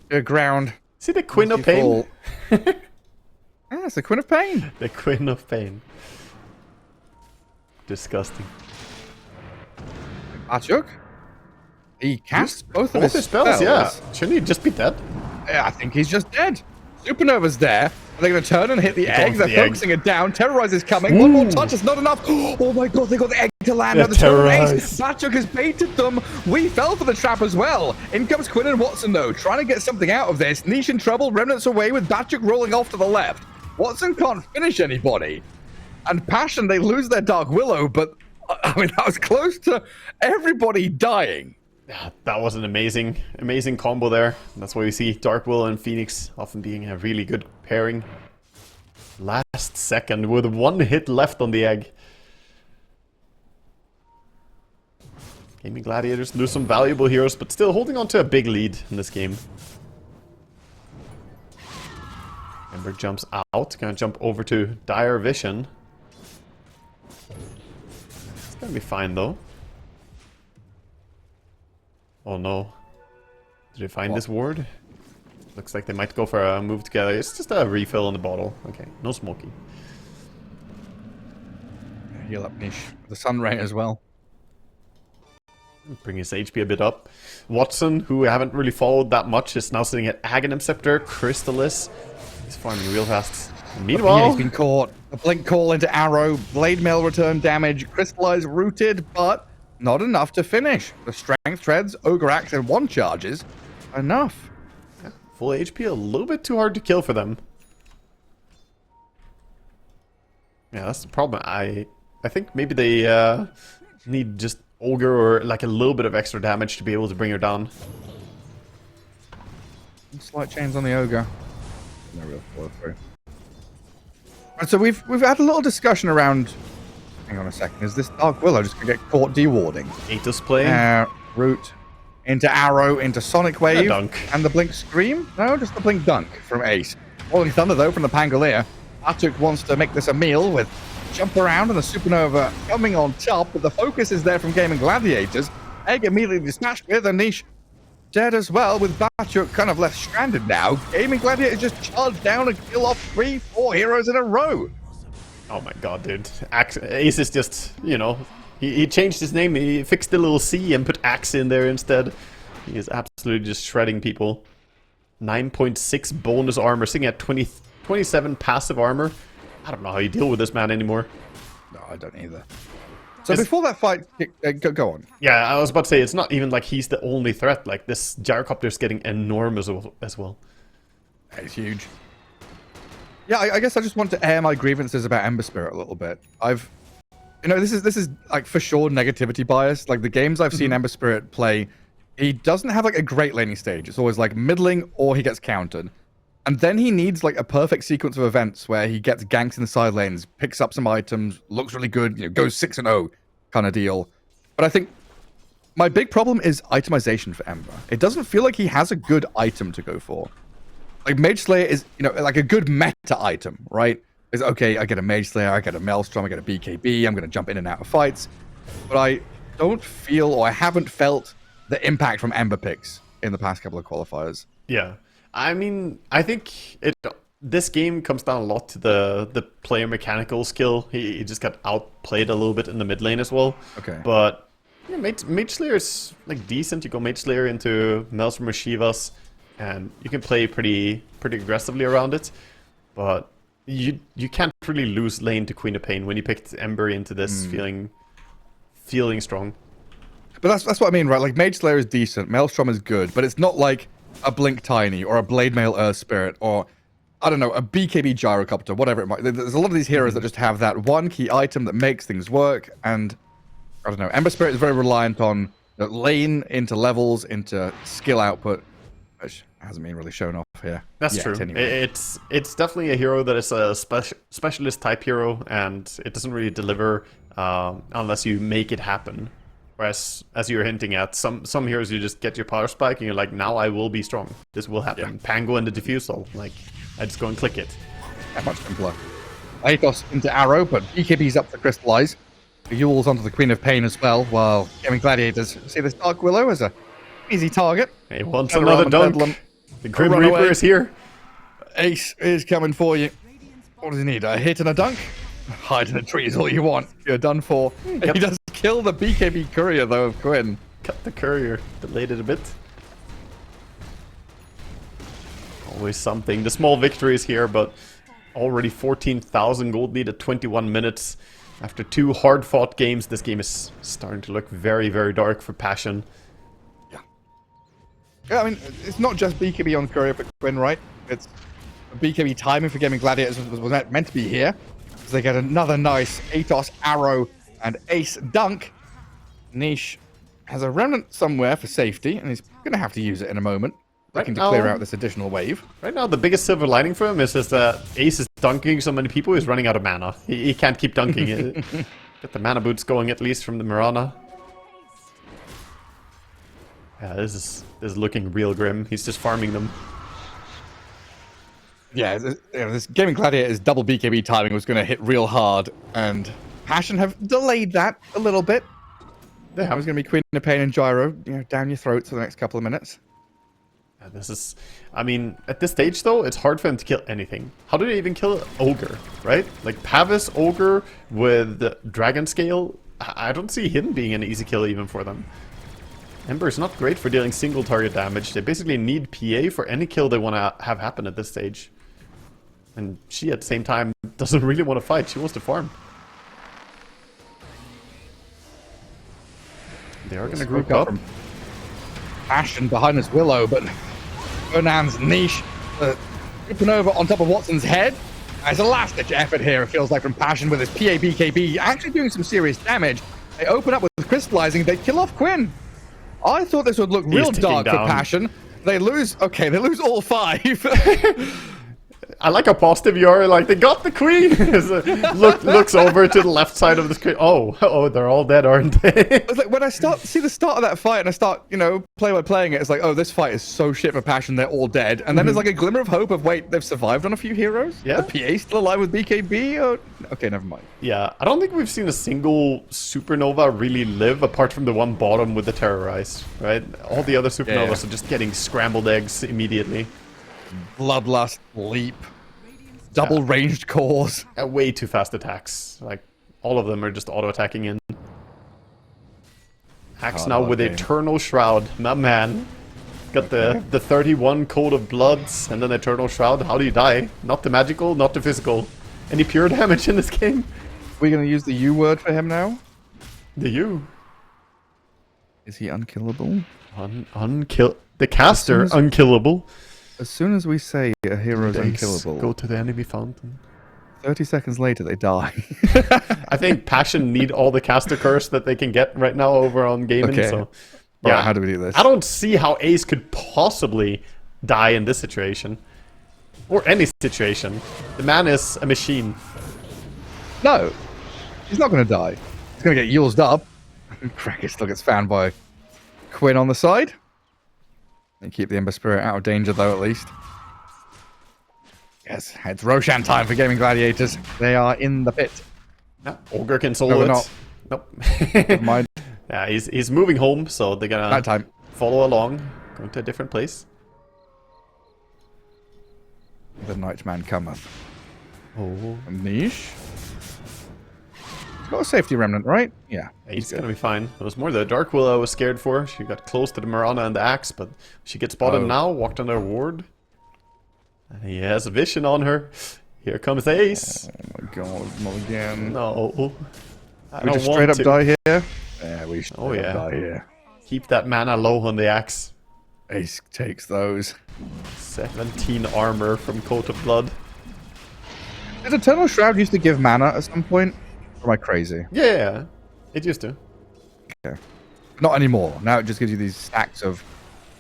your ground. See the Queen of Pain? Yeah, it's the Queen of Pain. The Queen of Pain. Disgusting. Bachuk. He casts both of Both his spells, yeah. Shouldn't he just be dead? Yeah, I think he's just dead. Supernova's there. They're going to turn and hit the egg. They're focusing it down. Terrorize is coming. One more touch is not enough. Oh my god, they got the egg to land at the turn ace. Bachuk has baited them. We fell for the trap as well. In comes Quinn and Watson, though, trying to get something out of this. Niche in trouble. Remnants away with Bachuk rolling off to the left. Watson can't finish anybody. And Passion, they lose their Dark Willow, but I mean, that was close to everybody dying. Yeah, that was an amazing combo there. That's why we see Dark Willow and Phoenix often being a really good pairing. Last second with 1 hit left on the egg. Gaimin Gladiators lose some valuable heroes, but still holding on to a big lead in this game. Ember jumps out, gonna jump over to Dire Vision. It's gonna be fine though. Oh no. Did they find this ward? Looks like they might go for a move together. It's just a refill in the bottle. Okay, no smoking. Heal up Niche. The Sun Ray as well. Bring his HP a bit up. Watson, who I haven't really followed that much, is now sitting at Aghanim Scepter. Crystalis. He's farming real fast. Meanwhile, he's been caught. A blink call into Arrow. Blade Mail return damage. Crystallize rooted, but not enough to finish. The Strength Treads, Ogre Axe, and 1 charges. Enough. Yeah, full HP, a little bit too hard to kill for them. Yeah, that's the problem. I think maybe they need just Ogre or like a little bit of extra damage to be able to bring her down. Slight chains on the Ogre. No real follow through. Right, so we've had a little discussion around. Hang on a second. Is this Dark Willow just gonna get caught dewarding? Atos play. Root into Arrow into Sonic Wave Dunk. and the Blink Scream. No, just the Blink Dunk from Ace. Rolling Thunder though from the Pangolier. Bachuk wants to make this a meal with jump around and the Supernova coming on top, but the focus is there from Gaimin Gladiators. Egg immediately dispatched with a Niche dead as well, with Bachuk kind of left stranded now. Gaimin Gladiators just charge down and kill off 3-4 heroes in a row. Oh my god, dude. Ace is just, you know, he changed his name. He fixed the little C and put Axe in there instead. He is absolutely just shredding people. 9.6 bonus armor, sitting at 27 passive armor. I don't know how you deal with this man anymore. No, I don't either. So before that fight, go on. Yeah, I was about to say, it's not even like he's the only threat. Like, this Gyrocopter's getting enormous as well. It's huge. Yeah, I guess I just want to air my grievances about Ember Spirit a little bit. This is like for sure negativity bias. Like the games I've seen Ember Spirit play, he doesn't have like a great laning stage. It's always like middling or he gets countered. And then he needs like a perfect sequence of events where he gets ganks in the side lanes, picks up some items, looks really good, goes 6-0 kind of deal. But I think my big problem is itemization for Ember. It doesn't feel like he has a good item to go for. Like Mage Slayer is, like a good meta item, right? Is okay, I get a Mage Slayer, I get a Maelstrom, I get a BKB, I'm going to jump in and out of fights. But I don't feel, or I haven't felt, the impact from Ember picks in the past couple of qualifiers. Yeah. I mean, I think this game comes down a lot to the player mechanical skill. He just got outplayed a little bit in the mid lane as well. Okay. But yeah, Mage Slayer is like decent. You go Mage Slayer into Maelstrom or Shivas, and you can play pretty aggressively around it. But you can't really lose lane to Queen of Pain when you picked Ember into this feeling strong. But that's what I mean, right? Like Mage Slayer is decent, Maelstrom is good, but it's not like a Blink Tiny or a Blade Mail Earth Spirit or I don't know, a BKB Gyrocopter, whatever it might. There's a lot of these heroes that just have that one key item that makes things work, and I don't know. Ember Spirit is very reliant on lane into levels into skill output, which hasn't been really shown off here. That's true. Anyway. It's definitely a hero that is a specialist type hero, and it doesn't really deliver unless you make it happen. Whereas, as you're hinting at, some heroes you just get your power spike and you're like, now I will be strong. This will happen. Yeah. Pango and the Diffusal, like, I just go and click it. That much simpler. Athos into Arrow, but BKB's up for Crystallize. Yules onto the Queen of Pain as well, while Gaimin Gladiators see this Dark Willow as a easy target. He wants Turn another around dunk. Bedlam. The Grim Run Reaper away. is here. Ace is coming for you. What does he need? A hit and a dunk? Hide in the trees all you want. You're done for. He does kill the BKB courier, though, of Quinn. Cut the courier. Delayed it a bit. Always something. The small victories here, but already 14,000 gold lead at 21 minutes. After 2 hard-fought games, this game is starting to look very, very dark for Passion. Yeah, I mean, it's not just BKB on courier for Quinn, right? It's BKB timing for Gaimin Gladiators was meant to be here. So they get another nice Atos arrow and ace dunk. Niche has a remnant somewhere for safety, and he's going to have to use it in a moment. Looking to clear out this additional wave. Right now, the biggest silver lining for him is just that Ace is dunking so many people, he's running out of mana. He can't keep dunking it. Get the mana boots going at least from the Mirana. Yeah, this is looking real grim. He's just farming them. Yeah, this Gaimin Gladiators double BKB timing was going to hit real hard, and Passion have delayed that a little bit. They I have. was going to be Queen of Pain and Gyro, down your throats for the next couple of minutes. Yeah, this is... I mean, at this stage, though, it's hard for him to kill anything. How do they even kill Ogre, right? Like, Pavis Ogre with Dragon Scale, I don't see him being an easy kill even for them. Ember is not great for dealing single target damage. They basically need PA for any kill they want to have happen at this stage. And she, at the same time, doesn't really want to fight. She wants to farm. They are going to group up. Passion behind his Willow, but Bonan's niche tripping over on top of Watson's head. It's a last-ditch effort here, it feels like, from Passion with his PA-BKB, actually doing some serious damage. They open up with crystallizing, they kill off Quinn. I thought this would look real dark for Passion. They lose, okay, they lose all 5. I like how positive you are. Like, they got the queen. Looks over to the left side of the screen. Oh, they're all dead, aren't they? It's like when I see the start of that fight and I start, play by playing it, it's like, oh, this fight is so shit for Passion, they're all dead. And then there's like a glimmer of hope of, wait, they've survived on a few heroes? Yeah. The PA still alive with BKB? Oh, okay, never mind. Yeah, I don't think we've seen a single supernova really live apart from the one bottom with the terrorize, right? All the other supernovas are just getting scrambled eggs immediately. Bloodlust, leap, double ranged cores. Way too fast attacks. Like, all of them are just auto-attacking in. Axe now with Eternal Shroud. My man. Got the 31 Code of Bloods and then Eternal Shroud. How do you die? Not the magical, not the physical. Any pure damage in this game? We're going to use the U word for him now? The U. Is he unkillable? The caster, unkillable. As soon as we say a hero's unkillable, Go to the enemy fountain. 30 seconds later they die. I think Passion need all the caster curse that they can get right now over on Gaimin. Okay. So, Yeah. yeah, How do we do this? I don't see how Ace could possibly die in this situation. Or any situation. The man is a machine. No, he's not going to die. He's going to get used up. Cracker still gets found by Quinn on the side. They keep the Ember Spirit out of danger, though, at least. Yes, it's Roshan time for Gaimin Gladiators. They are in the pit. Yeah, Ogre can solo No, they're it. not. Nope. Never mind. Yeah, he's moving home, so they're gonna Night time. follow along, going to a different place. The Nightman cometh. Oh, Niche. He's got a safety remnant, right? Yeah. he's gonna be fine. It was more the Dark Willow I was scared for. She got close to the Mirana and the Axe, but she gets spotted now, walked under a ward. And he has a vision on her. Here comes Ace. Oh my god, not again. No. I We don't just want straight up to. die here? Yeah, we straight Oh, yeah. up die here. Keep that mana low on the Axe. Ace takes those. 17 armor from Coat of Blood. Did Eternal Shroud used to give mana at some point? Or am I crazy? Yeah, it used to. Okay. Not anymore. Now it just gives you these stacks of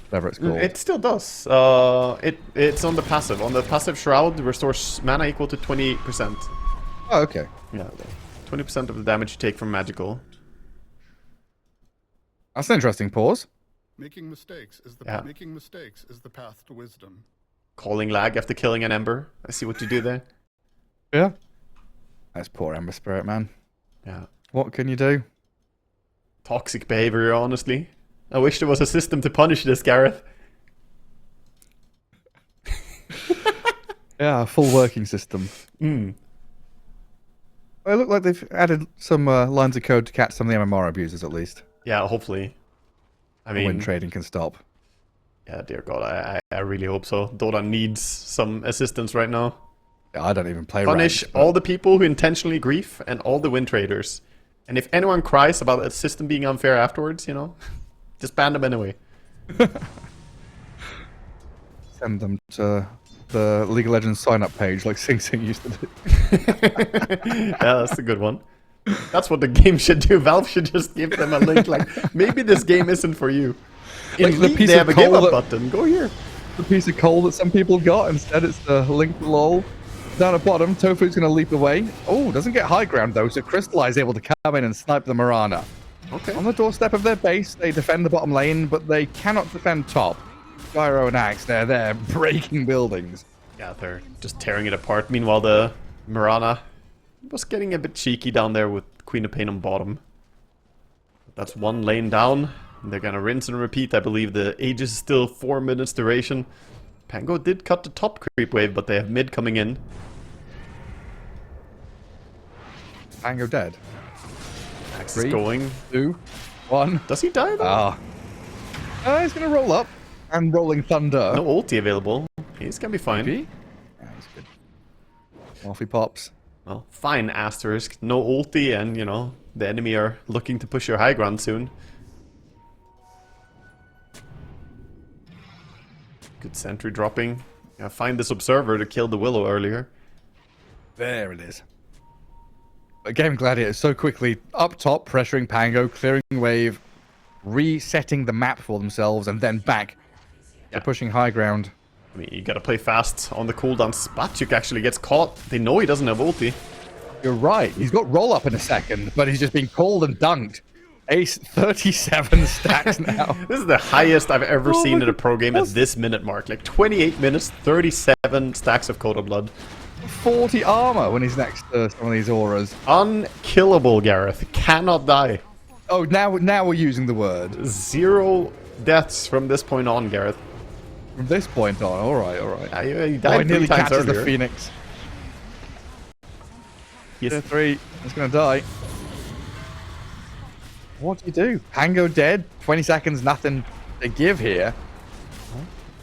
whatever it's called. It still does. It's on the passive. On the passive Shroud, restores mana equal to 20%. Oh, okay. Yeah, 20% of the damage you take from magical. That's an interesting pause. Making mistakes is the path to wisdom. Calling lag after killing an Ember. I see what you do there. Yeah. That's poor Ember Spirit, man. Yeah. What can you do? Toxic behavior, honestly. I wish there was a system to punish this, Gareth. Yeah, a full working system. Mm. Well, it looked like they've added some lines of code to catch some of the MMR abusers, at least. Yeah, hopefully. I mean, When trading can stop. yeah, dear God, I really hope so. Dota needs some assistance right now. Yeah, I don't even play Punish ranked, but- all the people who intentionally grief and all the win traders. And if anyone cries about a system being unfair afterwards, you know, just ban them anyway. Send them to the League of Legends sign-up page like Sing Sing used to do. Yeah, that's a good one. That's what the game should do. Valve should just give them a link like, maybe this game isn't for you. In Like the League, piece they of have a give coal up that- button. Go here. The piece of coal that some people got, instead it's the link to lol. Down at bottom, Tofu's going to leap away. Oh, doesn't get high ground though, so Crystallize able to come in and snipe the Mirana. Okay. On the doorstep of their base, they defend the bottom lane, but they cannot defend top. Gyro and Axe, they're there breaking buildings. Yeah, they're just tearing it apart. Meanwhile, the Mirana was getting a bit cheeky down there with Queen of Pain on bottom. That's one lane down. They're gonna rinse and repeat. I believe the age is still 4 minutes duration. Pango did cut the top creep wave, but they have mid coming in. Pango dead. Axe 3, is going. 2, 1. Does he die though? Ah. He's going to roll up. And Rolling Thunder. No ulti available. He's gonna be fine. Maybe? Yeah, he's good. Off he pops. Well, fine asterisk. No ulti, and you know the enemy are looking to push your high ground soon. Good sentry dropping. Yeah, find this observer to kill the Willow earlier. There it is. But Gaimin Gladiators so quickly up top, pressuring Pango, clearing wave, resetting the map for themselves, and then back. Yeah. They're pushing high ground. I mean, you gotta play fast on the cooldown. Spatyuk actually gets caught. They know he doesn't have ulti. You're right. He's got roll up in a second, but he's just been called and dunked. Ace 37 stacks now. This is the highest I've ever Oh seen my in a pro game at this minute mark. Like 28 minutes, 37 stacks of Coda Blood. 40 armor when he's next to some of these auras. Unkillable, Gareth. Cannot die. Oh, now we're using the word. 0 deaths from this point on, Gareth. From this point on, alright. He Oh, died he nearly 3 times catches earlier. the Phoenix. Yes. Tier 3, he's gonna die. What do you do? Pango dead, 20 seconds, nothing to give here.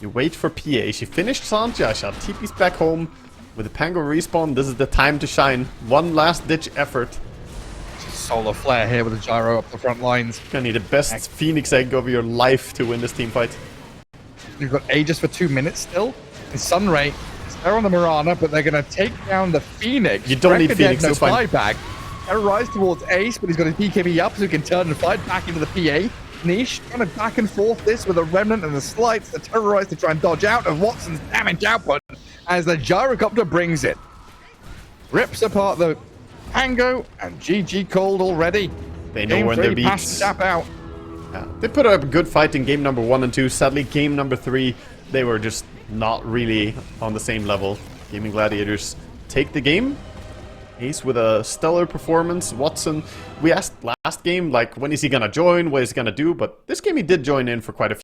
You wait for PA. She finished Sanjasha. TP's back home. With the Pango respawn, this is the time to shine. One last ditch effort. Solar flare here with a gyro up the front lines. Gonna need the best Phoenix egg of your life to win this team fight. You've got Aegis for 2 minutes still. And Sunray is there on the Mirana, but they're going to take down the Phoenix. You don't need Drekka Phoenix, dead, it's no fine. flyback. Rise towards Ace, but he's got his BKB up so he can turn and fight back into the PA. Niche trying to back and forth this with a Remnant and the Slights, the Terrorize to try and dodge out of Watson's damage output as the Gyrocopter brings it. Rips apart the Pango and GG called already. They know Game when 3 they're beat. passed tap out. Yeah. They put up a good fight in game number 1 and 2. Sadly, game number 3, they were just not really on the same level. Gaimin Gladiators take the game. Ace with a stellar performance. Watson, we asked last game, like, when is he gonna join? What is he gonna do? But this game he did join in for quite a